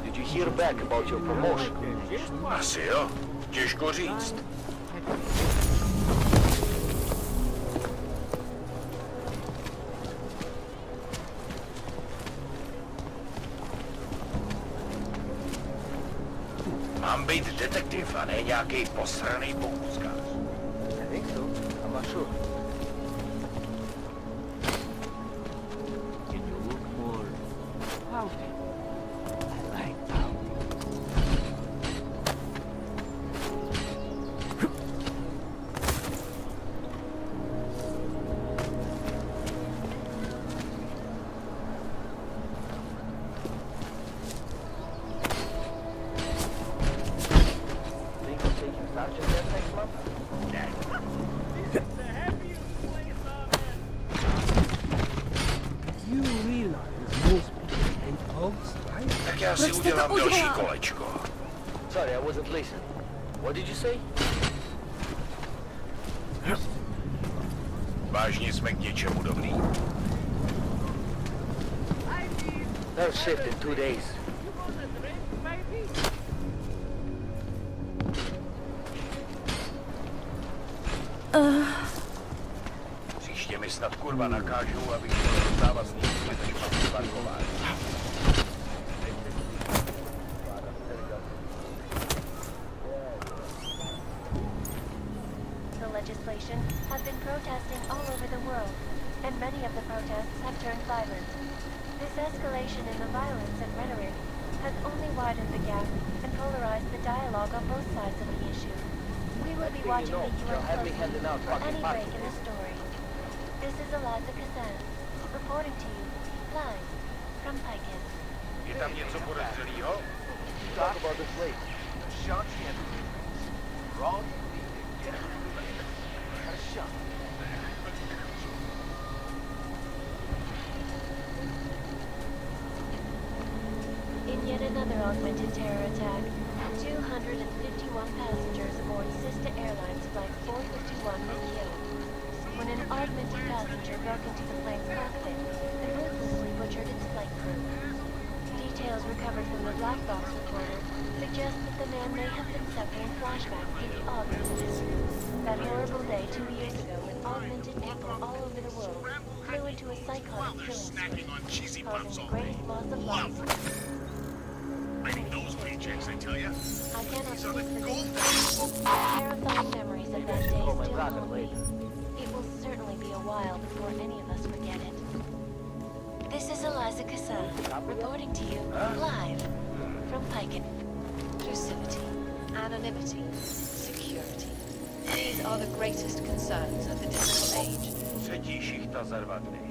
Did you hear back about your promotion? Asi jo. Těžko říct. být detektiv a ne nějaký posraný pokuskář. I think so. I'm not sure. Can you look more pouty? I like pouty. Think of taking Sergeant there next month? You realize most people hate hogs, right? Tak já si udělám další kolečko. Sorry, I wasn't listening. What did you say? Vážně jsme k něčemu dobrý. They'll shift in 2 days. Příště mi snad kurva nakážou, abych šel rozdávat s ním než mám parkování. The legislation has been protesting all over the world, and many of the protests have turned violent. This escalation in the violence and rhetoric has only widened the gap and polarized the dialogue on both sides of the issue. We will be watching the UN closely for any break in the story. This is Eliza Kazan, reporting to you, live, from Piken. Je tam něco podezřelýho? Talk about this later. Wrong? Shot. In yet another augmented terror attack, 251 passengers aboard Sista Airlines Flight 451 were killed when an augmented passenger broke into the plane's cockpit and ruthlessly butchered its flight crew. Details recovered from the black box recorder suggest that the man may have been suffering flashbacks to the August mystery. That horrible day 2 years ago when augmented people all over the world flew into a psychotic killing spree, causing a great loss of life. Writing those paychecks, I tell ya. I cannot speak for this. Terrifying memories of that day still haunt me. It will certainly be a while before any of us forget it. This is Eliza Kassan, reporting to you, live, from Piken. Inclusivity, anonymity, security. These are the greatest concerns of the digital age. Třetí šichta za 2 dny.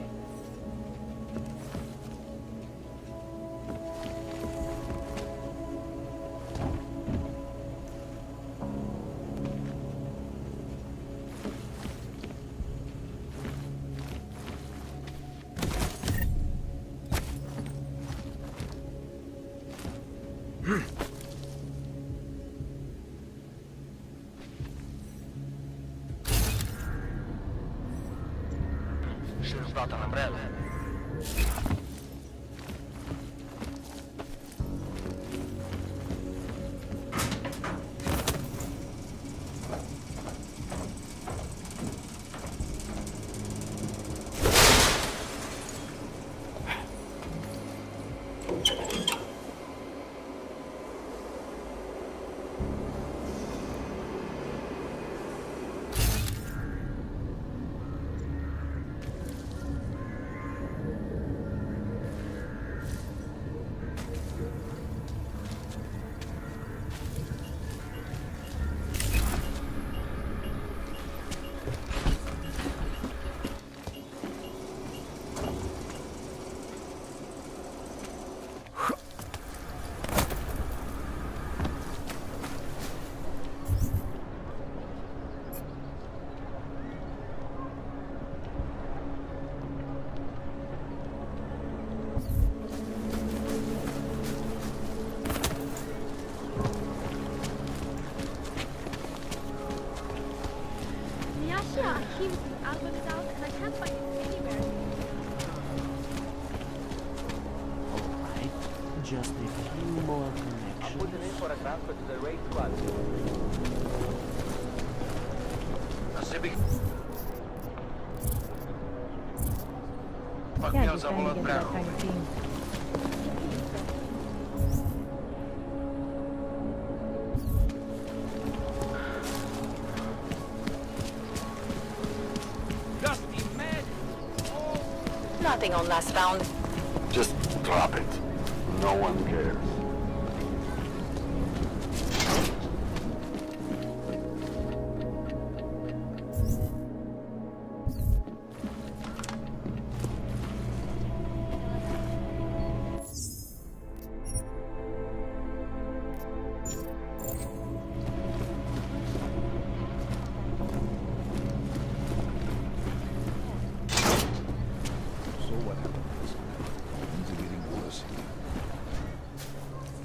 Should have brought an umbrella. Just a few more connections. I'm putting in for a transfer to the raid squad. Asi bych... Pak Yeah, měl just trying to zavolat get that bráchu. kind of team. Nothing on last found. Just drop it. No one cares.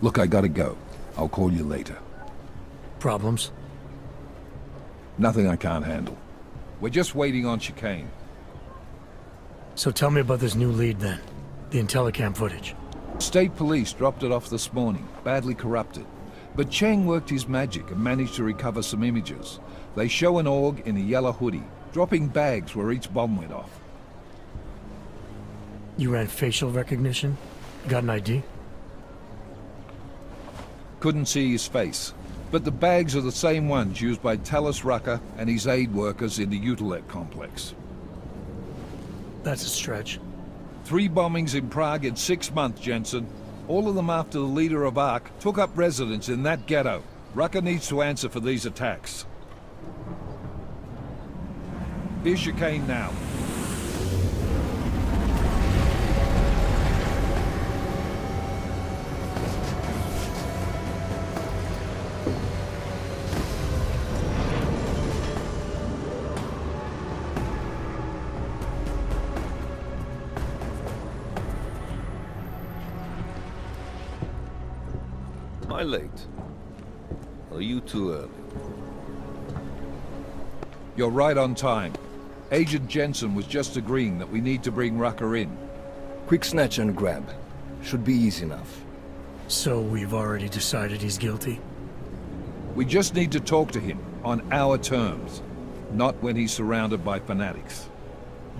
Look, I gotta go. I'll call you later. Problems? Nothing I can't handle. We're just waiting on chicane. So tell me about this new lead then. The Intellicam footage. State police dropped it off this morning, badly corrupted. But Cheng worked his magic and managed to recover some images. They show an org in a yellow hoodie, dropping bags where each bomb went off. You ran facial recognition? Got an ID? Couldn't see his face, but the bags are the same ones used by Talos Rucker and his aid workers in the Utilek complex. That's a stretch. 3 bombings in Prague in 6 months, Jensen. All of them after the leader of ARC took up residence in that ghetto. Rucker needs to answer for these attacks. Here's chicane now. Am I late? Are you too early? You're right on time. Agent Jensen was just agreeing that we need to bring Rucker in. Quick snatch and grab. Should be easy enough. So we've already decided he's guilty? We just need to talk to him on our terms, not when he's surrounded by fanatics.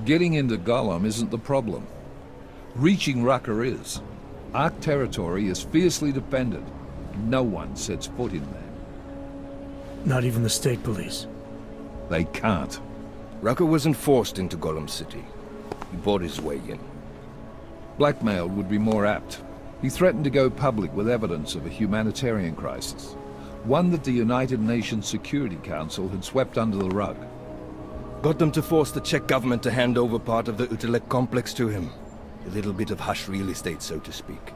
Getting into Gollum isn't the problem. Reaching Rucker is. ARC territory is fiercely defended. No one sets foot in there. Not even the state police? They can't. Rucker wasn't forced into Gollum City. He bought his way in. Blackmail would be more apt. He threatened to go public with evidence of a humanitarian crisis. One that the United Nations Security Council had swept under the rug. Got them to force the Czech government to hand over part of the Utilek complex to him. A little bit of hush real estate, so to speak.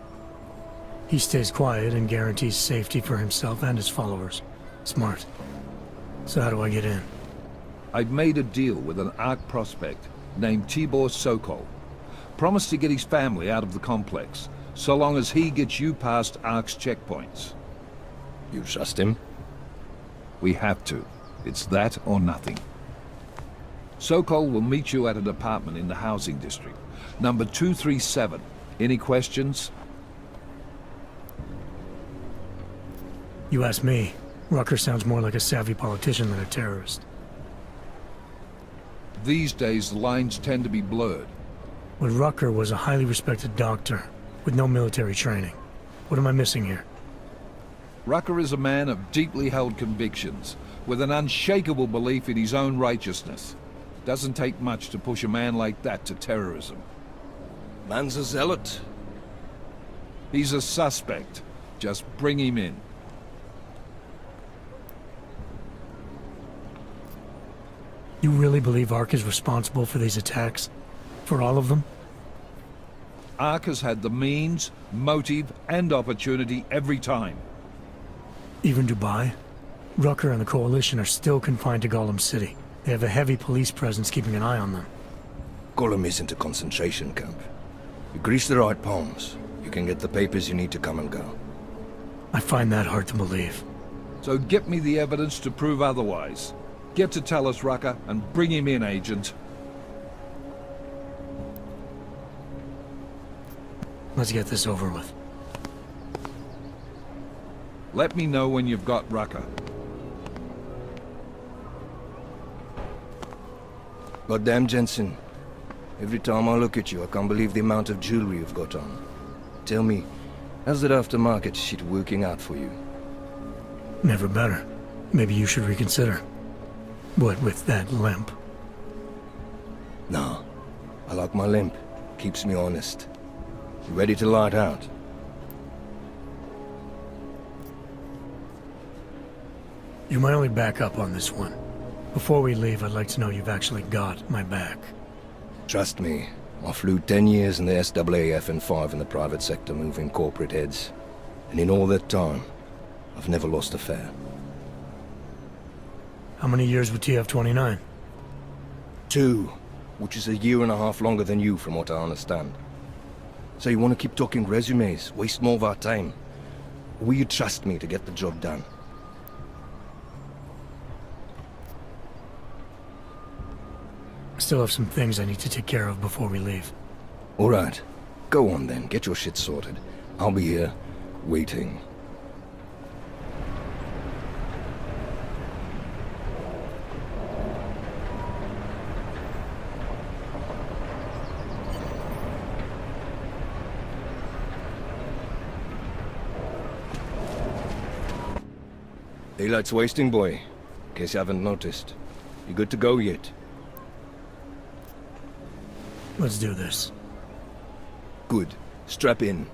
He stays quiet and guarantees safety for himself and his followers. Smart. So how do I get in? I've made a deal with an ARC prospect named Tibor Sokol. Promised to get his family out of the complex, so long as he gets you past ARC's checkpoints. You trust him? We have to. It's that or nothing. Sokol will meet you at an apartment in the housing district. Number 237. Any questions? You ask me. Rucker sounds more like a savvy politician than a terrorist. These days, the lines tend to be blurred. But Rucker was a highly respected doctor, with no military training. What am I missing here? Rucker is a man of deeply held convictions, with an unshakable belief in his own righteousness. Doesn't take much to push a man like that to terrorism. Man's a zealot. He's a suspect. Just bring him in. You really believe ARC is responsible for these attacks? For all of them? ARC has had the means, motive, and opportunity every time. Even Dubai? Rucker and the Coalition are still confined to Gollum City. They have a heavy police presence keeping an eye on them. Gollum isn't a concentration camp. You grease the right palms, you can get the papers you need to come and go. I find that hard to believe. So get me the evidence to prove otherwise. Get to Talos Rucker and bring him in, Agent. Let's get this over with. Let me know when you've got Rucker. Goddamn, Jensen. Every time I look at you, I can't believe the amount of jewelry you've got on. Tell me, how's that aftermarket shit working out for you? Never better. Maybe you should reconsider. What with that limp? No, I like my limp. Keeps me honest. You ready to light out? You're my only backup on this one. Before we leave, I'd like to know you've actually got my back. Trust me, I flew 10 years in the SAAF and 5 in the private sector moving corporate heads. And in all that time, I've never lost a fare. How many years with TF-29? 2, which is a year and a half longer than you from what I understand. So you want to keep talking resumes, waste more of our time? Or will you trust me to get the job done? I still have some things I need to take care of before we leave. All right. Go on then, get your shit sorted. I'll be here, waiting. Daylight's wasting, boy. In case you haven't noticed. You good to go yet? Let's do this. Good. Strap in.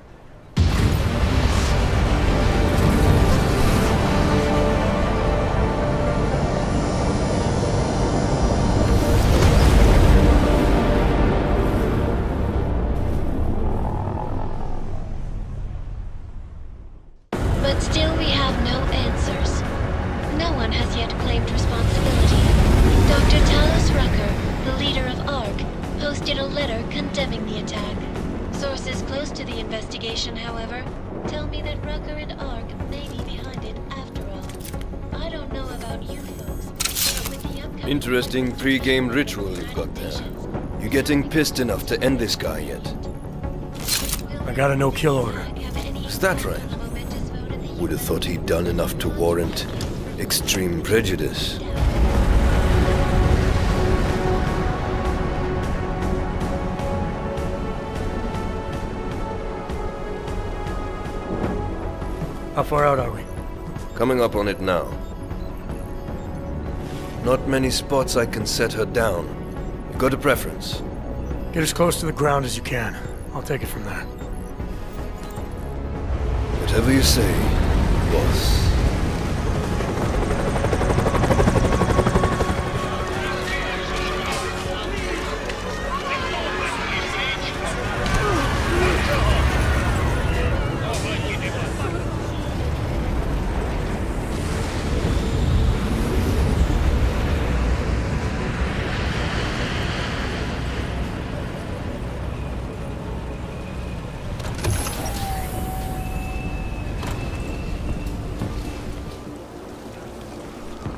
But still we have no answers. No one has yet claimed responsibility. Dr. Talos Rucker, the leader of ARC, posted a letter condemning the attack. Sources close to the investigation, however, tell me that Rucker and ARC may be behind it after all. I don't know about you folks, but with the upcoming... Interesting pre-game ritual you've got there. You getting pissed enough to end this guy yet? I got a no-kill order. Is that right? Would have thought he'd done enough to warrant extreme prejudice. How far out are we? Coming up on it now. Not many spots I can set her down. You got a preference? Get as close to the ground as you can. I'll take it from there. Whatever you say, boss.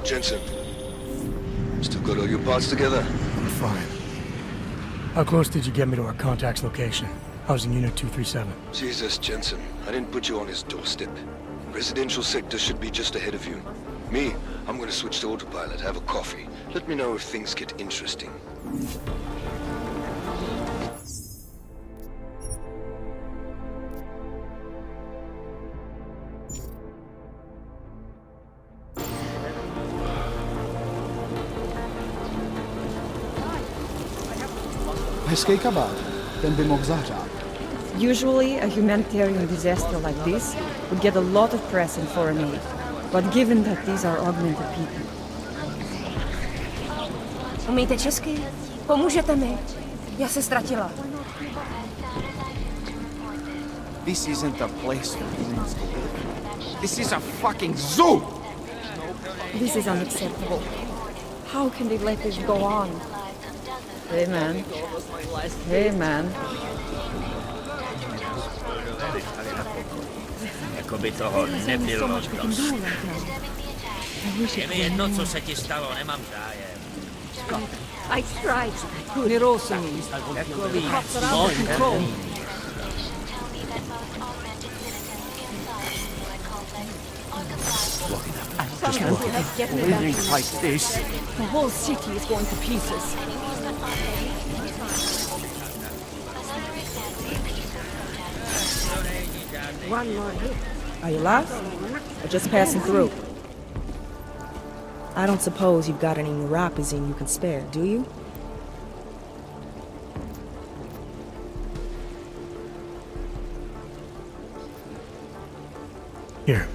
Jensen, still got all your parts together? I'm fine. How close did you get me to our contact's location? Housing Unit 237. Jesus, Jensen, I didn't put you on his doorstep. Residential sector should be just ahead of you. Me, I'm gonna switch to autopilot, have a coffee. Let me know if things get interesting. Hezký kabát, ten by mohl zahřát. Usually, a humanitarian disaster like this would get a lot of press in foreign aid. But given that these are augmented people... Umíte česky? Pomůžete mi? Já se ztratila. This isn't a place for humans to live. This is a fucking zoo! This is unacceptable. How can they let this go on? Hey, man. Hey, man. Jako by toho nebylo dost. Je mi jedno, co se ti stalo, nemám zájem. I tried. Nerozuměj. Takový control. Living like this. The whole city is going to pieces. One more hit. Are you lost? Or just passing through? I don't suppose you've got any Neuropazine you can spare, do you? Here.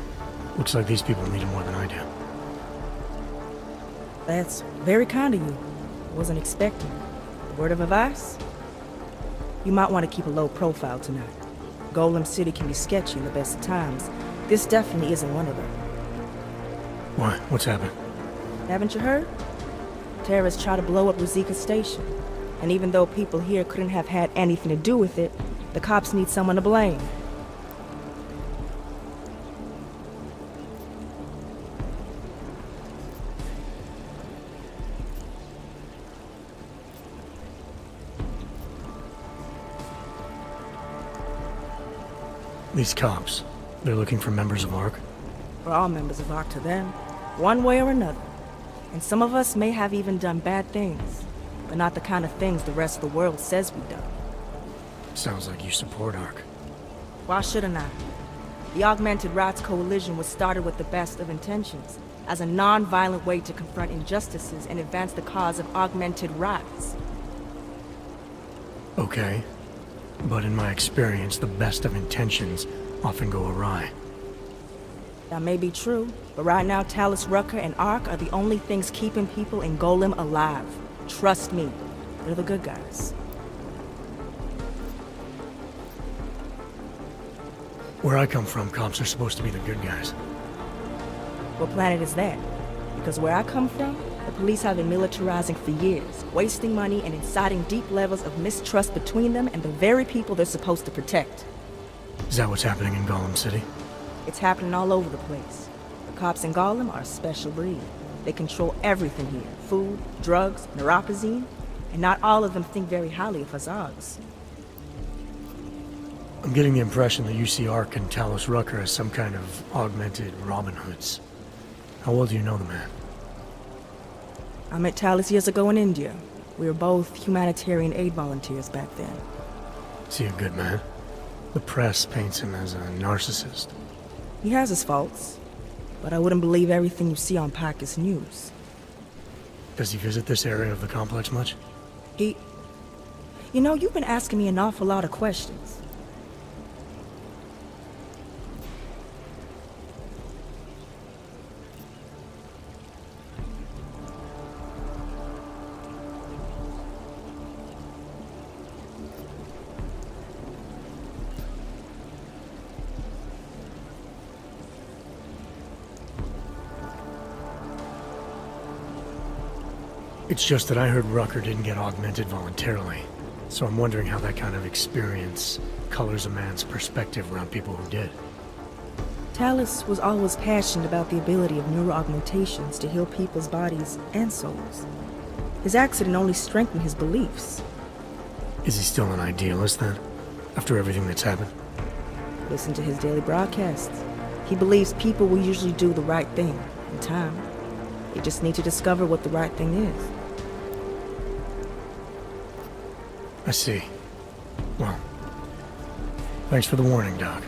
Looks like these people need it more than I do. That's very kind of you. Wasn't expecting. Word of advice? You might want to keep a low profile tonight. Golem City can be sketchy in the best of times. This definitely isn't one of them. Why? What's happened? Haven't you heard? Terrorists try to blow up Ruzika Station. And even though people here couldn't have had anything to do with it, the cops need someone to blame. These cops, they're looking for members of ARC? We're all members of ARC to them, one way or another. And some of us may have even done bad things, but not the kind of things the rest of the world says we've done. Sounds like you support ARC. Why shouldn't I? The Augmented Rights Coalition was started with the best of intentions, as a non-violent way to confront injustices and advance the cause of augmented rights. Okay. But in my experience, the best of intentions often go awry. That may be true, but right now Talus Rucker and ARC are the only things keeping people in Golem alive. Trust me, they're the good guys. Where I come from, cops are supposed to be the good guys. What planet is that? Because where I come from, the police have been militarizing for years, wasting money and inciting deep levels of mistrust between them and the very people they're supposed to protect. Is that what's happening in Golem City? It's happening all over the place. The cops in Golem are a special breed. They control everything here. Food, drugs, neuropozyne, and not all of them think very highly of Hazags. I'm getting the impression that you see ARC and Talus Rucker as some kind of augmented Robin Hoods. How well do you know the man? I met Talus years ago in India. We were both humanitarian aid volunteers back then. Is he a good man? The press paints him as a narcissist. He has his faults, but I wouldn't believe everything you see on Pacus News. Does he visit this area of the complex much? You know, you've been asking me an awful lot of questions. It's just that I heard Rucker didn't get augmented voluntarily, so I'm wondering how that kind of experience colors a man's perspective around people who did. Talus was always passionate about the ability of neuroaugmentations to heal people's bodies and souls. His accident only strengthened his beliefs. Is he still an idealist then, after everything that's happened? Listen to his daily broadcasts. He believes people will usually do the right thing in time. They just need to discover what the right thing is. I see. Well, thanks for the warning, Doc.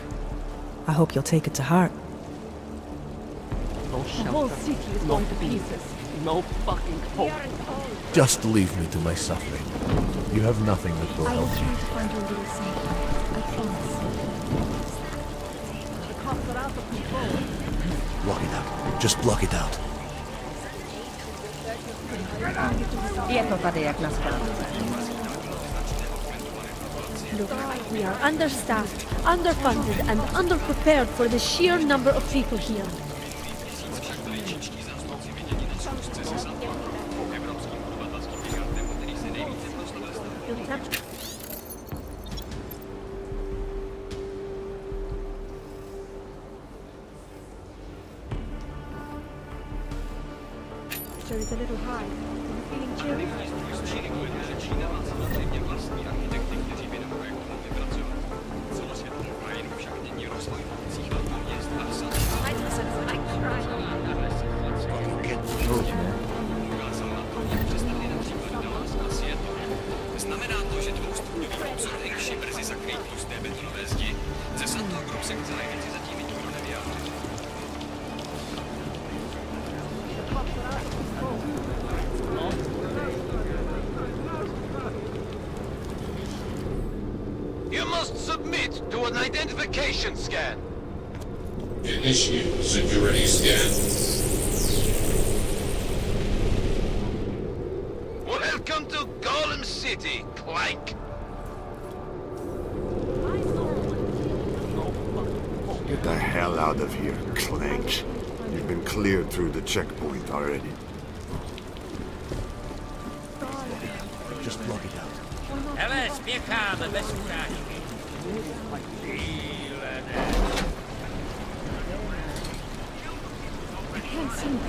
I hope you'll take it to heart. No The whole city is going to pieces. No fucking hope. Just leave me to my suffering. You have nothing that will help me. Find your little sanctuary. I promise. The cops are out of control. Block it out. Just block it out. Look, we are understaffed, underfunded, and underprepared for the sheer number of people here. Temperature is a little high. Are you feeling chilly? Znamená to, že dvoustupňový obsah Engši brzy zakryjí tlusté betonové zdi. Ze Santo Group se chce nejvíc zatím nikdo nevyjádřil. You must submit to an identification scan. Initiate security scan. Welcome to Golem City, Clank. Get the hell out of here, Clank. You've been cleared through the checkpoint already. Just plug it out. Hele, spěcháme bez urážky. I can't seem to...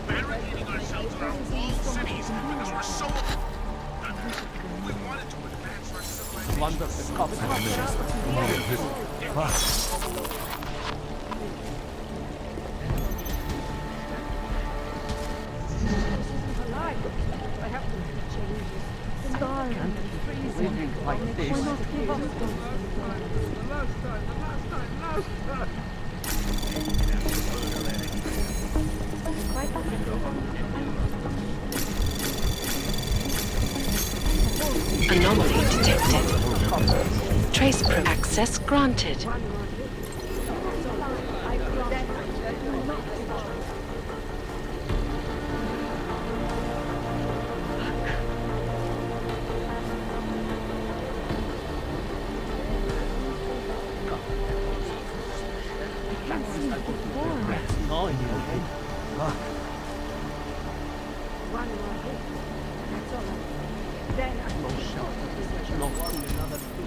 barricading ourselves in our walled cities because we're so... We wanted to advance our civilization. Plunder the Freezing like this. Why not give up? Anomaly detected. Trace access granted.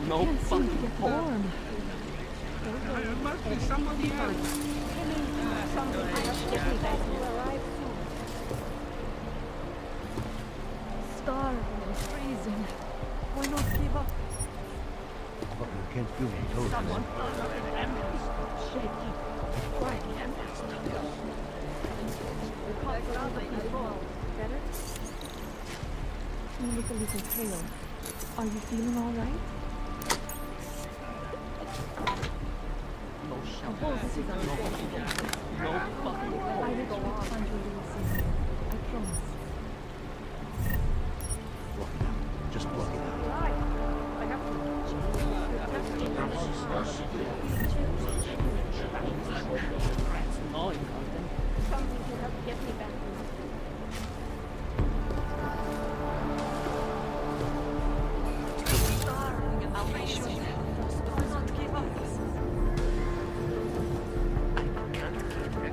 No fucking warm. There must be somebody else. Starving and freezing. Why not give up? But you can't feel me toes. Shaky. Quiet. Better? You look a little pale. Are you feeling all right? No shout. Oh, this is unacceptable. No fucking I will try to find you a little soon. I promise. Block it out. Just block it out. I have to. Annoying, Carlton. Something to help get me back. I'll make sure you do not give up.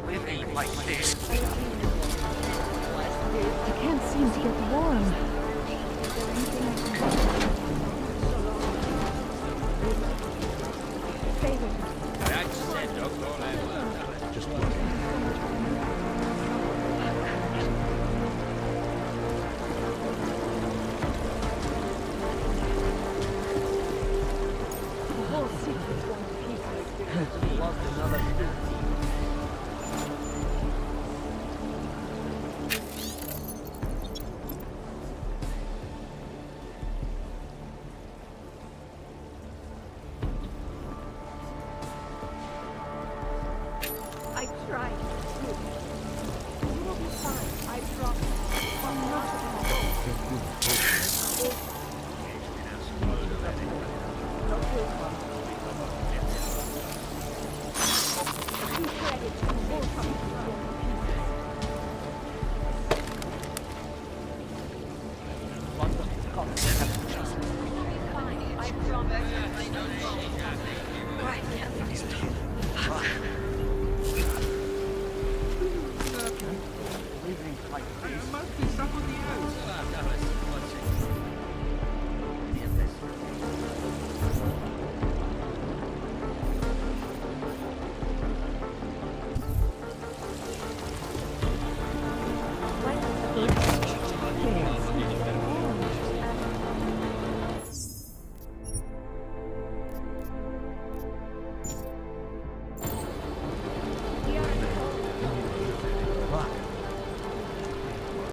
Living like this. I can't seem to get warm. Is there anything I can do? Stay with me. Just block it out. The whole city is going to pieces. Lost another 15. need.